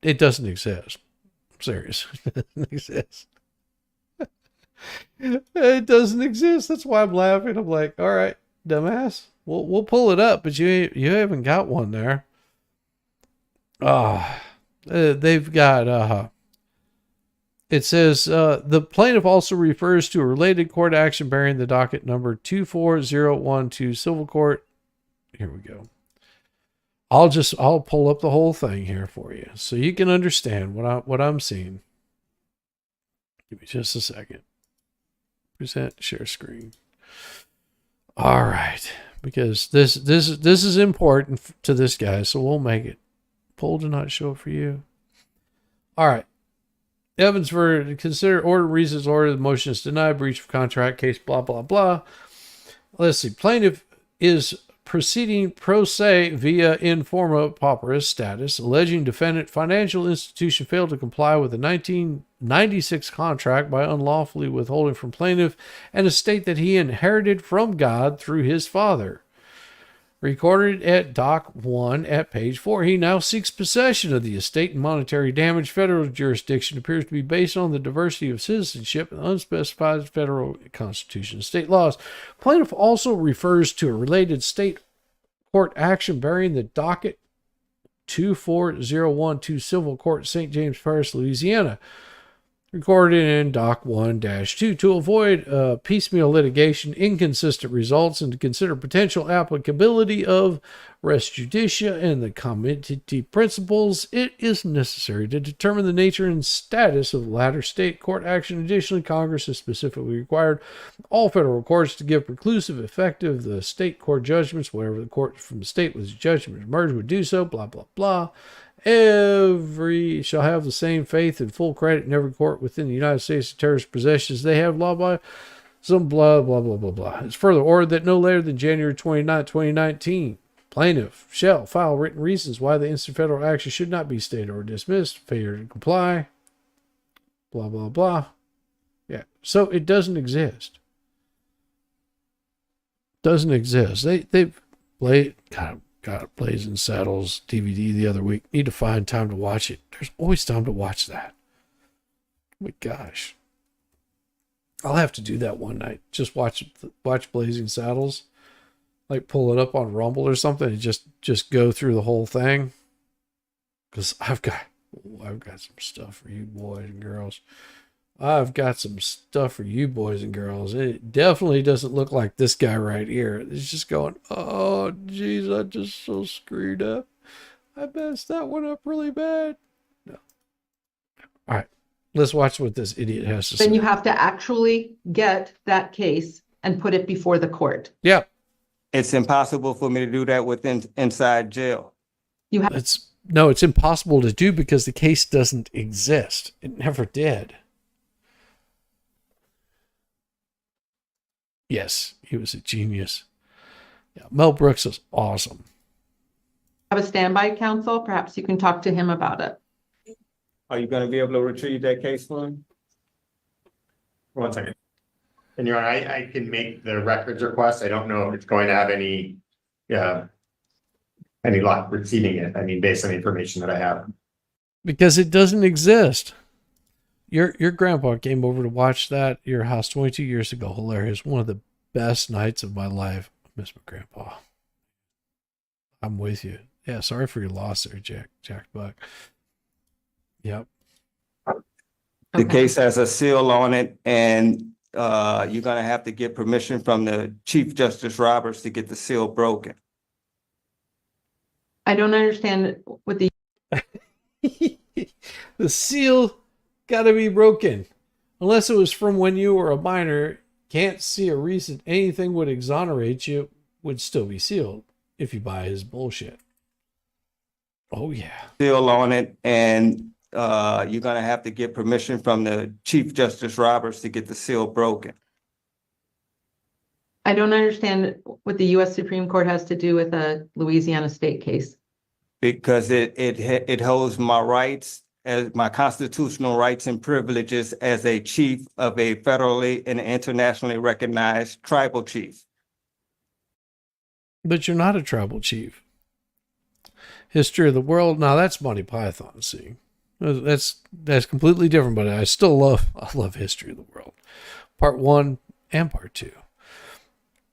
[SPEAKER 2] It doesn't exist. I'm serious. It doesn't exist. It doesn't exist. That's why I'm laughing. I'm like, all right, dumbass. We'll pull it up, but you haven't got one there. They've got it says the plaintiff also refers to a related court action bearing the docket number 24012 civil court. Here we go. I'll pull up the whole thing here for you so you can understand what I'm seeing. Give me just a second. Present share screen. All right, because this is important to this guy, so we'll make it. Poll did not show up for you. All right. Evans for consider order reasons order the motion is denied, breach of contract case, blah blah blah. Let's see. Plaintiff is proceeding pro se via informa pauperis status, alleging defendant financial institution failed to comply with the 1996 contract by unlawfully withholding from plaintiff an estate that he inherited from God through his father. Recorded at Doc 1 at page 4, he now seeks possession of the estate and monetary damage. Federal jurisdiction appears to be based on the diversity of citizenship and unspecified federal constitution and state laws. Plaintiff also refers to a related state court action bearing the docket 24012 Civil Court, St. James Parish, Louisiana. Recorded in Doc 1-2 to avoid piecemeal litigation, inconsistent results, and to consider potential applicability of res judicia and the comity principles, it is necessary to determine the nature and status of the latter state court action. Additionally, Congress has specifically required all federal courts to give preclusive effect of the state court judgments. Whatever the court from the state was judgment merged would do so, blah, blah, blah. Every shall have the same faith and full credit in every court within the United States of terrorist possessions they have law by some blah blah blah blah blah. It's further ordered that no later than January 29, 2019, plaintiff shall file written reasons why the instant federal action should not be stayed or dismissed, failure to comply, blah blah blah. Yeah, so it doesn't exist. Doesn't exist. They've played got Blazing Saddles DVD the other week. Need to find time to watch it. There's always time to watch that. Oh my gosh. I'll have to do that one night. Just watch Blazing Saddles. Like pull it up on Rumble or something and just go through the whole thing. Because I've got some stuff for you boys and girls. I've got some stuff for you boys and girls. It definitely doesn't look like this guy right here. It's just going, oh, geez, I just so screwed up. I messed that one up really bad. No. All right. Let's watch what this idiot has to say.
[SPEAKER 14] Then you have to actually get that case and put it before the court.
[SPEAKER 2] Yeah.
[SPEAKER 15] It's impossible for me to do that inside jail.
[SPEAKER 2] It's impossible to do because the case doesn't exist. It never did. Yes, he was a genius. Yeah, Mel Brooks is awesome.
[SPEAKER 14] Have a standby counsel. Perhaps you can talk to him about it.
[SPEAKER 15] Are you going to be able to retrieve that case for him?
[SPEAKER 13] 1 second. And Your Honor, I can make the records request. I don't know if it's going to have any luck receiving it. I mean, based on the information that I have.
[SPEAKER 2] Because it doesn't exist. Your grandpa came over to watch that at your house 22 years ago. Hilarious. One of the best nights of my life. I miss my grandpa. I'm with you. Yeah, sorry for your loss there, Jack Buck. Yep.
[SPEAKER 15] The case has a seal on it, and you're gonna have to get permission from the Chief Justice Roberts to get the seal broken.
[SPEAKER 14] I don't understand what the
[SPEAKER 2] The seal got to be broken. Unless it was from when you were a minor, can't see a reason anything would exonerate you, would still be sealed if you buy his bullshit. Oh, yeah.
[SPEAKER 15] Seal on it, and you're gonna have to get permission from the Chief Justice Roberts to get the seal broken.
[SPEAKER 14] I don't understand what the U.S. Supreme Court has to do with a Louisiana state case.
[SPEAKER 15] Because it holds my rights as my constitutional rights and privileges as a chief of a federally and internationally recognized tribal chief.
[SPEAKER 2] But you're not a tribal chief. History of the world. Now that's Monty Python. See, that's completely different. But I love History of the World, Part 1 and Part 2.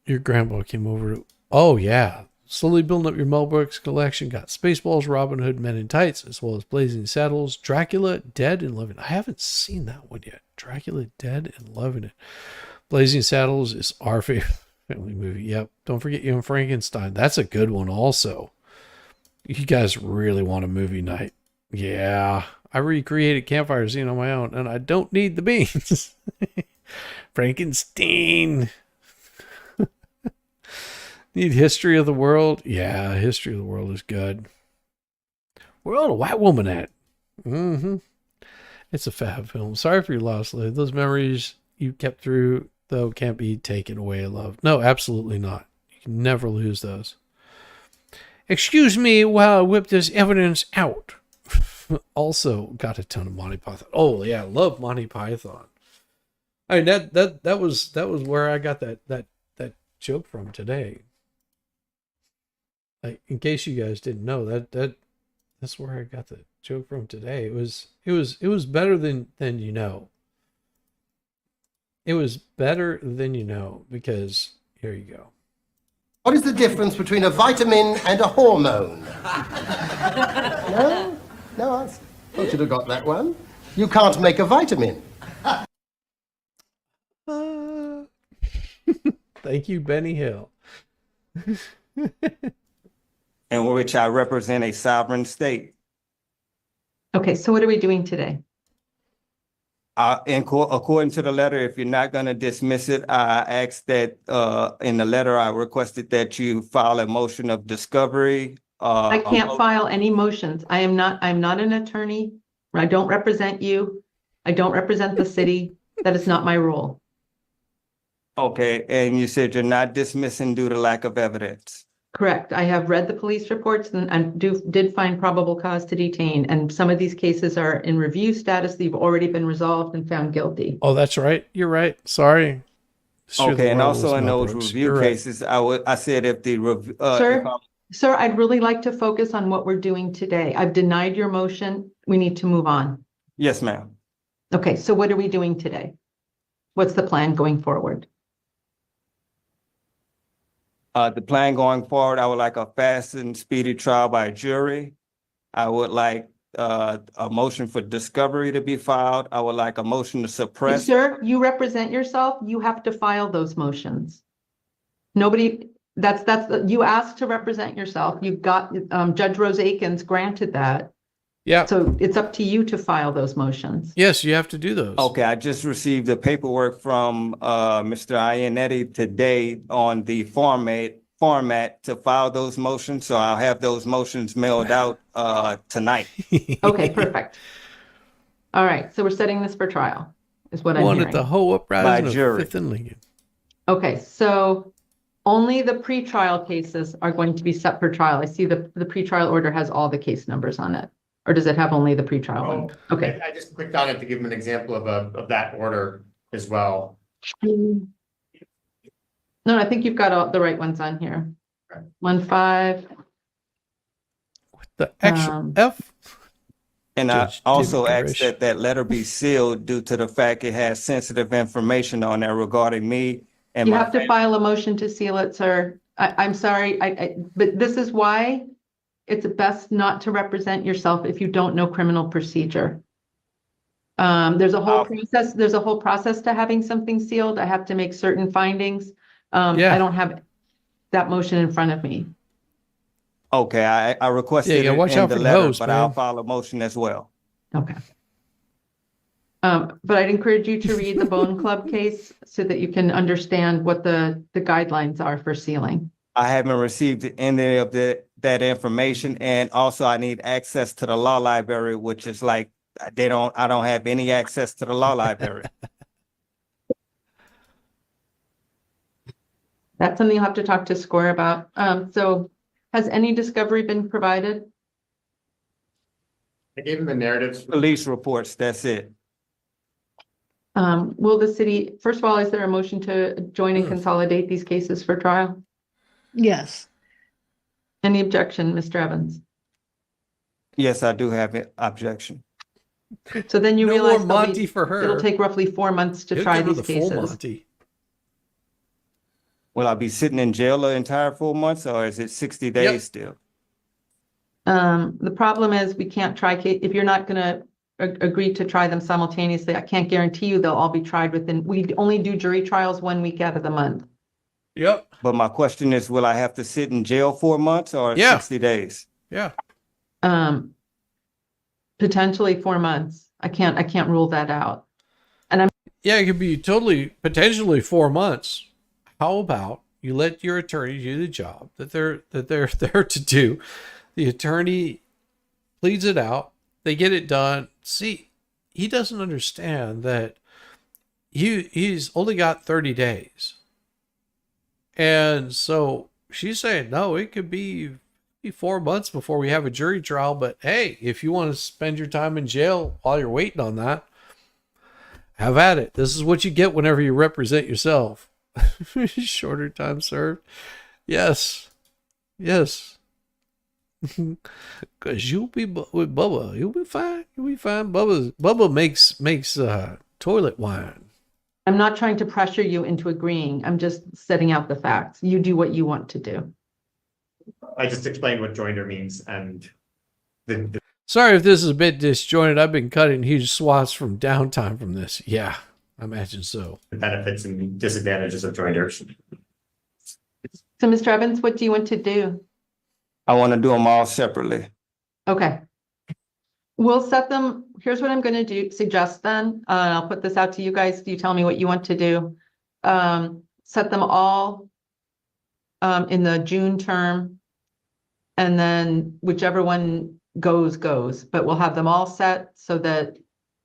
[SPEAKER 2] Your grandpa came over to. Oh yeah. Slowly building up your Mel Brooks collection. Got Spaceballs, Robin Hood, Men in Tights, as well as Blazing Saddles, Dracula, Dead and Loving It. I haven't seen that one yet. Dracula, Dead and Loving It. Blazing Saddles is our favorite family movie. Yep. Don't forget Young Frankenstein. That's a good one also. You guys really want a movie night. Yeah. I recreated Campfire Scene on my own, and I don't need the beans. Frankenstein. Need History of the World? Yeah, History of the World is good. Where all the white woman at? Mm-hmm. It's a fab film. Sorry for your loss, Liv. Those memories you kept through, though, can't be taken away, love. No, absolutely not. You can never lose those. Excuse me while I whip this evidence out. Also got a ton of Monty Python. Oh, yeah, love Monty Python. I mean, that was where I got that joke from today. Like, in case you guys didn't know, that's where I got the joke from today. It was better than you know. It was better than you know, because here you go.
[SPEAKER 17] What is the difference between a vitamin and a hormone? No, I thought you'd have got that one. You can't make a vitamin.
[SPEAKER 2] Thank you, Benny Hill.
[SPEAKER 15] In which I represent a sovereign state.
[SPEAKER 14] Okay, so what are we doing today?
[SPEAKER 15] According to the letter, if you're not going to dismiss it, I asked that in the letter I requested that you file a motion of discovery.
[SPEAKER 14] I can't file any motions. I'm not an attorney. I don't represent you. I don't represent the city. That is not my role.
[SPEAKER 15] Okay, and you said you're not dismissing due to lack of evidence.
[SPEAKER 14] Correct. I have read the police reports and did find probable cause to detain. And some of these cases are in review status. They've already been resolved and found guilty.
[SPEAKER 2] Oh, that's right. You're right. Sorry.
[SPEAKER 15] Okay, and also in those review cases, I said if the
[SPEAKER 14] Sir, I'd really like to focus on what we're doing today. I've denied your motion. We need to move on.
[SPEAKER 15] Yes, ma'am.
[SPEAKER 14] Okay, so what are we doing today? What's the plan going forward?
[SPEAKER 15] The plan going forward, I would like a fast and speedy trial by jury. I would like a motion for discovery to be filed. I would like a motion to suppress.
[SPEAKER 14] Sir, you represent yourself. You have to file those motions. Nobody, you asked to represent yourself. You've got, Judge Rose Akins granted that.
[SPEAKER 2] Yeah.
[SPEAKER 14] So it's up to you to file those motions.
[SPEAKER 2] Yes, you have to do those.
[SPEAKER 15] Okay, I just received the paperwork from Mr. Iannetti today on the format to file those motions. So I'll have those motions mailed out tonight.
[SPEAKER 14] Okay, perfect. All right, so we're setting this for trial, is what I'm hearing.
[SPEAKER 2] One at the Ho Uprising of
[SPEAKER 15] jury.
[SPEAKER 2] Fifth and Lincoln.
[SPEAKER 14] Okay, so only the pretrial cases are going to be set for trial. I see the pretrial order has all the case numbers on it. Or does it have only the pretrial one? Okay.
[SPEAKER 13] I just clicked on it to give them an example of that order. as well.
[SPEAKER 14] No, I think you've got all the right ones on here. 1-5.
[SPEAKER 2] The extra F.
[SPEAKER 15] And I
[SPEAKER 2] Judge
[SPEAKER 15] also
[SPEAKER 2] David
[SPEAKER 15] asked
[SPEAKER 2] Garish.
[SPEAKER 15] that that letter be sealed due to the fact it has sensitive information on there regarding me and
[SPEAKER 14] You
[SPEAKER 15] my
[SPEAKER 14] have to
[SPEAKER 15] family.
[SPEAKER 14] file a motion to seal it, sir. I'm sorry, but this is why it's best not to represent yourself if you don't know criminal procedure. There's a whole process to having something sealed. I have to make certain findings.
[SPEAKER 2] Yeah.
[SPEAKER 14] I don't have that motion in front of me.
[SPEAKER 15] Okay, I requested
[SPEAKER 2] Yeah,
[SPEAKER 15] it
[SPEAKER 2] watch
[SPEAKER 15] in
[SPEAKER 2] out
[SPEAKER 15] the
[SPEAKER 2] for the
[SPEAKER 15] letter,
[SPEAKER 2] hose,
[SPEAKER 15] but
[SPEAKER 2] man.
[SPEAKER 15] I'll file a motion as well.
[SPEAKER 14] Okay. But I'd encourage you to read the Bone Club case so that you can understand what the guidelines are for sealing.
[SPEAKER 15] I haven't received any of that information, and also I need access to the law library, which is like I don't have any access to the law library.
[SPEAKER 14] That's something you'll have to talk to SCORE about. So has any discovery been provided?
[SPEAKER 13] I gave him the narratives.
[SPEAKER 15] Police reports, that's it.
[SPEAKER 14] Will the city, first of all, is there a motion to join and consolidate these cases for trial?
[SPEAKER 18] Yes.
[SPEAKER 14] Any objection, Mr. Evans?
[SPEAKER 15] Yes, I do have an objection.
[SPEAKER 14] So then you
[SPEAKER 2] No
[SPEAKER 14] realize
[SPEAKER 2] more Monty for her.
[SPEAKER 14] it'll take roughly 4 months to
[SPEAKER 2] He'll
[SPEAKER 14] try
[SPEAKER 2] give her
[SPEAKER 14] these
[SPEAKER 2] the full
[SPEAKER 14] cases.
[SPEAKER 2] Monty.
[SPEAKER 15] Will I be sitting in jail the entire 4 months, or is it 60 days still?
[SPEAKER 14] The problem is we can't try, if you're not going to agree to try them simultaneously, I can't guarantee you they'll all be tried within, we only do jury trials 1 week out of the month.
[SPEAKER 2] Yep.
[SPEAKER 15] But my question is, will I have to sit in jail 4 months or
[SPEAKER 2] Yeah.
[SPEAKER 15] 60 days?
[SPEAKER 2] Yeah.
[SPEAKER 14] Potentially 4 months. I can't rule that out.
[SPEAKER 2] Yeah, it could be potentially 4 months. How about you let your attorney do the job that they're there to do? The attorney pleads it out. They get it done. See, he doesn't understand that he's only got 30 days. And so she's saying, no, it could be 4 months before we have a jury trial. But hey, if you want to spend your time in jail while you're waiting on that, have at it. This is what you get whenever you represent yourself. Shorter time served. Yes. Yes. Because you'll be with Bubba. You'll be fine. You'll be fine. Bubba makes toilet wine.
[SPEAKER 14] I'm not trying to pressure you into agreeing. I'm just setting out the facts. You do what you want to do.
[SPEAKER 13] I just explained what joinder means and the
[SPEAKER 2] Sorry if this is a bit disjointed. I've been cutting huge swaths from downtime from this. Yeah, I imagine so.
[SPEAKER 13] benefits and disadvantages of joinders.
[SPEAKER 14] So Mr. Evans, what do you want to do?
[SPEAKER 15] I want to do them all separately.
[SPEAKER 14] Okay. We'll set them, here's what I'm going to suggest then. I'll put this out to you guys. You tell me what you want to do. Set them all in the June term. And then whichever one goes, but we'll have them all set so that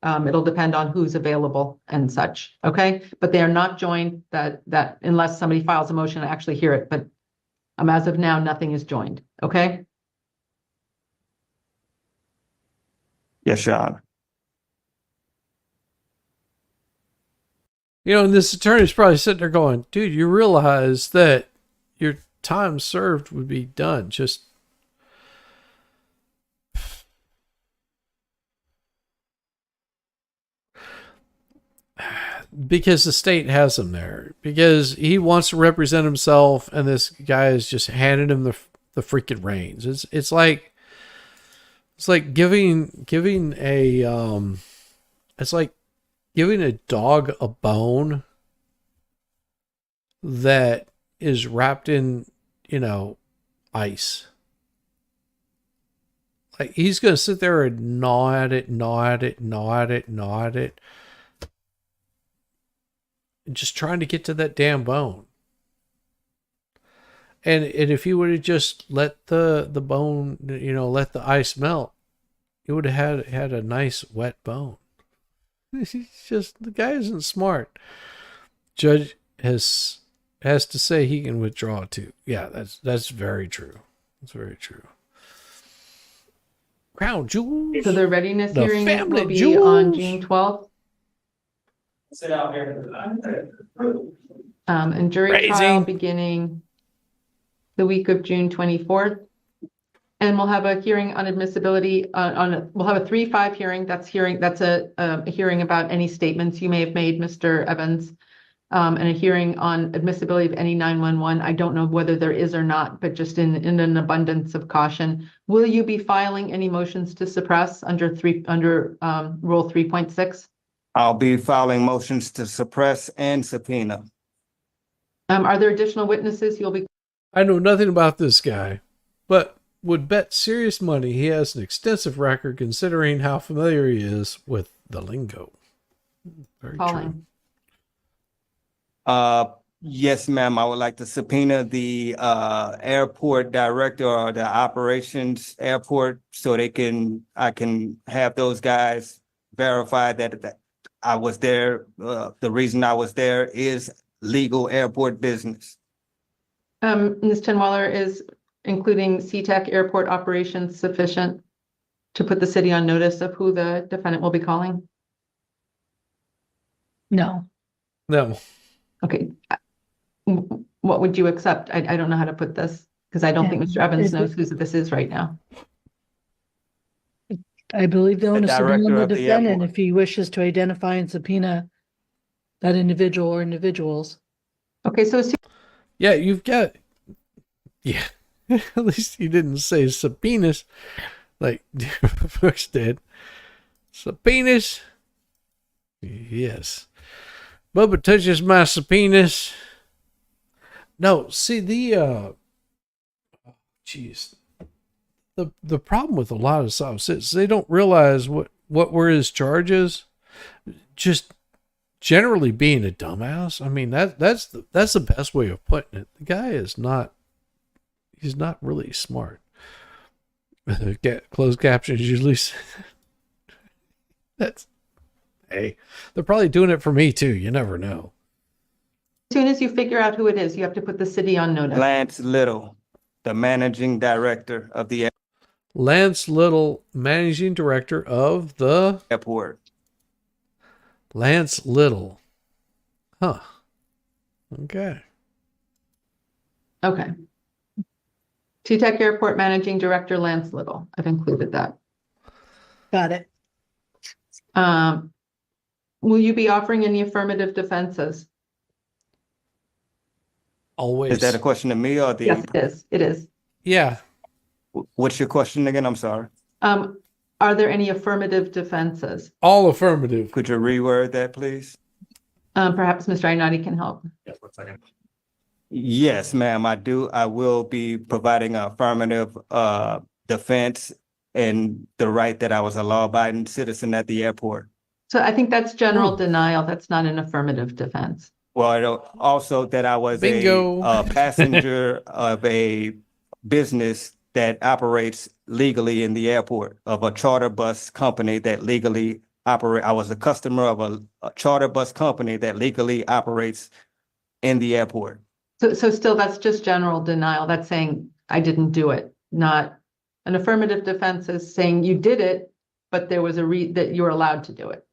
[SPEAKER 14] it'll depend on who's available and such. Okay. But they are not joined that unless somebody files a motion to actually hear it. But as of now, nothing is joined. Okay.
[SPEAKER 15] Yes, Your Honor.
[SPEAKER 2] You know, and this attorney's probably sitting there going, dude, you realize that your time served would be done. Just because the state has him there, because he wants to represent himself, and this guy is just handing him the freaking reins. It's like giving a dog a bone that is wrapped in, ice. Like, he's going to sit there and gnaw at it, just trying to get to that damn bone. And if you would have just let the bone, let the ice melt, you would have had a nice wet bone. He's just, the guy isn't smart. Judge has to say he can withdraw too. Yeah, that's very true. That's very true. Crown jewels.
[SPEAKER 14] So the readiness
[SPEAKER 2] The
[SPEAKER 14] hearing
[SPEAKER 2] family
[SPEAKER 14] will be
[SPEAKER 2] jewels.
[SPEAKER 14] on June 12th.
[SPEAKER 15] Sit out here.
[SPEAKER 14] And jury
[SPEAKER 2] Crazy.
[SPEAKER 14] trial beginning the week of June 24th. And we'll have a hearing on admissibility we'll have a 3-5 hearing. That's a hearing about any statements you may have made, Mr. Evans. And a hearing on admissibility of any 911. I don't know whether there is or not, but just in an abundance of caution. Will you be filing any motions to suppress under Rule 3.6?
[SPEAKER 15] I'll be filing motions to suppress and subpoena.
[SPEAKER 14] Are there additional witnesses you'll be?
[SPEAKER 2] I know nothing about this guy, but would bet serious money he has an extensive record considering how familiar he is with the lingo. Very true.
[SPEAKER 15] Yes, ma'am. I would like to subpoena the airport director or the operations airport so I can have those guys verify that I was there. The reason I was there is legal airport business.
[SPEAKER 14] Ms. Tinwaller, is including SeaTac airport operations sufficient to put the city on notice of who the defendant will be calling?
[SPEAKER 18] No.
[SPEAKER 2] No.
[SPEAKER 14] Okay. What would you accept? I don't know how to put this because I don't think Mr. Evans knows who this is right now.
[SPEAKER 18] I believe the onus will be on
[SPEAKER 15] director
[SPEAKER 18] the
[SPEAKER 15] of the
[SPEAKER 18] defendant
[SPEAKER 15] airport.
[SPEAKER 18] if he wishes to identify and subpoena that individual or individuals.
[SPEAKER 14] Okay, so
[SPEAKER 2] Yeah, you've got. Yeah, at least you didn't say subpoenas like folks did. Subpoenas. Yes. Bubba touches my subpoenas. No, see the the problem with a lot of South Cities, they don't realize what were his charges. Just generally being a dumbass. I mean that's the best way of putting it. The guy is not. He's not really smart. Closed captions usually. That's. Hey, they're probably doing it for me too. You never know.
[SPEAKER 14] as soon as you figure out who it is, you have to put the city on notice.
[SPEAKER 15] Lance Little, the managing director of the
[SPEAKER 2] Lance Little, managing director of the
[SPEAKER 15] airport.
[SPEAKER 2] Lance Little. Huh. Okay.
[SPEAKER 14] Okay. SeaTac Airport Managing Director Lance Little. I've included that.
[SPEAKER 18] Got it.
[SPEAKER 14] Will you be offering any affirmative defenses?
[SPEAKER 2] Always.
[SPEAKER 15] Is that a question to me or the?
[SPEAKER 14] Yes, it is. It is.
[SPEAKER 2] Yeah.
[SPEAKER 15] What's your question again? I'm sorry.
[SPEAKER 14] Are there any affirmative defenses?
[SPEAKER 2] All affirmative.
[SPEAKER 15] Could you reword that, please?
[SPEAKER 14] Perhaps Mr. Ainati can help.
[SPEAKER 13] Yes, 1 second.
[SPEAKER 15] Yes, ma'am, I do. I will be providing an affirmative defense and the right that I was a law-abiding citizen at the airport.
[SPEAKER 14] So I think that's general denial. That's not an affirmative defense.
[SPEAKER 15] Well, also that I was
[SPEAKER 2] Bingo.
[SPEAKER 15] a passenger of a business that operates legally in the airport, of a charter bus company that legally operate. I was a customer of a charter bus company that legally operates in the airport.
[SPEAKER 14] So still, that's just general denial. That's saying I didn't do it. Not an affirmative defense is saying you did it, but there was that you were allowed to do it.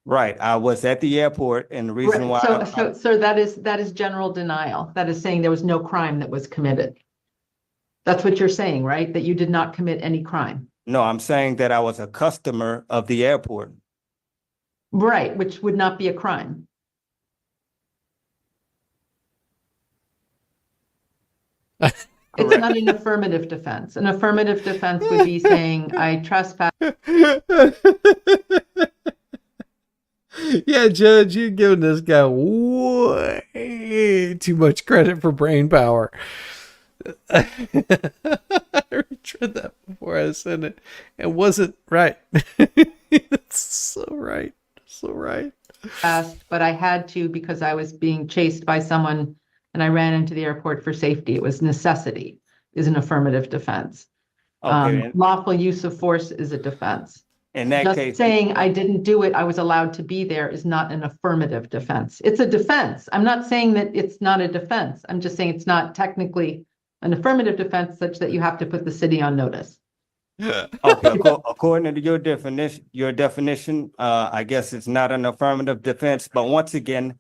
[SPEAKER 15] Right. I was at the airport, and the reason why.
[SPEAKER 14] So that is general denial. That is saying there was no crime that was committed. That's what you're saying, right? That you did not commit any crime.
[SPEAKER 15] No, I'm saying that I was a customer of the airport.
[SPEAKER 14] Right, which would not be a crime. It's not an affirmative defense. An affirmative defense would be saying I trespass.
[SPEAKER 2] Yeah, Judge, you're giving this guy way too much credit for brain power. I read that before I sent it. It wasn't right. It's so right. So right.
[SPEAKER 14] But I had to because I was being chased by someone and I ran into the airport for safety. It was necessity is an affirmative defense.
[SPEAKER 15] Okay.
[SPEAKER 14] Lawful use of force is a defense.
[SPEAKER 15] In that
[SPEAKER 14] Just
[SPEAKER 15] case,
[SPEAKER 14] saying I didn't do it, I was allowed to be there is not an affirmative defense. It's a defense. I'm not saying that it's not a defense. I'm just saying it's not technically an affirmative defense such that you have to put the city on notice.
[SPEAKER 15] Okay, according to your definition, I guess it's not an affirmative defense, but once again,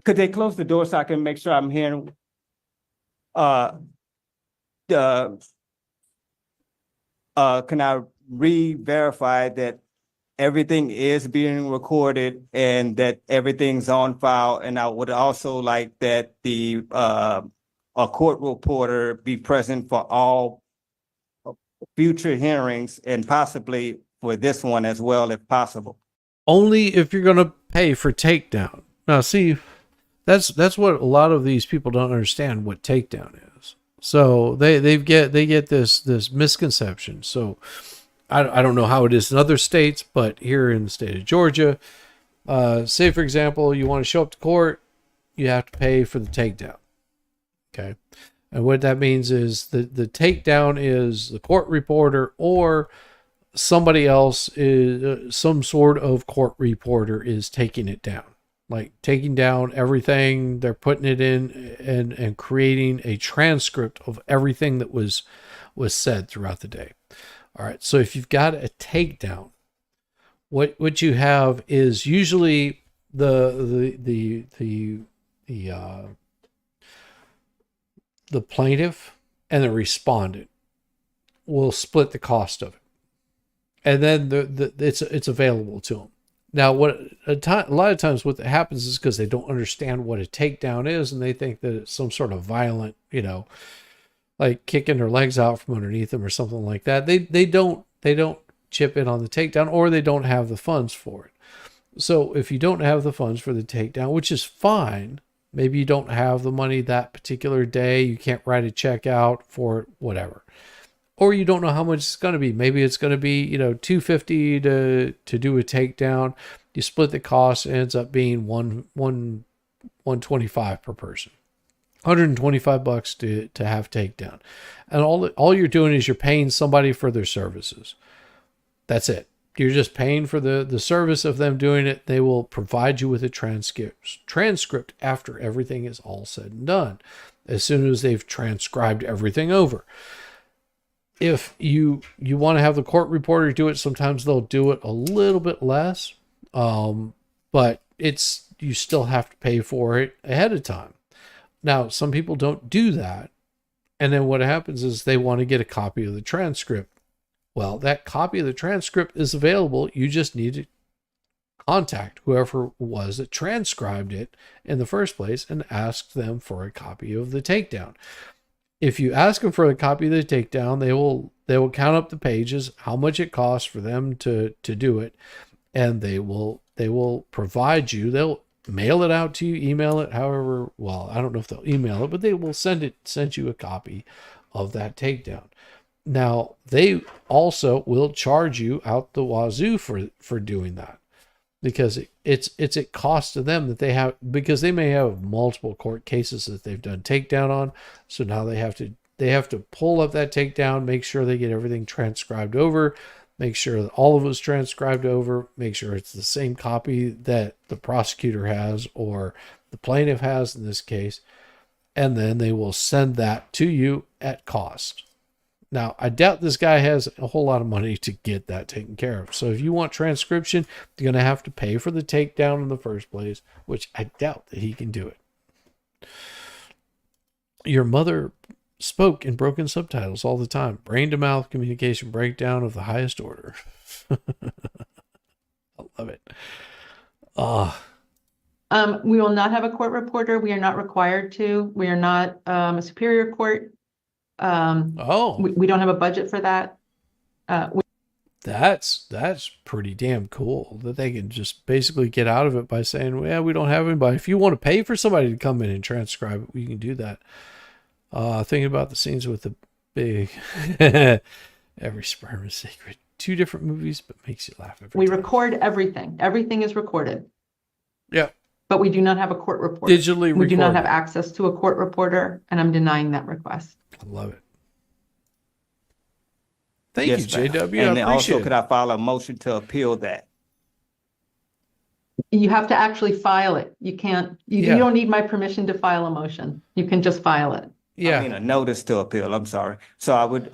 [SPEAKER 15] could they close the door so I can make sure I'm hearing? Can I re-verify that everything is being recorded and that everything's on file? And I would also like that a court reporter be present for all future hearings and possibly for this one as well, if possible.
[SPEAKER 2] Only if you're going to pay for takedown. Now, see, that's what a lot of these people don't understand what takedown is. So they get this misconception. So I don't know how it is in other states, but here in the state of Georgia, say for example, you want to show up to court, you have to pay for the takedown. Okay. And what that means is the takedown is the court reporter or somebody else is some sort of court reporter is taking it down, like taking down everything. They're putting it in and creating a transcript of everything that was said throughout the day. All right. So if you've got a takedown, what you have is usually the plaintiff and the respondent will split the cost of it, and then it's available to them. Now, a lot of times what happens is because they don't understand what a takedown is, and they think that it's some sort of violent, like kicking their legs out from underneath them or something like that. They don't chip in on the takedown, or they don't have the funds for it. So if you don't have the funds for the takedown, which is fine. Maybe you don't have the money that particular day. You can't write a check out for it, whatever. Or you don't know how much it's going to be. Maybe it's going to be, $250 to do a takedown. You split the cost, it ends up being $125 per person. $125 to have takedown. And all you're doing is you're paying somebody for their services. That's it. You're just paying for the service of them doing it. They will provide you with a transcript after everything is all said and done, as soon as they've transcribed everything over. If you want to have the court reporter do it, sometimes they'll do it a little bit less, but you still have to pay for it ahead of time. Now, some people don't do that, and then what happens is they want to get a copy of the transcript. Well, that copy of the transcript is available. You just need to contact whoever it was that transcribed it in the first place and ask them for a copy of the takedown. If you ask them for a copy of the takedown, they will count up the pages, how much it costs for them to do it, and they will provide you. They'll mail it out to you, email it, however. Well, I don't know if they'll email it, but they will send you a copy of that takedown. Now, they also will charge you out the wazoo for doing that, because it's a cost to them that they have, because they may have multiple court cases that they've done takedown on. So now they have to pull up that takedown, make sure they get everything transcribed over, make sure that all of it's transcribed over, make sure it's the same copy that the prosecutor has or the plaintiff has in this case, and then they will send that to you at cost. Now, I doubt this guy has a whole lot of money to get that taken care of. So if you want transcription, you're going to have to pay for the takedown in the first place, which I doubt that he can do it. Your mother spoke in broken subtitles all the time. Brain-to-mouth communication breakdown of the highest order. I love it.
[SPEAKER 14] We will not have a court reporter. We are not required to. We are not a superior court. We don't have a budget for that.
[SPEAKER 2] That's pretty damn cool that they can just basically get out of it by saying, well, we don't have anybody. If you want to pay for somebody to come in and transcribe it, we can do that. Thinking about the scenes with the big every sperm is sacred. 2 different movies, but makes you laugh every time.
[SPEAKER 14] Record everything. Everything is recorded.
[SPEAKER 2] Yeah.
[SPEAKER 14] But we do not have a court reporter.
[SPEAKER 2] Digitally recorded.
[SPEAKER 14] We do not have access to a court reporter, and I'm denying that request.
[SPEAKER 2] I love it. Thank
[SPEAKER 15] Yes,
[SPEAKER 2] you, JW.
[SPEAKER 15] ma'am.
[SPEAKER 2] I
[SPEAKER 15] And
[SPEAKER 2] appreciate
[SPEAKER 15] also,
[SPEAKER 2] it.
[SPEAKER 15] could I file a motion to appeal that?
[SPEAKER 14] You have to actually file it. You can't, you
[SPEAKER 2] Yeah.
[SPEAKER 14] don't need my permission to file a motion. You can just file it.
[SPEAKER 2] Yeah.
[SPEAKER 15] I mean, a notice to appeal, I'm sorry. So I would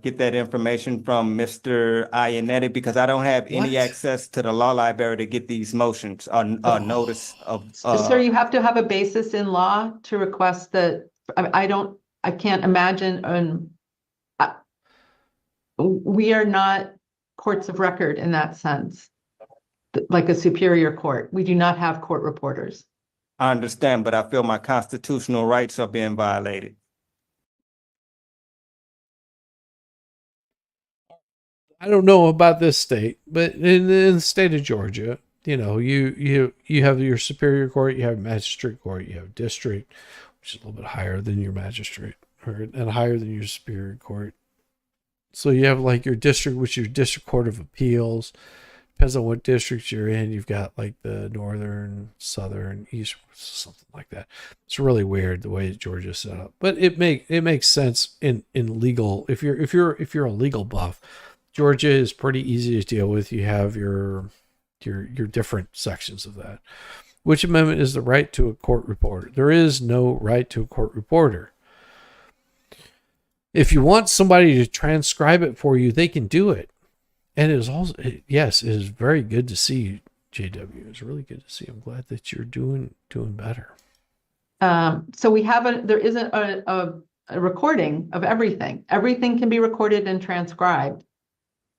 [SPEAKER 15] get that information from Mr. Ionetti because I don't have any
[SPEAKER 2] What?
[SPEAKER 15] access to the law library to get these motions on notice of.
[SPEAKER 14] Sir, you have to have a basis in law to request that. I can't imagine, we are not courts of record in that sense, like a superior court. We do not have court reporters.
[SPEAKER 15] I understand, but I feel my constitutional rights are being violated.
[SPEAKER 2] I don't know about this state, but in the state of Georgia, you know, you have your superior court, you have magistrate court, you have district, which is a little bit higher than your magistrate, and higher than your superior court. So you have like your district, which is your district court of appeals. Depends on what district you're in. You've got like the northern, southern, east, something like that. It's really weird the way Georgia's set up, but it makes sense in legal. If you're a legal buff, Georgia is pretty easy to deal with. You have your different sections of that. Which amendment is the right to a court reporter? There is no right to a court reporter. If you want somebody to transcribe it for you, they can do it. And it is also, yes, it is very good to see you, JW. It's really good to see you. I'm glad that you're doing better.
[SPEAKER 14] So there isn't a recording of everything. Everything can be recorded and transcribed,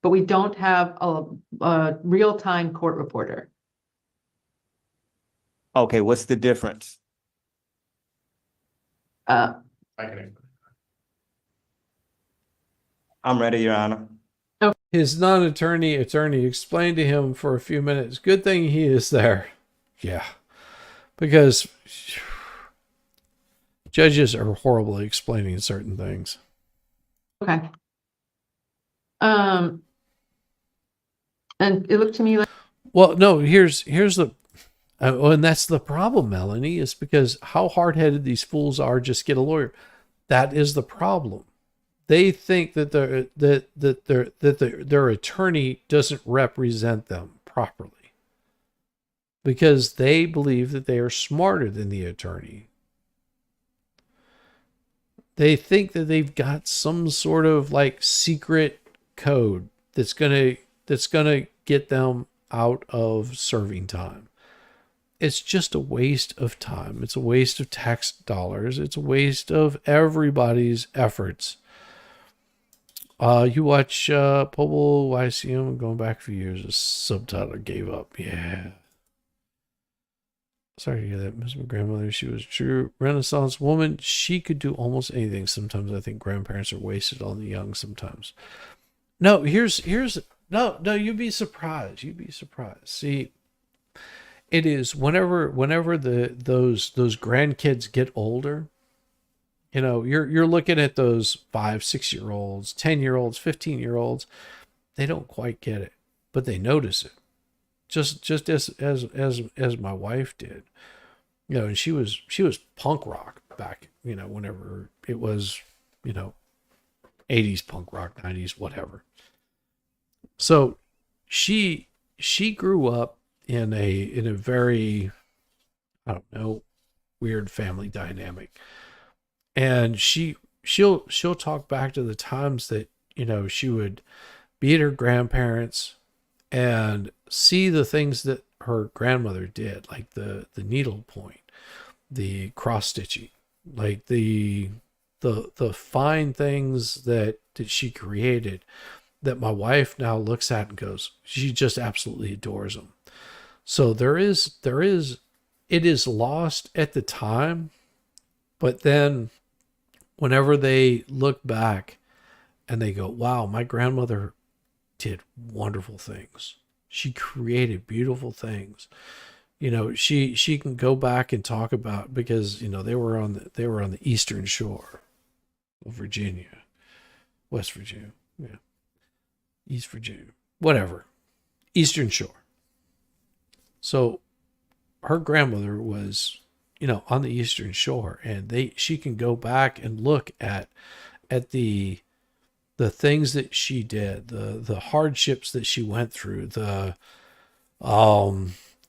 [SPEAKER 14] but we don't have a real-time court reporter.
[SPEAKER 15] Okay, what's the difference?
[SPEAKER 13] I can.
[SPEAKER 15] I'm ready, Your Honor.
[SPEAKER 2] His non-attorney attorney explained to him for a few minutes. Good thing he is there. Yeah. Because judges are horrible at explaining certain things.
[SPEAKER 14] Okay. And it looked to me like.
[SPEAKER 2] Well, no, here's the, and that's the problem, Melanie, is because how hard-headed these fools are. Just get a lawyer. That is the problem. They think that their attorney doesn't represent them properly because they believe that they are smarter than the attorney. They think that they've got some sort of like secret code that's gonna get them out of serving time. It's just a waste of time. It's a waste of tax dollars. It's a waste of everybody's efforts. You watch Pobble YCM going back a few years. The subtitle gave up. Yeah. Sorry to hear that. Miss my grandmother, she was a true Renaissance woman. She could do almost anything. Sometimes I think grandparents are wasted on the young sometimes. No, here's no, you'd be surprised. You'd be surprised. See, it is whenever those grandkids get older, you know, you're looking at those 5-6-year-olds, 10-year-olds, 15-year-olds. They don't quite get it, but they notice it. Just as my wife did, you know, and she was punk rock back, you know, whenever it was, you know, 80s punk rock, 90s, whatever. So she grew up in a very, I don't know, weird family dynamic. And she'll talk back to the times that, you know, she would be at her grandparents and see the things that her grandmother did, like the needle point, the cross stitching, like the fine things that she created that my wife now looks at and goes, she just absolutely adores them. So it is lost at the time, but then whenever they look back and they go, wow, my grandmother did wonderful things. She created beautiful things. You know, she can go back and talk about, because, you know, they were on the eastern shore of Virginia, West Virginia, yeah, East Virginia, whatever, Eastern Shore. So her grandmother was, you know, on the Eastern Shore, and she can go back and look at the things that she did, the hardships that she went through, the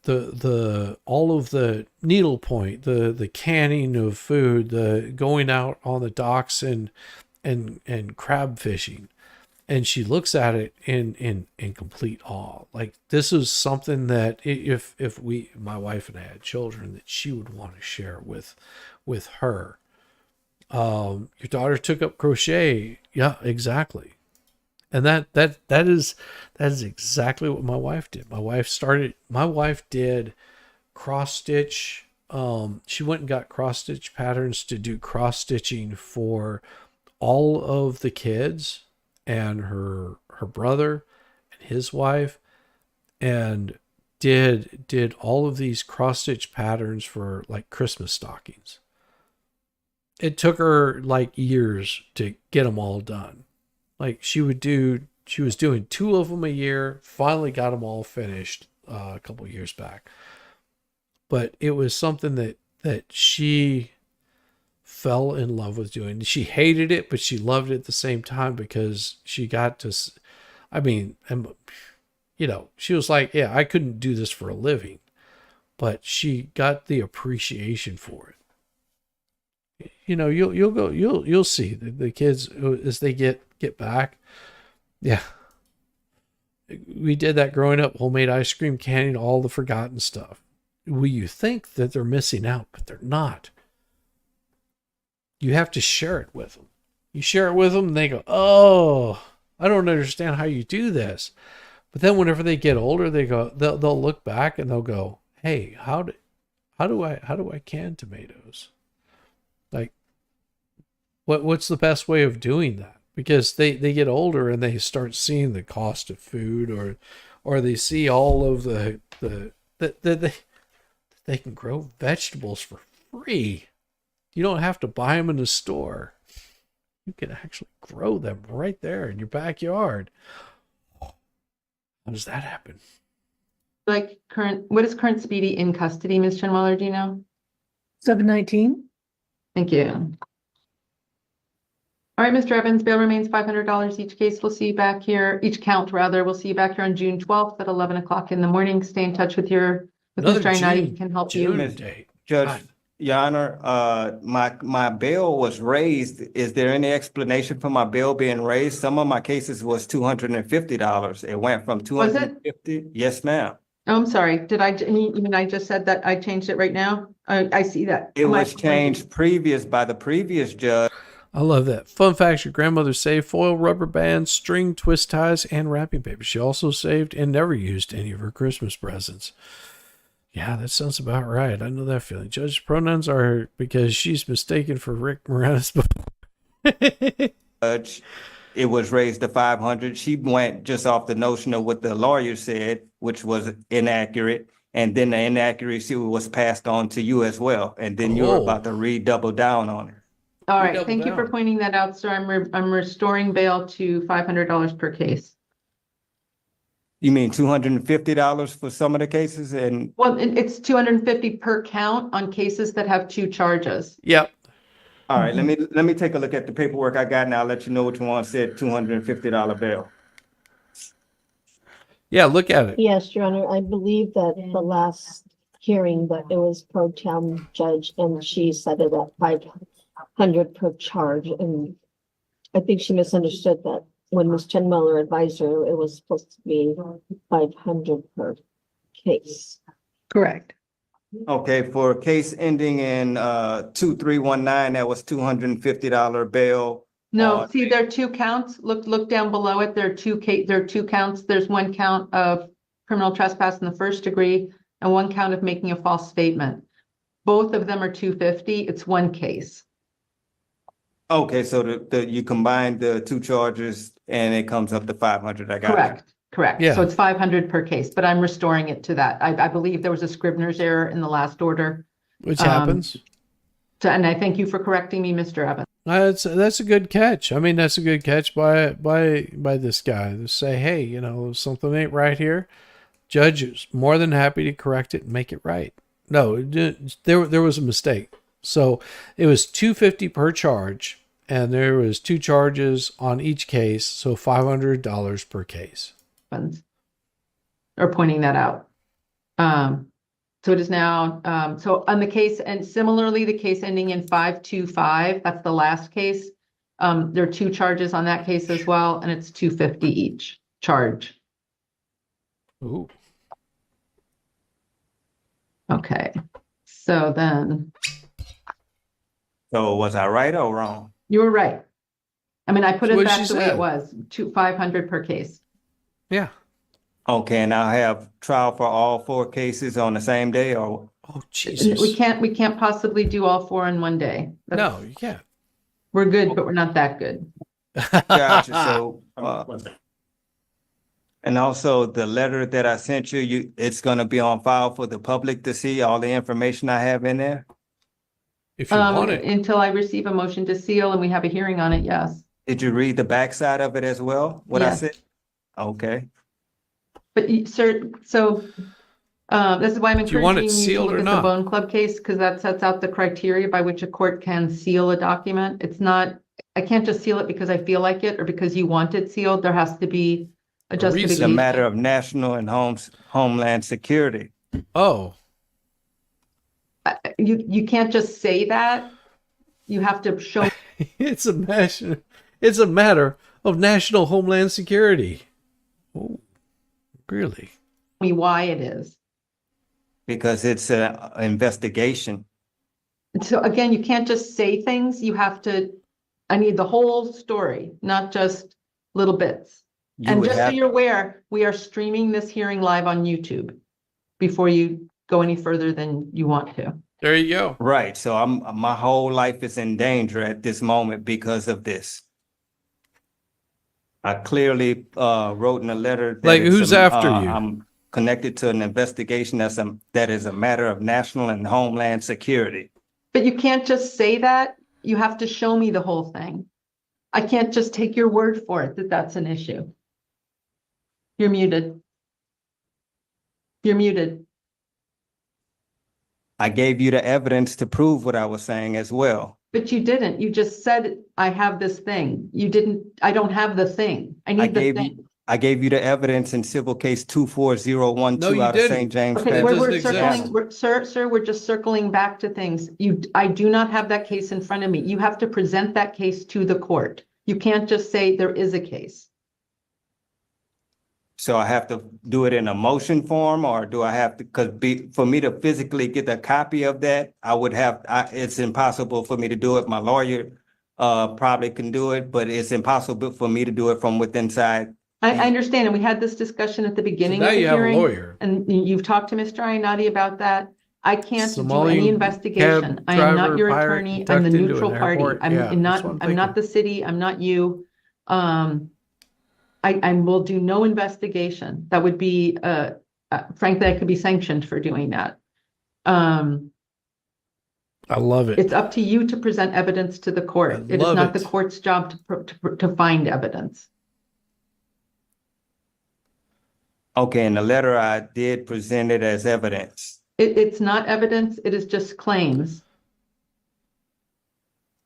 [SPEAKER 2] the all of the needlepoint, the canning of food, the going out on the docks and crab fishing. And she looks at it in complete awe. Like, this is something that if my wife and I had children, that she would want to share with her. Your daughter took up crochet. Yeah, exactly. And that is exactly what my wife did. My wife did cross stitch. She went and got cross stitch patterns to do cross stitching for all of the kids and her brother and his wife, and did all of these cross stitch patterns for like Christmas stockings. It took her like years to get them all done. Like, she was doing 2 of them a year, finally got them all finished a couple years back. But it was something that she fell in love with doing. She hated it, but she loved it at the same time, because she got to, she was like, yeah, I couldn't do this for a living, but she got the appreciation for it. You'll see the kids as they get back. Yeah. We did that growing up, homemade ice cream, canning, all the forgotten stuff. Well, you think that they're missing out, but they're not. You have to share it with them. You share it with them and they go, oh, I don't understand how you do this. But then whenever they get older, they'll look back and they'll go, hey, how do I can tomatoes? Like, what's the best way of doing that? Because they get older and they start seeing the cost of food, or they see all of they can grow vegetables for free. You don't have to buy them in the store. You can actually grow them right there in your backyard. How does that happen?
[SPEAKER 14] Like, what is current Speedy in custody, Ms. Chenweller, do you know?
[SPEAKER 18] 719.
[SPEAKER 14] Thank you. All right, Mr. Evans, bail remains $500 each case. We'll see you back here, each count rather. We'll see you back here on June 12th at 11 o'clock in the morning. Stay in touch with Mr. Ionati. He can help you.
[SPEAKER 15] Judge, Your Honor, my bail was raised. Is there any explanation for my bail being raised? Some of my cases was $250. It went from $250. Yes, ma'am.
[SPEAKER 14] Oh, I'm sorry. Did I, you mean I just said that I changed it right now? I see that.
[SPEAKER 15] It was changed by the previous judge.
[SPEAKER 2] I love that. Fun facts: your grandmother saved foil, rubber bands, string, twist ties, and wrapping paper. She also saved and never used any of her Christmas presents. Yeah, that sounds about right. I know that feeling. Judge's pronouns are because she's mistaken for Rick Moranis.
[SPEAKER 15] Judge, it was raised to 500. She went just off the notion of what the lawyer said, which was inaccurate. And then the inaccuracy was passed on to you as well. And then you're about to redouble down on it.
[SPEAKER 14] All right, thank you for pointing that out, sir. I'm restoring bail to $500 per case.
[SPEAKER 15] You mean $250 for some of the cases? And
[SPEAKER 14] well, it's $250 per count on cases that have 2 charges.
[SPEAKER 2] Yep.
[SPEAKER 15] All right, let me take a look at the paperwork I got, and I'll let you know which one said $250 bail.
[SPEAKER 2] Yeah, look at it.
[SPEAKER 16] Yes, Your Honor. I believe that the last hearing that it was pro tem judge, and she set it at 500 per charge, and I think she misunderstood that. When Ms. Chenweller advised her, it was supposed to be 500 per case.
[SPEAKER 18] Correct.
[SPEAKER 15] Okay, for a case ending in 2319, that was $250 bail.
[SPEAKER 14] No, see, there are 2 counts. Look down below it. There are 2 counts. There's 1 count of criminal trespass in the 1st degree and 1 count of making a false statement. Both of them are $250. It's 1 case.
[SPEAKER 15] Okay, so you combine the 2 charges and it comes up to 500. I got
[SPEAKER 14] Correct.
[SPEAKER 2] Yeah.
[SPEAKER 14] So it's 500 per case, but I'm restoring it to that. I believe there was a Scribner's error in the last order.
[SPEAKER 2] Which happens.
[SPEAKER 14] And I thank you for correcting me, Mr. Evans.
[SPEAKER 2] That's a good catch. I mean, that's a good catch by this guy to say, hey, something ain't right here. Judge is more than happy to correct it and make it right. No, there was a mistake. So it was $250 per charge, and there was 2 charges on each case, so $500 per case.
[SPEAKER 14] Or pointing that out. So it is now, so on the case, and similarly, the case ending in 525, that's the last case. There are 2 charges on that case as well, and it's $250 each charge.
[SPEAKER 2] Ooh.
[SPEAKER 14] Okay, so then.
[SPEAKER 15] So was I right or wrong?
[SPEAKER 14] You were right. I mean, I put it
[SPEAKER 2] what
[SPEAKER 14] back
[SPEAKER 2] she
[SPEAKER 14] the way it
[SPEAKER 2] said.
[SPEAKER 14] was, 500 per case.
[SPEAKER 2] Yeah.
[SPEAKER 15] Okay, and I'll have trial for all 4 cases on the same day, or?
[SPEAKER 2] Oh, Jesus.
[SPEAKER 14] We can't possibly do all 4 in one day.
[SPEAKER 2] No, you can't.
[SPEAKER 14] We're good, but we're not that good.
[SPEAKER 15] Gotcha. So, and also the letter that I sent you, it's gonna be on file for the public to see all the information I have in there?
[SPEAKER 2] If you want it.
[SPEAKER 14] Until I receive a motion to seal and we have a hearing on it, yes.
[SPEAKER 15] Did you read the backside of it as well? What I
[SPEAKER 14] Yes.
[SPEAKER 15] said? Okay.
[SPEAKER 14] But sir, so this is why I'm
[SPEAKER 2] Do you want it
[SPEAKER 14] encouraging you to
[SPEAKER 2] sealed
[SPEAKER 14] look
[SPEAKER 2] or
[SPEAKER 14] at the
[SPEAKER 2] not?
[SPEAKER 14] Bone Club case, because that sets out the criteria by which a court can seal a document. It's not, I can't just seal it because I feel like it or because you want it sealed. There has to be a
[SPEAKER 15] It's a
[SPEAKER 14] justification.
[SPEAKER 15] matter of national and homeland security.
[SPEAKER 2] Oh.
[SPEAKER 14] You can't just say that. You have to show
[SPEAKER 2] It's a matter of national homeland security. Oh, really?
[SPEAKER 14] me why it is.
[SPEAKER 15] Because it's an investigation.
[SPEAKER 14] So again, you can't just say things. You have to, I need the whole story, not just little bits. And just so you're aware, we are streaming this hearing live on YouTube before you go any further than you want to.
[SPEAKER 2] There you go.
[SPEAKER 15] Right. So my whole life is in danger at this moment because of this. I clearly wrote in a letter that
[SPEAKER 2] Like, who's after you?
[SPEAKER 15] I'm connected to an investigation that is a matter of national and homeland security.
[SPEAKER 14] But you can't just say that. You have to show me the whole thing. I can't just take your word for it that that's an issue. You're muted. You're muted.
[SPEAKER 15] I gave you the evidence to prove what I was saying as well.
[SPEAKER 14] But you didn't. You just said, I have this thing. You didn't, I don't have the thing. I need the thing.
[SPEAKER 15] I gave you the evidence in civil case 24012
[SPEAKER 2] No, you
[SPEAKER 15] out
[SPEAKER 2] didn't.
[SPEAKER 15] of St. James.
[SPEAKER 14] Okay,
[SPEAKER 15] Parish.
[SPEAKER 14] we're circling, sir, we're just circling back to things. I do not have that case in front of me. You have to present that case to the court. You can't just say there is a case.
[SPEAKER 15] So I have to do it in a motion form, or do I have to, for me to physically get a copy of that, it's impossible for me to do it. My lawyer probably can do it, but it's impossible for me to do it from within inside.
[SPEAKER 14] I understand, and we had this discussion at the beginning
[SPEAKER 2] now
[SPEAKER 14] of the
[SPEAKER 2] you have a
[SPEAKER 14] hearing.
[SPEAKER 2] lawyer.
[SPEAKER 14] And you've talked to Mr. Ayanati about that. I can't do
[SPEAKER 2] Somali
[SPEAKER 14] any investigation.
[SPEAKER 2] cab
[SPEAKER 14] I am not
[SPEAKER 2] driver
[SPEAKER 14] your
[SPEAKER 2] pirate
[SPEAKER 14] attorney. I'm the
[SPEAKER 2] ducked into an
[SPEAKER 14] neutral party.
[SPEAKER 2] airport. Yeah, that's what
[SPEAKER 14] I'm not the city. I'm not you. I will do no investigation. That would be, frankly, I could be sanctioned for doing that.
[SPEAKER 2] I love it.
[SPEAKER 14] It's up to you to present evidence to the court. It is
[SPEAKER 2] love
[SPEAKER 14] not
[SPEAKER 2] it.
[SPEAKER 14] the court's job to find evidence.
[SPEAKER 15] Okay, in the letter I did present it as evidence.
[SPEAKER 14] It's not evidence. It is just claims.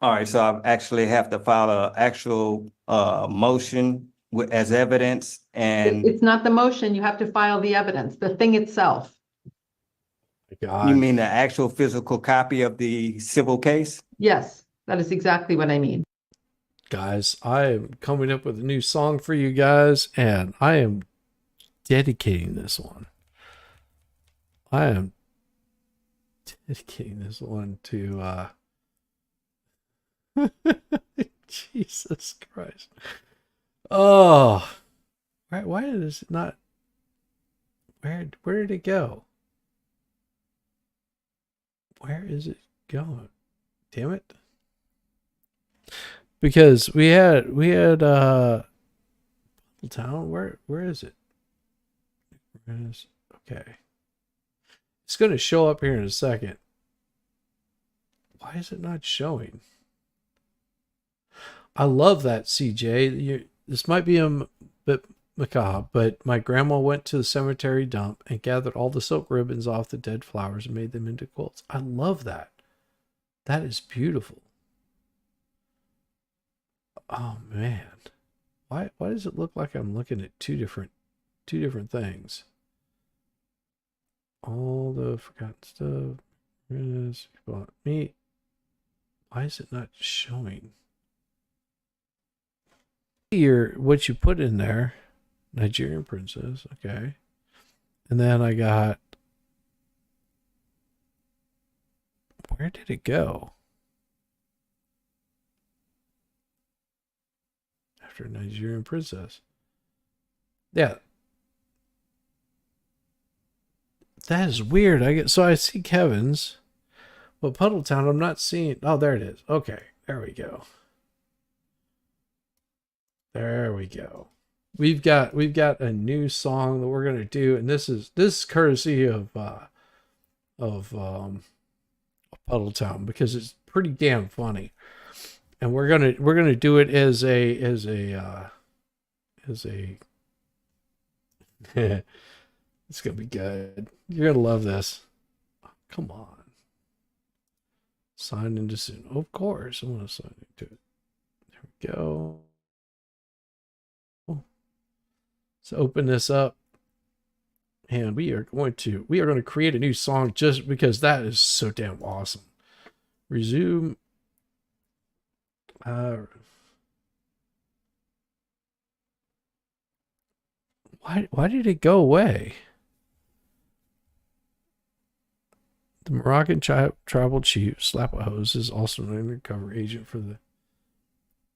[SPEAKER 15] All right, so I actually have to file an actual motion as evidence, and
[SPEAKER 14] It's not the motion. You have to file the evidence, the thing itself.
[SPEAKER 15] you mean the actual physical copy of the civil case?
[SPEAKER 14] Yes, that is exactly what I mean.
[SPEAKER 2] Guys, I am coming up with a new song for you guys, and I am dedicating this one. I am dedicating this one to Jesus Christ. Oh, why is it not? Where did it go? Where is it going? Damn it. Because we had town. Where is it? Okay. It's going to show up here in a second. Why is it not showing? I love that, CJ. This might be a bit macabre, but my grandma went to the cemetery dump and gathered all the silk ribbons off the dead flowers and made them into quilts. I love that. That is beautiful. Oh man. Why does it look like I'm looking at two different things? all the forgotten stuff. Me. Why is it not showing? What you put in there. Nigerian princess. Okay. And then I got. Where did it go? After Nigerian princess. Yeah. That is weird. I see Kevin's. But Puddletown, I'm not seeing. Oh, there it is. Okay. There we go. There we go. We've got a new song that we're gonna do, and this is courtesy of Puddletown, because it's pretty damn funny, and we're gonna do it as a it's gonna be good. You're gonna love this. Come on. Sign into soon. Of course, I'm gonna sign into it. There we go. Let's open this up, and we are going to create a new song just because that is so damn awesome. Resume. Why did it go away? The Moroccan tribal chief Slapahose is also an undercover agent for the.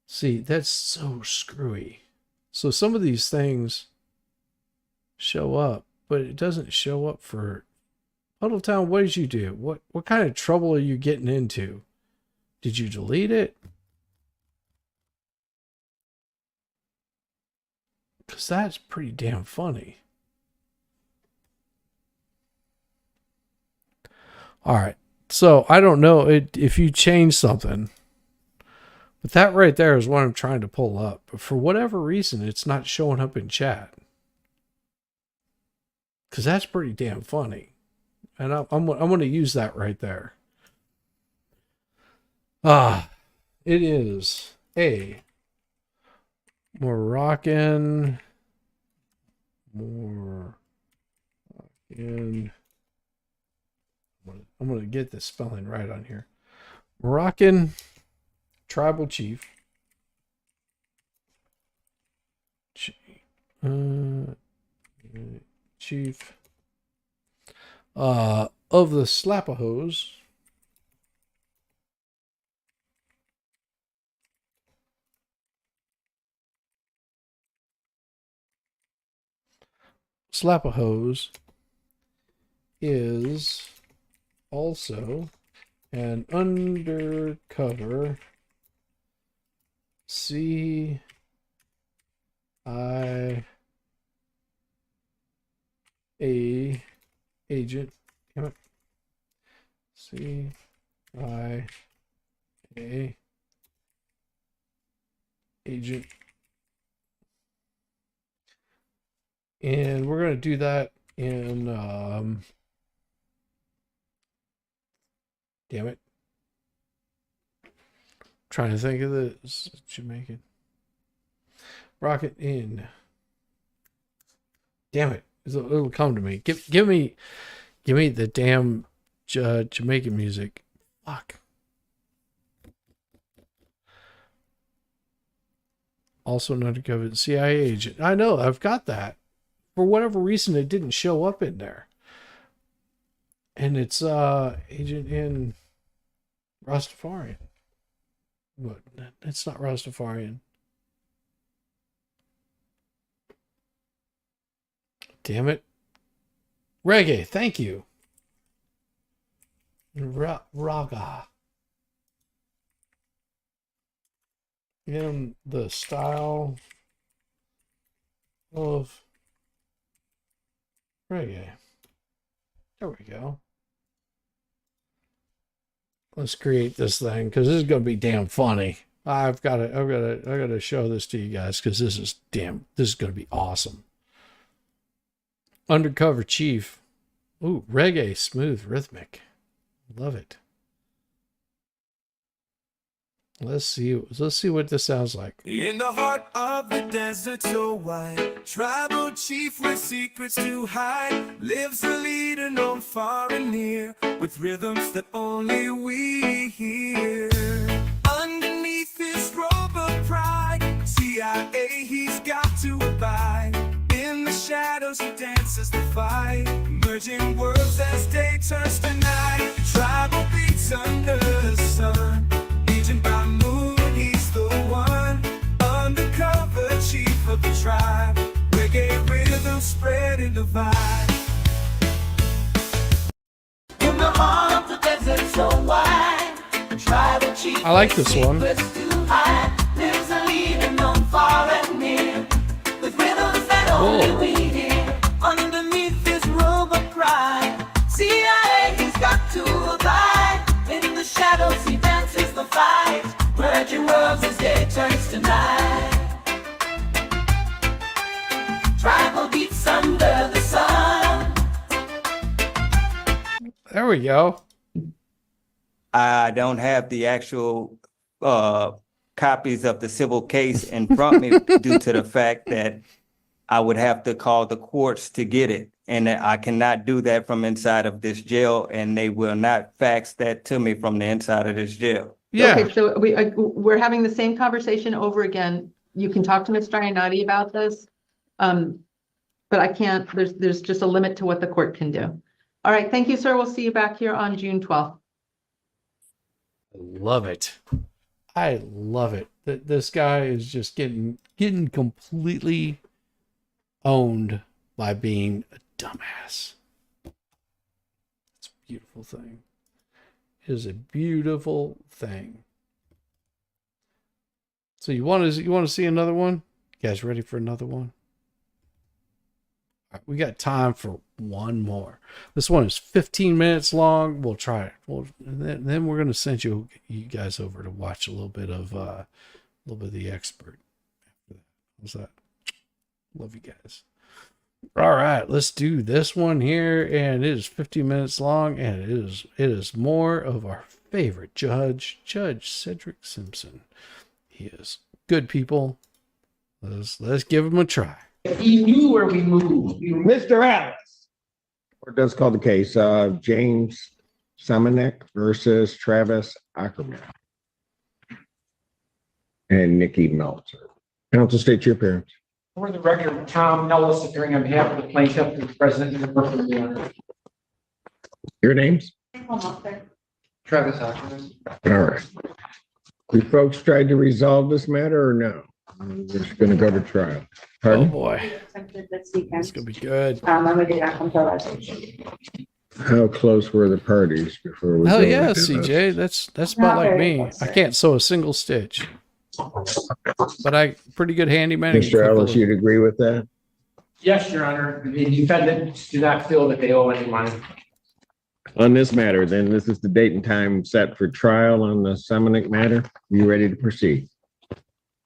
[SPEAKER 2] See, that's so screwy. So some of these things show up, but it doesn't show up for Puddletown. What did you do? What kind of trouble are you getting into? Did you delete it? Because that's pretty damn funny. All right. So I don't know if you change something, but that right there is what I'm trying to pull up. But for whatever reason, it's not showing up in chat. Because that's pretty damn funny. And I'm going to use that right there. It is a Moroccan. I'm going to get the spelling right on here. Moroccan tribal chief. Chief of the Slapahose. Slapahose is also an undercover CIA agent. Damn it. CIA agent. And we're going to do that in, damn it. Trying to think of this. Jamaican. Rocket in. Damn it. It'll come to me. Give me the damn Jamaican music. Fuck. Also an undercover CIA agent. I know, I've got that. For whatever reason, it didn't show up in there. And it's agent in Rastafarian. But it's not Rastafarian. Damn it. Reggae, thank you. Raga. In the style of reggae. There we go. Let's create this thing because this is going to be damn funny. I've got to show this to you guys because this is going to be awesome. Undercover chief. Ooh, reggae, smooth, rhythmic. Love it. Let's see what this sounds like.
[SPEAKER 19] In the heart of the desert so wide, tribal chief with secrets to hide, lives a leader known far and near, with rhythms that only we hear. Underneath his robe of pride, CIA he's got to abide. In the shadows he dances the fight, merging worlds as day turns to night. Tribal beats under the sun, agent by moon, he's the one. Undercover chief of the tribe, reggae rhythm spreading the vibe. In the heart of the desert so wide, tribal chief
[SPEAKER 2] I like this one.
[SPEAKER 19] lives a leader known far and near, with rhythms that only we hear. Underneath his robe of pride, CIA he's got to abide. In the shadows he dances the fight, merging worlds as day turns to night. Tribal beats under the sun.
[SPEAKER 2] There we go.
[SPEAKER 15] I don't have the actual copies of the civil case in front of me due to the fact that I would have to call the courts to get it. And I cannot do that from inside of this jail, and they will not fax that to me from the inside of this jail.
[SPEAKER 2] Yeah.
[SPEAKER 14] Okay, so we're having the same conversation over again. You can talk to Mr. Ionati about this. But I can't, there's just a limit to what the court can do. All right, thank you, sir. We'll see you back here on June 12th.
[SPEAKER 2] Love it. I love it. This guy is just getting completely owned by being a dumbass. It's a beautiful thing. It is a beautiful thing. So you want to see another one? You guys ready for another one? All right, we got time for one more. This one is 15 minutes long. We'll try it. Then we're going to send you guys over to watch a little bit of The Expert. How's that? Love you guys. All right, let's do this one here, and it is 15 minutes long, and it is more of our favorite judge, Judge Cedric Simpson. He is good, people. Let's give him a try.
[SPEAKER 20] He knew where we moved.
[SPEAKER 7] Mr. Atlas. Court does call the case James Samanek versus Travis Ackerman and Nikki Meltzer. Counsel, state your appearance.
[SPEAKER 20] For the record, Tom Ellis appearing on behalf of the plaintiff and president of the court of the honor.
[SPEAKER 7] Your names?
[SPEAKER 20] Travis Ackerman.
[SPEAKER 7] All right. You folks tried to resolve this matter or no? We're just going to go to trial. Pardon?
[SPEAKER 2] Oh boy. It's going to be good.
[SPEAKER 7] How close were the parties before we?
[SPEAKER 2] Oh
[SPEAKER 7] go
[SPEAKER 2] yeah,
[SPEAKER 7] into
[SPEAKER 2] CJ. That's about like me. I can't sew a single stitch. But I pretty good handyman.
[SPEAKER 7] Mr. Ellis, you'd agree with that?
[SPEAKER 20] Yes, Your Honor. The defendants do not feel that they owe any money.
[SPEAKER 7] On this matter, then, this is the date and time set for trial on the Samanek matter. You ready to proceed?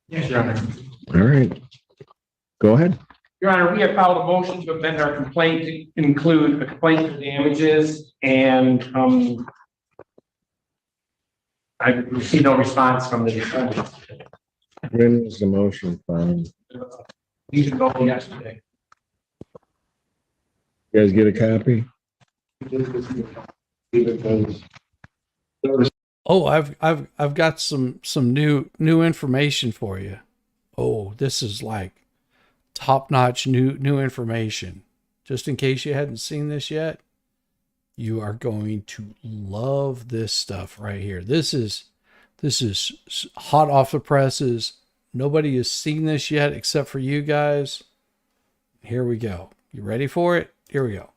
[SPEAKER 20] Yes, Your Honor.
[SPEAKER 7] All right. Go ahead.
[SPEAKER 20] Your Honor, we have filed a motion to amend our complaint to include a complaint for damages, and I received no response from the defendant.
[SPEAKER 7] When was the motion filed?
[SPEAKER 20] These are all yesterday.
[SPEAKER 7] You guys get a copy?
[SPEAKER 2] Oh, I've got some new information for you. Oh, this is like top-notch new information. Just in case you hadn't seen this yet, you are going to love this stuff right here. This is hot off the presses. Nobody has seen this yet except for you guys. Here we go. You ready for it? Here we go.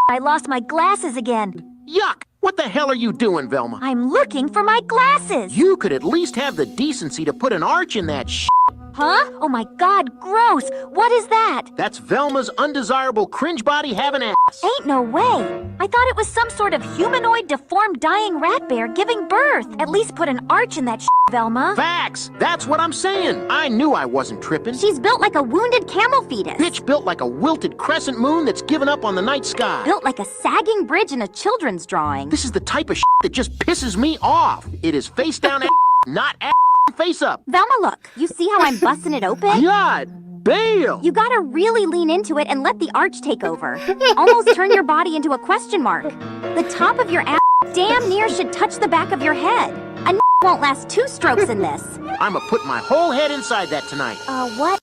[SPEAKER 21] I lost my glasses again.
[SPEAKER 22] Yuck! What the hell are you doing, Velma?
[SPEAKER 21] I'm looking for my glasses.
[SPEAKER 22] You could at least have the decency to put an arch in that shit.
[SPEAKER 21] Huh? Oh my God, gross. What is that?
[SPEAKER 22] That's Velma's undesirable cringe body having ass.
[SPEAKER 21] Ain't no way. I thought it was some sort of humanoid deformed dying rat bear giving birth. At least put an arch in that shit, Velma.
[SPEAKER 22] Facts! That's what I'm saying. I knew I wasn't tripping.
[SPEAKER 21] She's built like a wounded camel fetus.
[SPEAKER 22] Bitch built like a wilted crescent moon that's given up on the night sky.
[SPEAKER 21] Built like a sagging bridge in a children's drawing.
[SPEAKER 22] This is the type of shit that just pisses me off. It is face down ass not face up.
[SPEAKER 21] Velma, look. You see how I'm busting it open?
[SPEAKER 22] God, bail!
[SPEAKER 21] You gotta really lean into it and let the arch take over. Almost turn your body into a question mark. The top of your ass damn near should touch the back of your head. A won't last 2 strokes in this.
[SPEAKER 22] I'ma put my whole head inside that tonight.
[SPEAKER 21] What?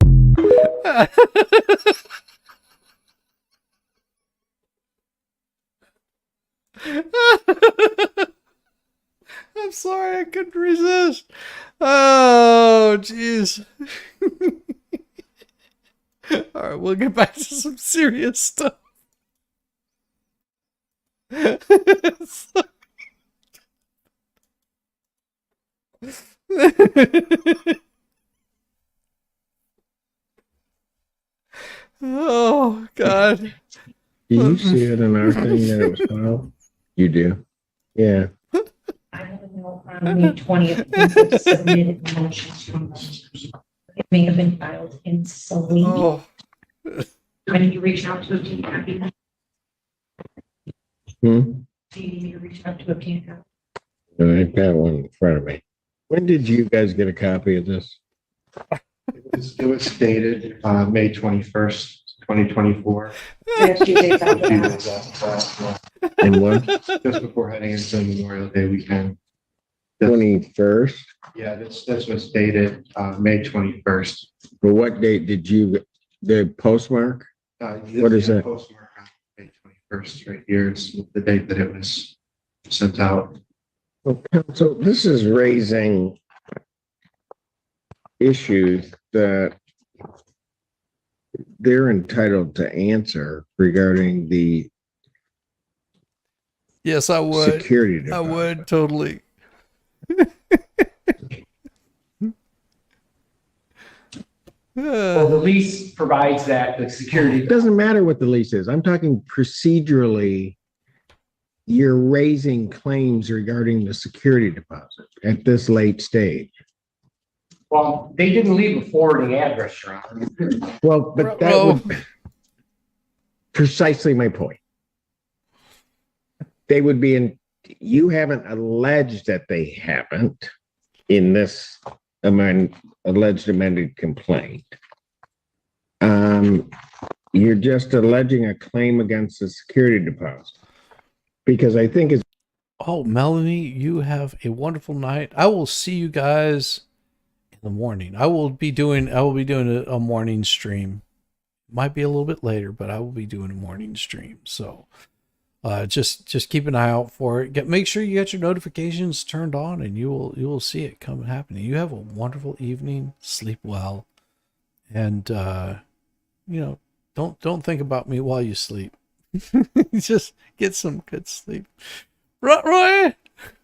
[SPEAKER 2] I'm sorry, I couldn't resist. Oh, jeez. All right, we'll get back to some serious stuff. Oh, God.
[SPEAKER 7] Do you see it in our thing that it was filed? You do? Yeah.
[SPEAKER 3] I don't know, on May 20th, they submitted motions from it may have been filed in Saline.
[SPEAKER 2] Oh.
[SPEAKER 3] I need to reach out to obtain a copy.
[SPEAKER 7] Hmm?
[SPEAKER 3] Do you need me to reach out to obtain a copy?
[SPEAKER 7] No, I've got one in front of me. When did you guys get a copy of this?
[SPEAKER 11] It was stated, May 21st, 2024.
[SPEAKER 3] That's 2 days after that.
[SPEAKER 7] And what?
[SPEAKER 11] Just before heading into Memorial Day weekend.
[SPEAKER 7] 21st?
[SPEAKER 11] Yeah, that's what's dated, May 21st.
[SPEAKER 7] For what date did you, the postmark? What is that?
[SPEAKER 11] Postmark on May 21st, right here. It's the date that it was sent out.
[SPEAKER 7] So this is raising issues that they're entitled to answer regarding the
[SPEAKER 2] Yes, I would.
[SPEAKER 7] security
[SPEAKER 2] I
[SPEAKER 7] department.
[SPEAKER 2] would totally.
[SPEAKER 20] Well, the lease provides that the security.
[SPEAKER 7] It doesn't matter what the lease is. I'm talking procedurally. You're raising claims regarding the security deposit at this late stage.
[SPEAKER 20] Well, they didn't leave a forwarding address, Your Honor.
[SPEAKER 7] Well, but that would precisely my point. They would be in, you haven't alleged that they haven't in this alleged amended complaint. You're just alleging a claim against the security deposit. Because I think it's.
[SPEAKER 2] Oh, Melanie, you have a wonderful night. I will see you guys in the morning. I will be doing a morning stream. Might be a little bit later, but I will be doing a morning stream. So just keep an eye out for it. Make sure you get your notifications turned on, and you will see it come happening. You have a wonderful evening. Sleep well, and don't think about me while you sleep. Just get some good sleep. Roy.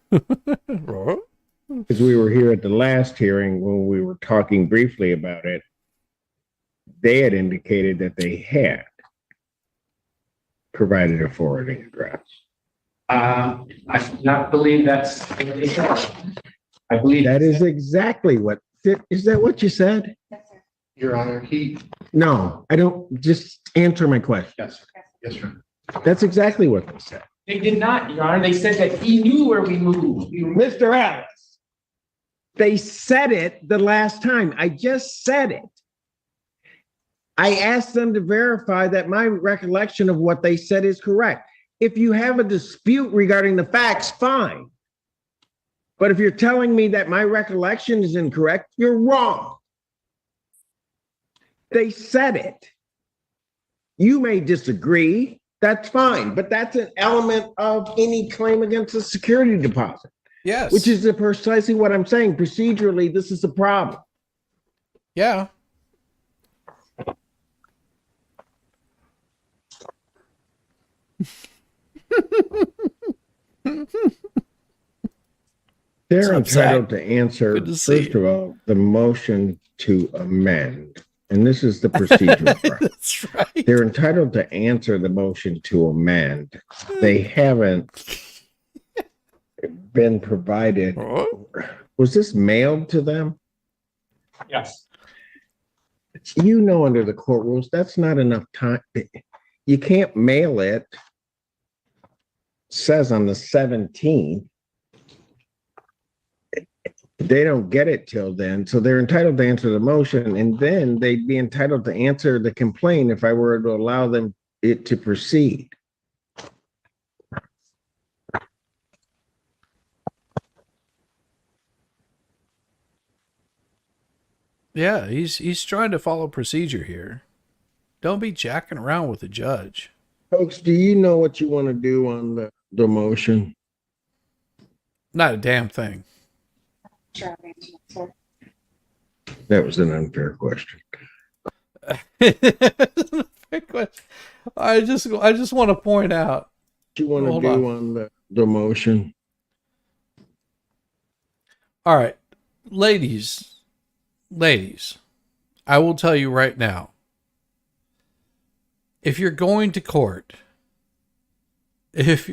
[SPEAKER 7] Because we were here at the last hearing when we were talking briefly about it, they had indicated that they had provided a forwarding address.
[SPEAKER 20] I do not believe that's what they said. I believe
[SPEAKER 7] that is exactly what. Is that what you said?
[SPEAKER 11] Your Honor,
[SPEAKER 7] No, I don't. Just answer my question.
[SPEAKER 11] Yes, yes, sir.
[SPEAKER 7] That's exactly what they said.
[SPEAKER 20] They did not, Your Honor. They said that he knew where we moved.
[SPEAKER 7] Mr. Alice, they said it the last time. I just said it. I asked them to verify that my recollection of what they said is correct. If you have a dispute regarding the facts, fine. But if you're telling me that my recollection is incorrect, you're wrong. They said it. You may disagree. That's fine, but that's an element of any claim against a security deposit.
[SPEAKER 2] Yes.
[SPEAKER 7] Which is precisely what I'm saying. Procedurally, this is a problem.
[SPEAKER 2] Yeah.
[SPEAKER 7] They're entitled to answer, first of all, the motion to amend. And this is the procedural part.
[SPEAKER 2] That's right.
[SPEAKER 7] They're entitled to answer the motion to amend. They haven't been provided. Was this mailed to them?
[SPEAKER 20] Yes.
[SPEAKER 7] You know, under the court rules, that's not enough time. You can't mail it. Says on the 17th. They don't get it till then, so they're entitled to answer the motion, and then they'd be entitled to answer the complaint if I were to allow them it to proceed.
[SPEAKER 2] Yeah, he's trying to follow procedure here. Don't be jacking around with the judge.
[SPEAKER 7] Folks, do you know what you want to do on the motion?
[SPEAKER 2] Not a damn thing.
[SPEAKER 7] That was an unfair question.
[SPEAKER 2] I just want to point out.
[SPEAKER 7] What you want to
[SPEAKER 2] Hold
[SPEAKER 7] do
[SPEAKER 2] on.
[SPEAKER 7] on the motion?
[SPEAKER 2] All right, ladies, I will tell you right now. If you're going to court, this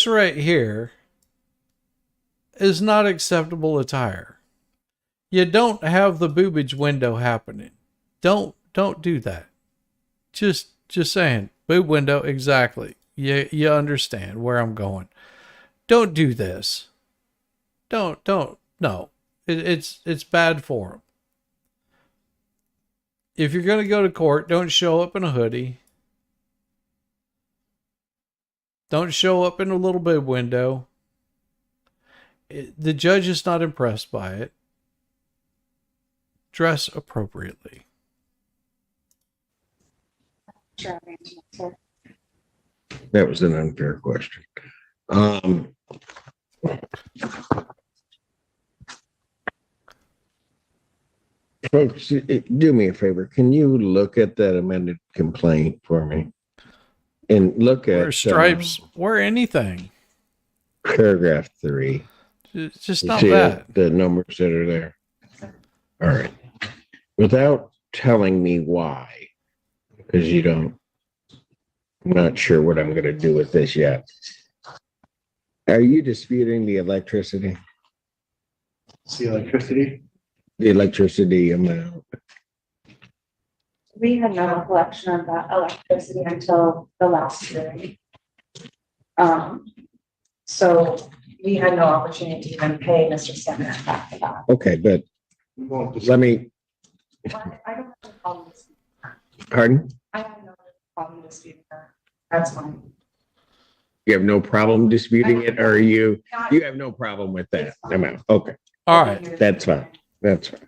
[SPEAKER 2] right here is not acceptable attire. You don't have the boobage window happening. Don't do that. Just saying. Boob window, exactly. You understand where I'm going. Don't do this. Don't. No. It's bad form. If you're going to go to court, don't show up in a hoodie. Don't show up in a little boob window. The judge is not impressed by it. Dress appropriately.
[SPEAKER 7] That was an unfair question. Folks, do me a favor. Can you look at that amended complaint for me? And look at
[SPEAKER 2] Wear stripes. Wear anything.
[SPEAKER 7] paragraph 3.
[SPEAKER 2] Just
[SPEAKER 7] You
[SPEAKER 2] not
[SPEAKER 7] see
[SPEAKER 2] that.
[SPEAKER 7] the numbers that are there. All right. Without telling me why, because you don't, I'm not sure what I'm going to do with this yet. Are you disputing the electricity?
[SPEAKER 11] See electricity?
[SPEAKER 7] The electricity amount?
[SPEAKER 3] We had no collection of that electricity until the last hearing. So we had no opportunity to even pay Mr. Stemmer back for that.
[SPEAKER 7] Okay, but let me,
[SPEAKER 3] I don't have a problem with
[SPEAKER 7] pardon?
[SPEAKER 3] I have no problem disputing that. That's fine.
[SPEAKER 7] You have no problem disputing it, or you have no problem with that amount? Okay.
[SPEAKER 2] All right.
[SPEAKER 7] That's fine. That's fine.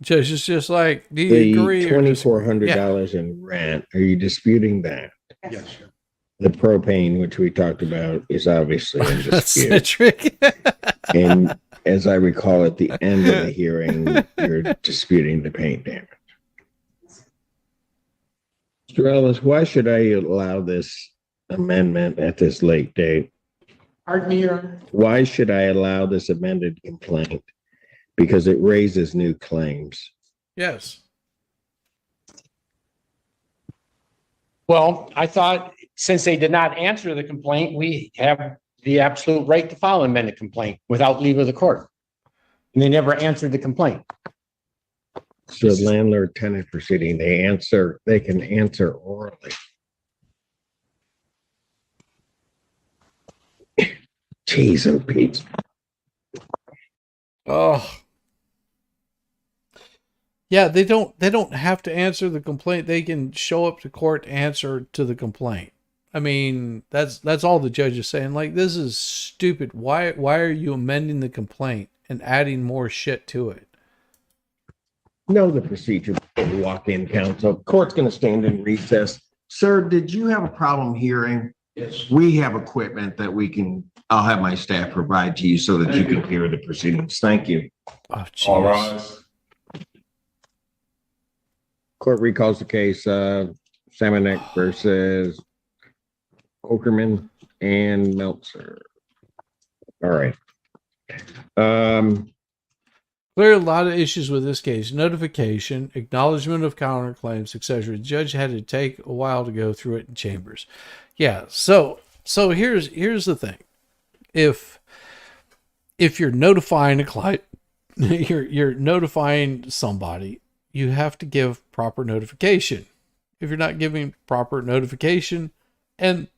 [SPEAKER 2] Judge, it's just like, do you agree?
[SPEAKER 7] The
[SPEAKER 2] or disagree?
[SPEAKER 7] $2,400 in rent, are you disputing that?
[SPEAKER 11] Yes, sir.
[SPEAKER 7] The propane, which we talked about, is obviously in
[SPEAKER 2] That's
[SPEAKER 7] dispute.
[SPEAKER 2] the trick.
[SPEAKER 7] And as I recall, at the end of the hearing, you're disputing the paint damage. Mr. Ellis, why should I allow this amendment at this late date?
[SPEAKER 17] Pardon me, Your Honor?
[SPEAKER 7] Why should I allow this amended complaint? Because it raises new claims.
[SPEAKER 2] Yes.
[SPEAKER 20] Well, I thought since they did not answer the complaint, we have the absolute right to file an amended complaint without leave of the court. And they never answered the complaint.
[SPEAKER 7] So landlord tenant proceeding, they can answer orally. Jeez, oh Pete.
[SPEAKER 2] Oh. Yeah, they don't have to answer the complaint. They can show up to court to answer to the complaint. I mean, that's all the judge is saying. Like, this is stupid. Why are you amending the complaint and adding more shit to it?
[SPEAKER 7] Know the procedure before you walk in, counsel. Court's going to stand in recess. Sir, did you have a problem hearing?
[SPEAKER 11] Yes.
[SPEAKER 7] We have equipment that I'll have my staff provide to you so that you can hear the proceedings. Thank you.
[SPEAKER 2] Oh,
[SPEAKER 11] All
[SPEAKER 2] jeez.
[SPEAKER 11] rise.
[SPEAKER 7] Court recalls the case of Samanek versus Okerman and Meltzer. All right.
[SPEAKER 2] There are a lot of issues with this case. Notification, acknowledgement of counterclaims, etc. The judge had to take a while to go through it in chambers. Yeah, so here's the thing. If you're notifying a client, you're notifying somebody, you have to give proper notification. If you're not giving proper notification, and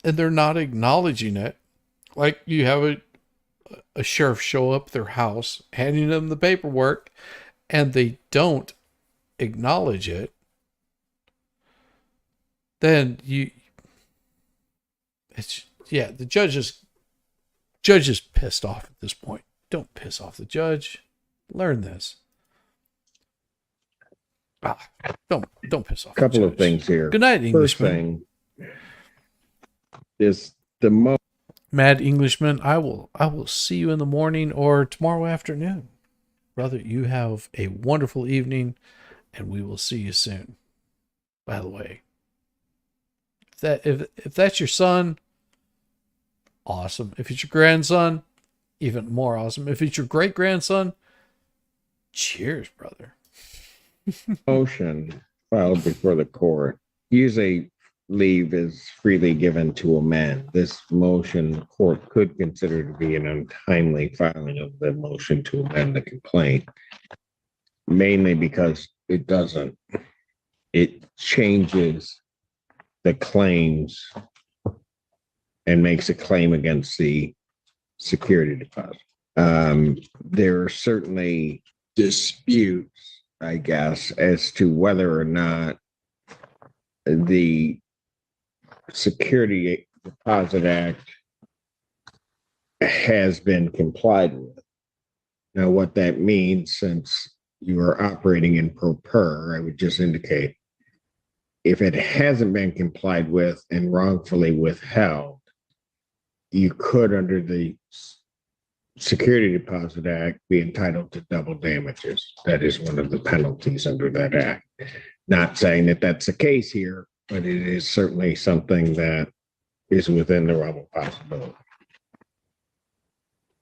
[SPEAKER 2] and they're not acknowledging it. Like you have a sheriff show up at their house, handing them the paperwork, and they don't acknowledge it, then the judge is pissed off at this point. Don't piss off the judge. Learn this. Don't piss off.
[SPEAKER 7] Couple of things here.
[SPEAKER 2] Good night,
[SPEAKER 7] First
[SPEAKER 2] Englishman.
[SPEAKER 7] thing is the most
[SPEAKER 2] Mad Englishman, I will see you in the morning or tomorrow afternoon. Brother, you have a wonderful evening, and we will see you soon. By the way, if that's your son, awesome. If it's your grandson, even more awesome. If it's your great grandson, cheers, brother.
[SPEAKER 7] motion filed before the court, usually leave is freely given to amend. This motion, the court could consider to be an untimely filing of the motion to amend the complaint, mainly because it doesn't. It changes the claims and makes a claim against the security deposit. There are certainly disputes, I guess, as to whether or not the Security Deposit Act has been complied with. Now, what that means, since you are operating in pro per, I would just indicate if it hasn't been complied with and wrongfully withheld, you could, under the Security Deposit Act, be entitled to double damages. That is one of the penalties under that act. Not saying that that's the case here, but it is certainly something that is within the realm of possibility.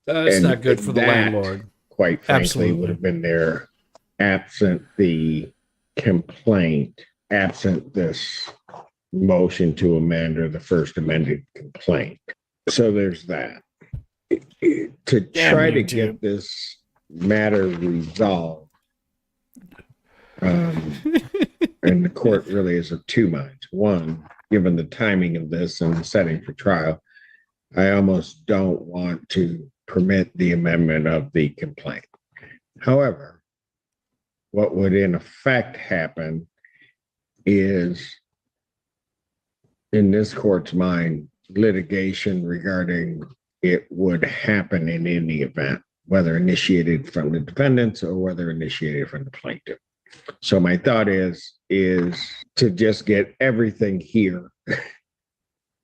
[SPEAKER 2] That's
[SPEAKER 7] And
[SPEAKER 2] not good for the
[SPEAKER 7] that,
[SPEAKER 2] landlord.
[SPEAKER 7] Quite frankly,
[SPEAKER 2] Absolutely.
[SPEAKER 7] would have been there absent the complaint, absent this motion to amend or the first amended complaint. So there's that. To try to get this matter resolved, and the court really is of two minds. One, given the timing of this and the setting for trial, I almost don't want to permit the amendment of the complaint. However, what would in effect happen is, in this court's mind, litigation regarding it would happen in any event, whether initiated from the defendants or whether initiated from the plaintiff. So my thought is to just get everything here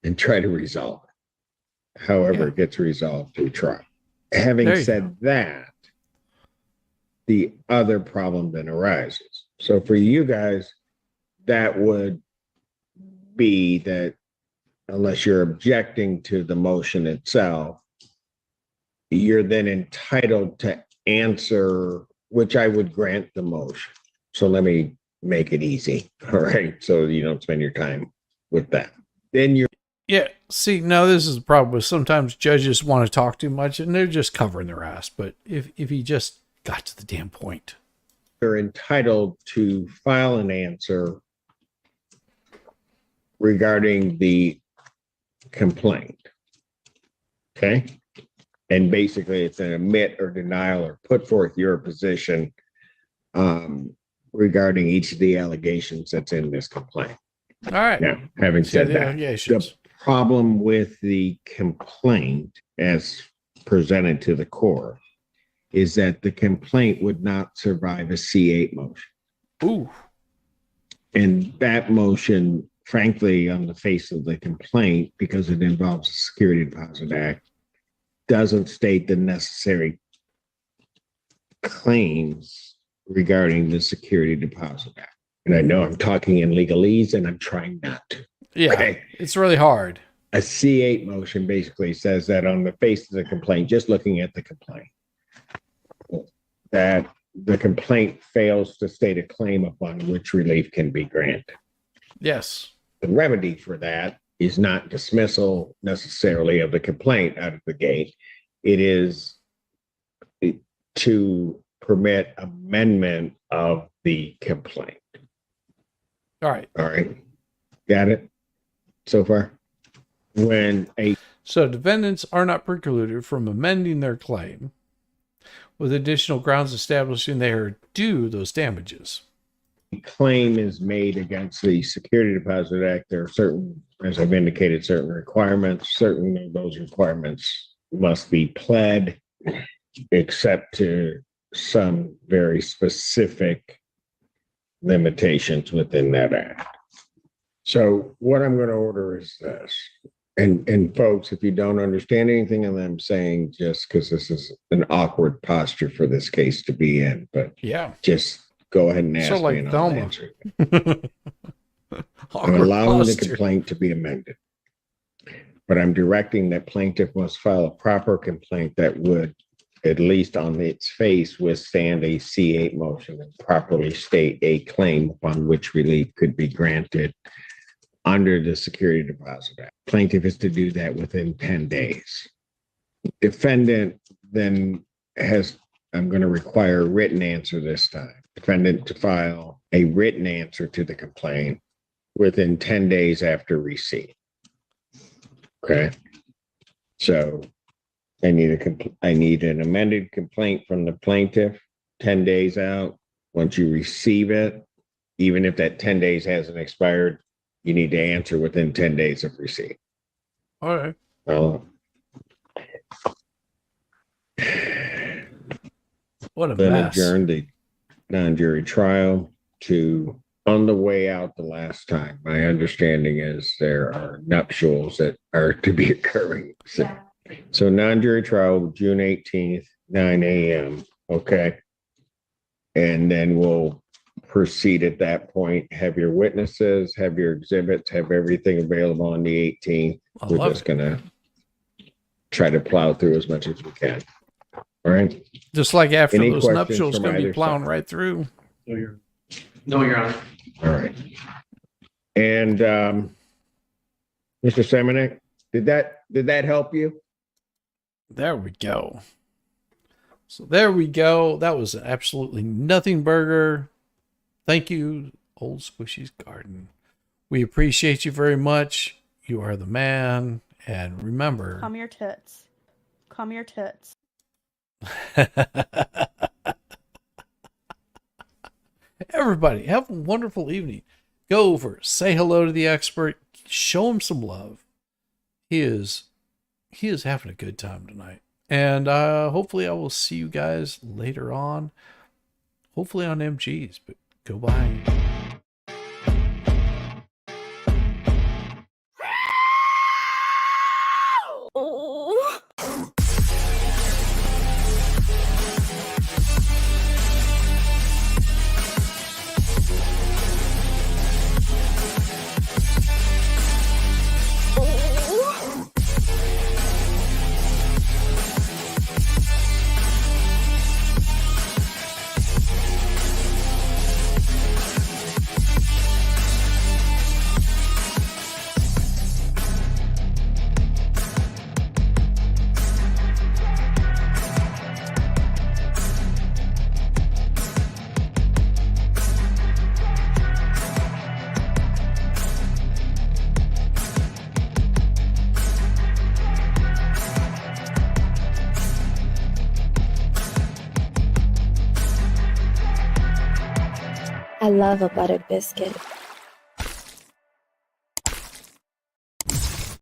[SPEAKER 7] and try to resolve it, however it gets resolved through trial. Having said that, the other problem then arises. So for you guys, that would be that unless you're objecting to the motion itself, you're then entitled to answer, which I would grant the motion. So let me make it easy. All right. So you don't spend your time with that. Then you're.
[SPEAKER 2] Yeah. See, now this is the problem with sometimes judges want to talk too much and they're just covering their ass. But if he just got to the damn point.
[SPEAKER 7] You're entitled to file an answer regarding the complaint. Okay. And basically it's an admit or denial or put forth your position regarding each of the allegations that's in this complaint.
[SPEAKER 2] All right.
[SPEAKER 7] Now, having said that, the problem with the complaint as presented to the court is that the complaint would not survive a C8 motion.
[SPEAKER 2] Ooh.
[SPEAKER 7] And that motion, frankly, on the face of the complaint, because it involves the Security Deposit Act, doesn't state the necessary claims regarding the Security Deposit Act. And I know I'm talking in legalese and I'm trying not to.
[SPEAKER 2] Yeah, okay. It's really hard.
[SPEAKER 7] A C8 motion basically says that on the face of the complaint, just looking at the complaint, that the complaint fails to state a claim upon which relief can be granted.
[SPEAKER 2] Yes.
[SPEAKER 7] The remedy for that is not dismissal necessarily of the complaint out of the gate. It is to permit amendment of the complaint.
[SPEAKER 2] All right.
[SPEAKER 7] All right. Got it so far? when a
[SPEAKER 2] So defendants are not precluded from amending their claim with additional grounds establishing they are due those damages.
[SPEAKER 7] claim is made against the Security Deposit Act, there are certain, as I've indicated, certain requirements. Certain of those requirements must be pled, except to some very specific limitations within that act. So what I'm going to order is this. And folks, if you don't understand anything that I'm saying, just because this is an awkward posture for this case to be in, but
[SPEAKER 2] yeah,
[SPEAKER 7] just go ahead and ask
[SPEAKER 2] So like
[SPEAKER 7] me and I'll
[SPEAKER 2] Thelma.
[SPEAKER 7] answer it. I'm
[SPEAKER 2] Awkward
[SPEAKER 7] allowing the
[SPEAKER 2] posture.
[SPEAKER 7] complaint to be amended. But I'm directing that plaintiff must file a proper complaint that would, at least on its face, withstand a C8 motion and properly state a claim upon which relief could be granted under the Security Deposit Act. Plaintiff is to do that within 10 days. Defendant then has, I'm going to require a written answer this time. Defendant to file a written answer to the complaint within 10 days after receipt. Okay. So I need an amended complaint from the plaintiff 10 days out. Once you receive it, even if that 10 days hasn't expired, you need to answer within 10 days of receipt.
[SPEAKER 2] All right.
[SPEAKER 7] Well,
[SPEAKER 2] What a
[SPEAKER 7] then
[SPEAKER 2] mess.
[SPEAKER 7] adjourn the non-jury trial to, on the way out the last time. My understanding is there are nuptials that are to be occurring. So non-jury trial, June 18th, 9 a.m. Okay. And then we'll proceed at that point, have your witnesses, have your exhibits, have everything available on the 18th.
[SPEAKER 2] I
[SPEAKER 7] We're
[SPEAKER 2] love
[SPEAKER 7] just gonna try to plow through as much as we can. All right.
[SPEAKER 2] Just like after
[SPEAKER 7] Any
[SPEAKER 2] those
[SPEAKER 7] questions
[SPEAKER 2] nuptials,
[SPEAKER 7] from
[SPEAKER 2] going to be
[SPEAKER 7] either
[SPEAKER 2] plowing
[SPEAKER 7] side?
[SPEAKER 2] right through.
[SPEAKER 13] No, Your Honor.
[SPEAKER 7] All right. And Mr. Semenek, did that help you?
[SPEAKER 2] There we go. So there we go. That was absolutely nothing burger. Thank you, Old Squishy's Garden. We appreciate you very much. You are the man. And remember,
[SPEAKER 1] Come your tits. Come your tits.
[SPEAKER 2] everybody, have a wonderful evening. Go over, say hello to the expert, show him some love. He is having a good time tonight. And hopefully I will see you guys later on. Hopefully on MGs, but go by.
[SPEAKER 4] I love a buttered biscuit.